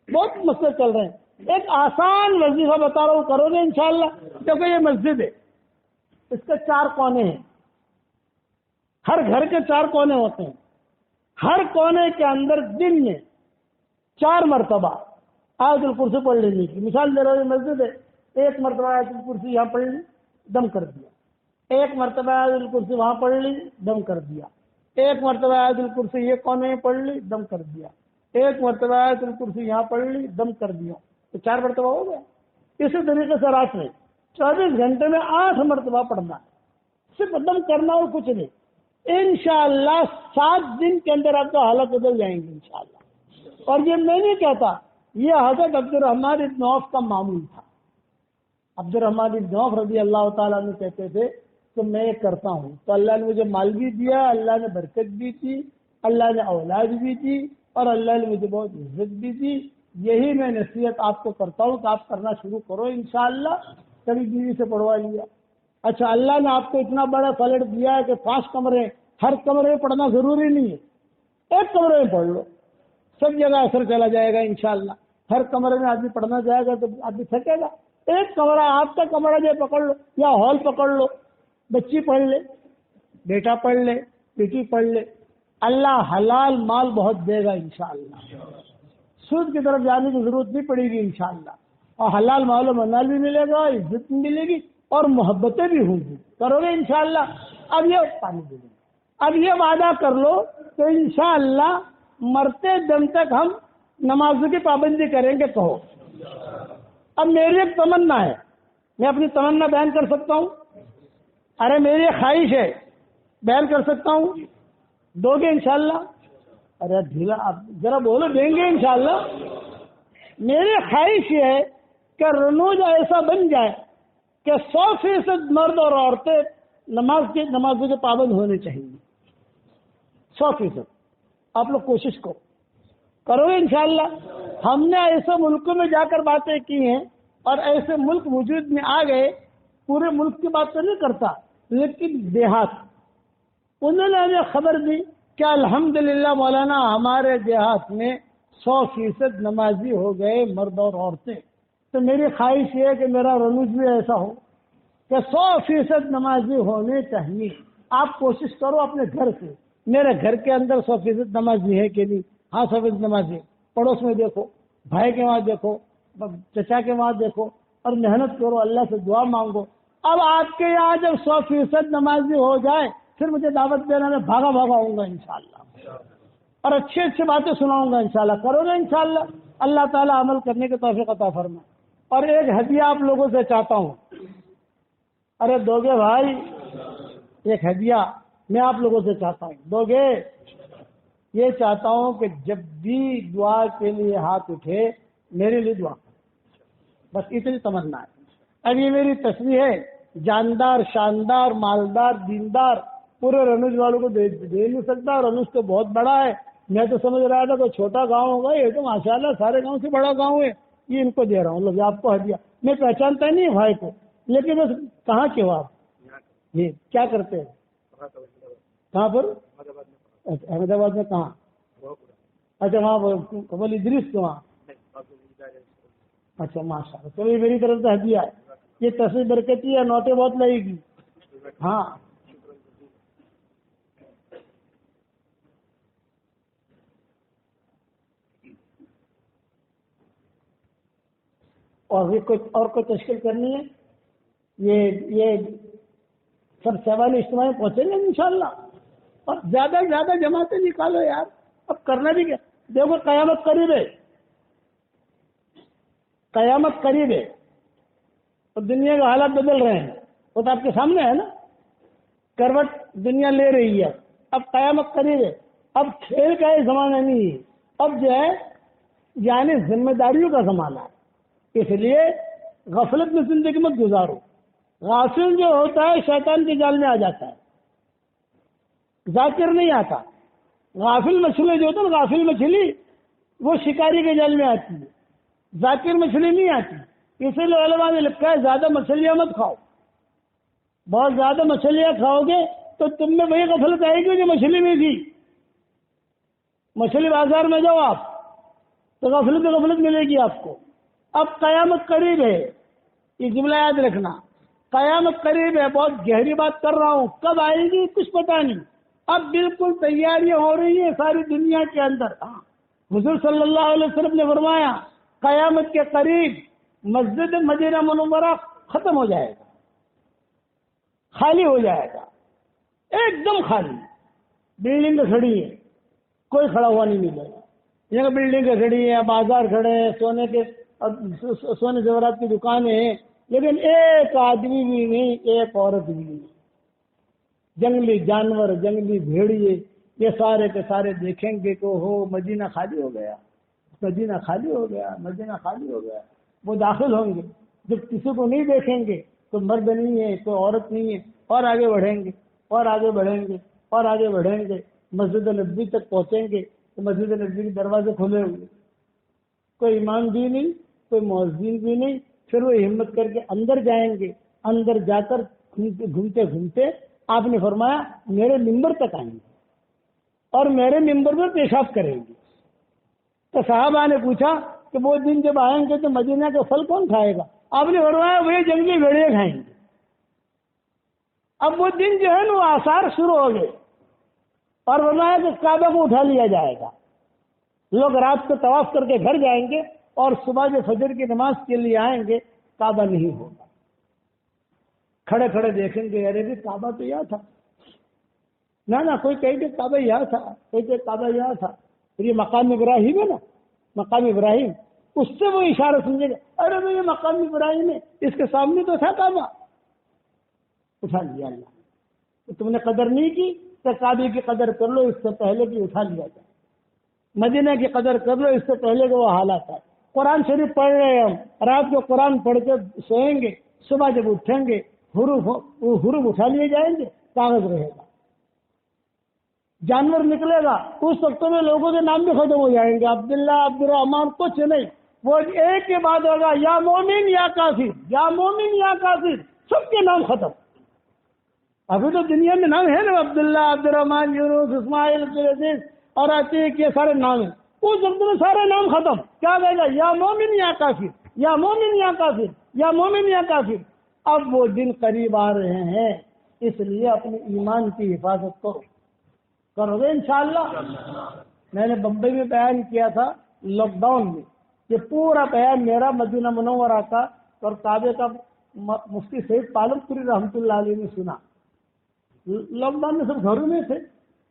بہت مسئلے چل رہے ہیں. ایک آسان وظیفہ بتا رہا ہوں, کرو گے انشاءاللہ. کیونکہ یہ مسجد ہے, اس کے 4 کونے ہیں, ہر گھر کے 4 کونے ہوتے ہیں. ہر کونے کے اندر دن میں 4 مرتبہ آیت الکرسی پڑھ لینے کی. مثال دے رہا ہوں, مسجد ہے, 1 مرتبہ آیت الکرسی یہاں پڑھ لی, دم کر دیا. 1 مرتبہ آیت الکرسی وہاں پڑھ لی, دم کر دیا. 1 مرتبہ آیت الکرسی یہ کونے میں پڑھ لی, دم کر دیا. 1 مرتبہ آیت الکرسی یہاں پڑھ لی, دم کر دیا. تو 4 مرتبہ ہو گیا. اسی طریقے سے رات میں 24 گھنٹے میں 8 مرتبہ پڑھنا ہے, صرف دم کرنا اور کچھ نہیں. انشاءاللہ 7 دن کے اندر آپ کا حالت بدل جائیں گے انشاءاللہ. اور یہ میں نہیں کہتا, یہ حضرت عبد الرحمن بن عوف کا معمول تھا. عبد الرحمن بن عوف رضی اللہ تعالیٰ عنہ کہتے تھے کہ میں یہ کرتا ہوں تو اللہ نے مجھے مال بھی دیا, اللہ نے برکت بھی دی, اللہ نے اولاد بھی دی, اور اللہ نے مجھے بہت عزت بھی دی. یہی میں نصیحت آپ کو کرتا ہوں کہ آپ کرنا شروع کرو انشاءاللہ. کبھی بیوی سے پڑھوا لیا. اچھا, اللہ نے آپ کو اتنا بڑا فلٹ دیا ہے کہ 5 کمرے, ہر کمرے میں پڑھنا ضروری نہیں ہے, 1 کمرے میں پڑھ لو, سب جگہ اثر چلا جائے گا انشاءاللہ. ہر کمرے میں آدمی پڑھنا جائے گا تو آدمی تھکے گا. 1 کمرہ آپ کا کمرہ جو پکڑ لو, یا ہال پکڑ لو, بچی پڑھ لے, بیٹا پڑھ لے, بیٹی پڑھ لے. اللہ حلال مال بہت دے گا انشاءاللہ. سود کی طرف جانے کی ضرورت نہیں پڑے گی انشاءاللہ. اور حلال مال و منال بھی ملے گا, عزت بھی ملے گی, اور محبتیں بھی ہوں گی. کرو گے انشاءاللہ. اب یہ پانی دے دیں, اب یہ وعدہ کر لو تو انشاءاللہ مرتے دم تک ہم نمازوں کی پابندی کریں گے. کہو. اب میری ایک تمنا ہے, میں اپنی تمنا بیان کر سکتا ہوں. ارے میری ایک خواہش ہے, بیان کر سکتا ہوں. دو گے انشاءاللہ؟ ارے ڈھیلا, آپ ذرا بولو. دیں گے انشاءاللہ. میری خواہش یہ ہے کہ رنوج ایسا بن جائے کہ 100% مرد اور عورتیں نمازوں کے پابند ہونے چاہیے. 100%. آپ لوگ کوشش کرو گے انشاءاللہ. ہم نے ایسے ملکوں میں جا کر باتیں کی ہیں, اور ایسے ملک وجود میں آ گئے. پورے ملک کی بات تو نہیں کرتا, لیکن دیہات, انہوں نے ہمیں خبر دی کہ الحمدللہ مولانا ہمارے دیہات میں 100% نمازی ہو گئے, مرد اور عورتیں. تو میری خواہش یہ ہے کہ میرا رنوج بھی ایسا ہو کہ 100% نمازی ہونے چاہیے. آپ کوشش کرو اپنے گھر سے. میرے گھر کے اندر 100% نمازی ہے کہ نہیں؟ ہاں 100% نمازی. پڑوس میں دیکھو, بھائی کے وہاں دیکھو, چچا کے وہاں دیکھو, اور محنت کرو, اللہ سے دعا مانگو. اب آپ کے یہاں جب 100% نمازی ہو جائے, پھر مجھے دعوت دینا, میں بھاگا ہوں گا انشاءاللہ, اور اچھی باتیں سناؤں گا انشاءاللہ. کرو گے انشاءاللہ. اللہ تعالیٰ عمل کرنے کی توفیق عطا فرمائے. اور ایک ہدیہ آپ لوگوں سے چاہتا ہوں. ارے دو گے بھائی؟ ایک ہدیہ میں آپ لوگوں سے چاہتا ہوں. دو گے؟ یہ چاہتا ہوں کہ جب بھی دعا کے لیے ہاتھ اٹھے میرے لیے دعا کرو. بس اتنی تمنا ہے. اب یہ میری تصویر ہے, جاندار, شاندار, مالدار, دیندار, پورے رنوج والوں کو دے نہیں سکتا. رنوج تو بہت بڑا ہے. میں تو سمجھ رہا تھا کہ چھوٹا گاؤں ہوگا, یہ تو ماشاءاللہ سارے گاؤں سے بڑا گاؤں ہے. یہ ان کو دے رہا ہوں، لو آپ کو ہدیہ. میں پہچانتا نہیں بھائی کو، لیکن بس کہاں کے ہو آپ؟ جی کیا کرتے ہیں؟ کہاں پر؟ احمد آباد میں کہاں؟ اچھا وہاں قبل ادریس کے وہاں. اچھا ماشاء اللہ، چلیے میری طرف سے ہدیہ ہے. یہ تصویر برکتی ہے، نوٹیں بہت لگے گی. ہاں اور بھی کچھ اور کوئی تشکیل کرنی ہے. یہ سب سیوالی اجتماع میں پہنچیں گے انشاءاللہ. اور زیادہ سے زیادہ جماعتیں نکالو یار. اب کرنا بھی کیا؟ دیکھو قیامت قریب ہے، قیامت قریب ہے اور دنیا کے حالات بدل رہے ہیں. وہ تو آپ کے سامنے ہے نا، کروٹ دنیا لے رہی ہے. اب قیامت قریب ہے. اب کھیل کا یہ زمانہ نہیں ہے، اب جو ہے یعنی ذمہ داریوں کا زمانہ ہے. اس لیے غفلت میں زندگی مت گزارو. غافل جو ہوتا ہے شیطان کے جال میں آ جاتا ہے، ذاکر نہیں آتا. غافل مچھلی جو ہوتا ہے نا، غافل مچھلی وہ شکاری کے جال میں آتی ہے، ذاکر مچھلی نہیں آتی. اسی لیے علماء نے لکھا ہے زیادہ مچھلیاں مت کھاؤ. بہت زیادہ مچھلیاں کھاؤ گے تو تم میں وہی غفلت آئے گی جو مچھلی میں تھی. مچھلی بازار میں جاؤ آپ تو غفلت ملے گی آپ کو. اب قیامت قریب ہے، یہ جملہ یاد رکھنا. قیامت قریب ہے، بہت گہری بات کر رہا ہوں. کب آئے گی کچھ پتہ نہیں. اب بالکل تیاریاں ہو رہی ہیں ساری دنیا کے اندر. حضور صلی اللہ علیہ وسلم نے فرمایا قیامت کے قریب مسجد مدینہ منورہ ختم ہو جائے گا، خالی ہو جائے گا، ایک دم خالی. بلڈنگ کھڑی ہے، کوئی کھڑا ہوا نہیں ملے گا. یہاں بلڈنگ کھڑی ہے، بازار کھڑے ہیں، سونے زیورات کی دکانیں ہیں، لیکن ایک آدمی بھی نہیں، ایک عورت بھی نہیں. جنگلی جانور، جنگلی بھیڑیے، یہ سارے کے سارے دیکھیں گے کہ ہو مدینہ خالی ہو گیا، مدینہ خالی ہو گیا، مدینہ خالی ہو گیا. وہ داخل ہوں گے، جب کسی کو نہیں دیکھیں گے تو مرد نہیں ہے، کوئی عورت نہیں ہے، اور آگے بڑھیں گے اور آگے بڑھیں گے اور آگے بڑھیں گے. مسجد نبوی تک پہنچیں گے تو مسجد نبوی کے دروازے کھلے ہوئے، کوئی امام بھی نہیں، کوئی مؤذن بھی نہیں. پھر وہ ہمت کر کے اندر جائیں گے. اندر جا کر گھومتے گھومتے آپ نے فرمایا میرے ممبر تک آئیں گے اور میرے ممبر میں پیشاب کریں گے. تو صحابہ نے پوچھا کہ وہ دن جب آئیں گے تو مدینہ کا پھل کون کھائے گا؟ آپ نے فرمایا وہ جنگلی بھیڑیے کھائیں گے. اب وہ دن جو ہے نا وہ آثار شروع ہو گئے اور فرمایا کہ کعبہ کو اٹھا لیا جائے گا. لوگ رات کو طواف کر کے گھر جائیں گے اور صبح جو فجر کی نماز کے لیے آئیں گے کعبہ نہیں ہوگا. کھڑے کھڑے دیکھیں گے ارے بھی کعبہ تو یہاں تھا. نہ کوئی کہیں کہ کعبہ یہاں تھا، کوئی کہ کعبہ یہاں تھا. یہ مقام ابراہیم ہے نا، مقام ابراہیم، اس سے وہ اشارہ سمجھے گا ارے بھائی یہ مقام ابراہیم ہے، اس کے سامنے تو تھا کعبہ. اٹھا لیا اللہ. تو تم نے قدر نہیں کی تو کعبے کی قدر کر لو اس سے پہلے کہ اٹھا لیا جائے. مدینہ کی قدر کر لو اس سے پہلے کہ وہ حالات ہے. قرآن شریف پڑھ رہے ہیں ہم، رات کو قرآن پڑھ کے سوئیں گے، صبح جب اٹھیں گے حروف اٹھا لیے جائیں گے، کاغذ رہے گا. جانور نکلے گا اس وقت میں لوگوں کے نام بھی ختم ہو جائیں گے. عبداللہ، عبدالرحمان، کچھ نہیں. وہ ایک کے بعد ہوگا یا مومن یا کافر، یا مومن یا کافر، سب کے نام ختم. ابھی تو دنیا میں نام ہے نا، عبداللہ، عبدالرحمان، یونس، اسماعیل، عبدالعزیز اور عتیق، یہ سارے نام ہیں. اس وقت میں سارے نام ختم. کیا کہے گا؟ یا مومن یا کافر، یا مومن یا کافر، یا مومن یا کافر. اب وہ دن قریب آ رہے ہیں، اس لیے اپنے ایمان کی حفاظت کرو گے انشاءاللہ. میں نے بمبئی میں بیان کیا تھا لاک ڈاؤن میں. یہ پورا بیان میرا مدینہ منورہ کا اور کعبے کا مفتی سید پالم پوری رحمۃ اللہ علیہ نے سنا. لاک ڈاؤن میں سب گھروں میں تھے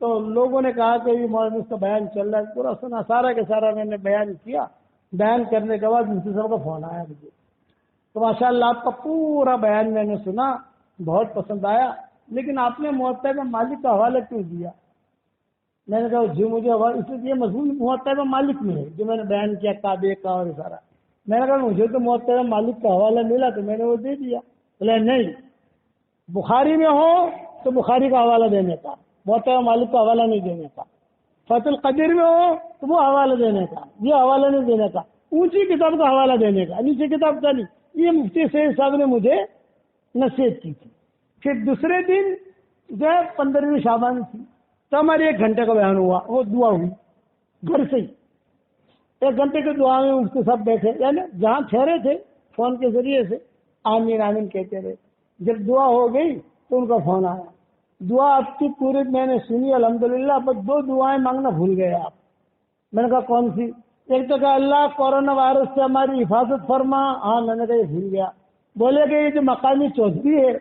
تو لوگوں نے کہا کہ یہ مولوی کا بیان چل رہا ہے، پورا سنا، سارا کے سارا میں نے بیان کیا. بیان کرنے کے بعد مفتی صاحب کا فون آیا مجھے، تو ماشاء اللہ آپ کا پورا بیان میں نے سنا، بہت پسند آیا، لیکن آپ نے موطا امام مالک کا حوالہ کیوں دیا؟ میں نے کہا جی مجھے اس لیے مضمون موطا امام مالک میں ہے جو میں نے بیان کیا کعبے کا اور سارا. میں نے کہا مجھے تو موطا امام مالک کا حوالہ ملا تو میں نے وہ دے دیا. بولے نہیں، بخاری میں ہو تو بخاری کا حوالہ دینے کا، موطا امام مالک کا حوالہ نہیں دینے کا. فتح القدیر میں ہو تو وہ حوالہ دینے کا، یہ حوالہ نہیں دینے کا. اونچی کتاب کا حوالہ دینے کا، نیچے کتاب کا نہیں. یہ مفتی سید صاحب نے مجھے نصیحت کی تھی. پھر دوسرے دن جو ہے 15ویں شعبان تھی تو ہمارے 1 گھنٹے کا بیان ہوا، وہ دعا ہوئی گھر سے ہی. 1 گھنٹے کی دعا میں مفتی صاحب بیٹھے، یعنی جہاں ٹھہرے تھے فون کے ذریعے سے آمین آمین کہتے رہے. جب دعا ہو گئی تو ان کا فون آیا، دعا آپ کی پوری میں نے سنی الحمدللہ، بس 2 دعائیں مانگنا بھول گئے آپ. میں نے کہا کون سی؟ ایک تو کہا اللہ کورونا وائرس سے ہماری حفاظت فرما. ہاں میں نے کہا یہ بھول گیا. بولے کہ یہ جو مقامی چودھری ہے،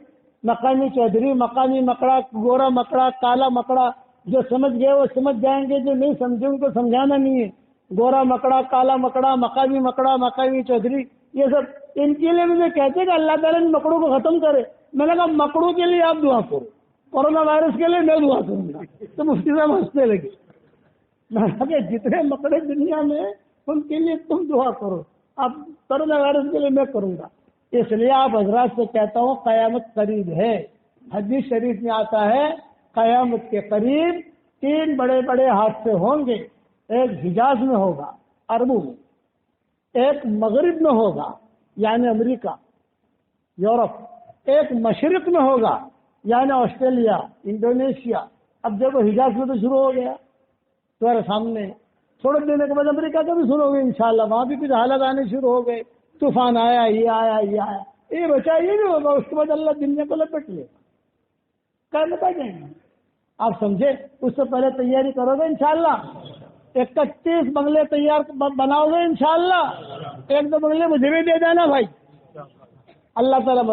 مقامی چودھری، مقامی مکڑا، گورا مکڑا، کالا مکڑا، جو سمجھ گئے وہ سمجھ جائیں گے، جو نہیں سمجھے ان کو سمجھانا نہیں ہے. گورا مکڑا، کالا مکڑا، مقامی چودھری، یہ سب ان کے لیے مجھے کہتے ہیں کہ اللہ تعالیٰ ان مکڑوں کو ختم کرے. میں نے کہا مکڑوں کے لیے آپ دعا کرو، کورونا وائرس کے لیے میں دعا کروں گا. تو مفتی صاحب ہنسنے لگے. میں نے کہا کہ جتنے مکڑے دنیا میں ان کے لیے تم دعا کرو، اب کورونا وائرس کے لیے میں کروں گا. اس لیے آپ حضرات سے کہتا ہوں قیامت قریب ہے. حدیث شریف میں آتا ہے قیامت کے قریب 3 بڑے بڑے حادثے ہوں گے. ایک حجاز میں ہوگا عربوں میں، ایک مغرب میں ہوگا یعنی امریکہ یورپ، ایک مشرق میں ہوگا یعنی آسٹریلیا انڈونیشیا. اب دیکھو حجاز میں تو شروع ہو گیا تمہارے سامنے، تھوڑے دینے کے بعد امریکہ کا بھی شروع ہو گیا انشاءاللہ. وہاں بھی کچھ حالات آنے شروع ہو گئے، طوفان آیا، یہ آیا، یہ آیا. یہ بچا یہ نہیں ہوگا، اس کے بعد اللہ دنیا کو لپٹ لے گا. کیا بتا جائیں گے آپ سمجھے؟ اس سے پہلے تیاری کرو گے انشاءاللہ. 31 بنگلے تیار بناؤ گے انشاءاللہ. 1-2 بنگلے مجھے بھی دے دینا بھائی. اللہ تعالیٰ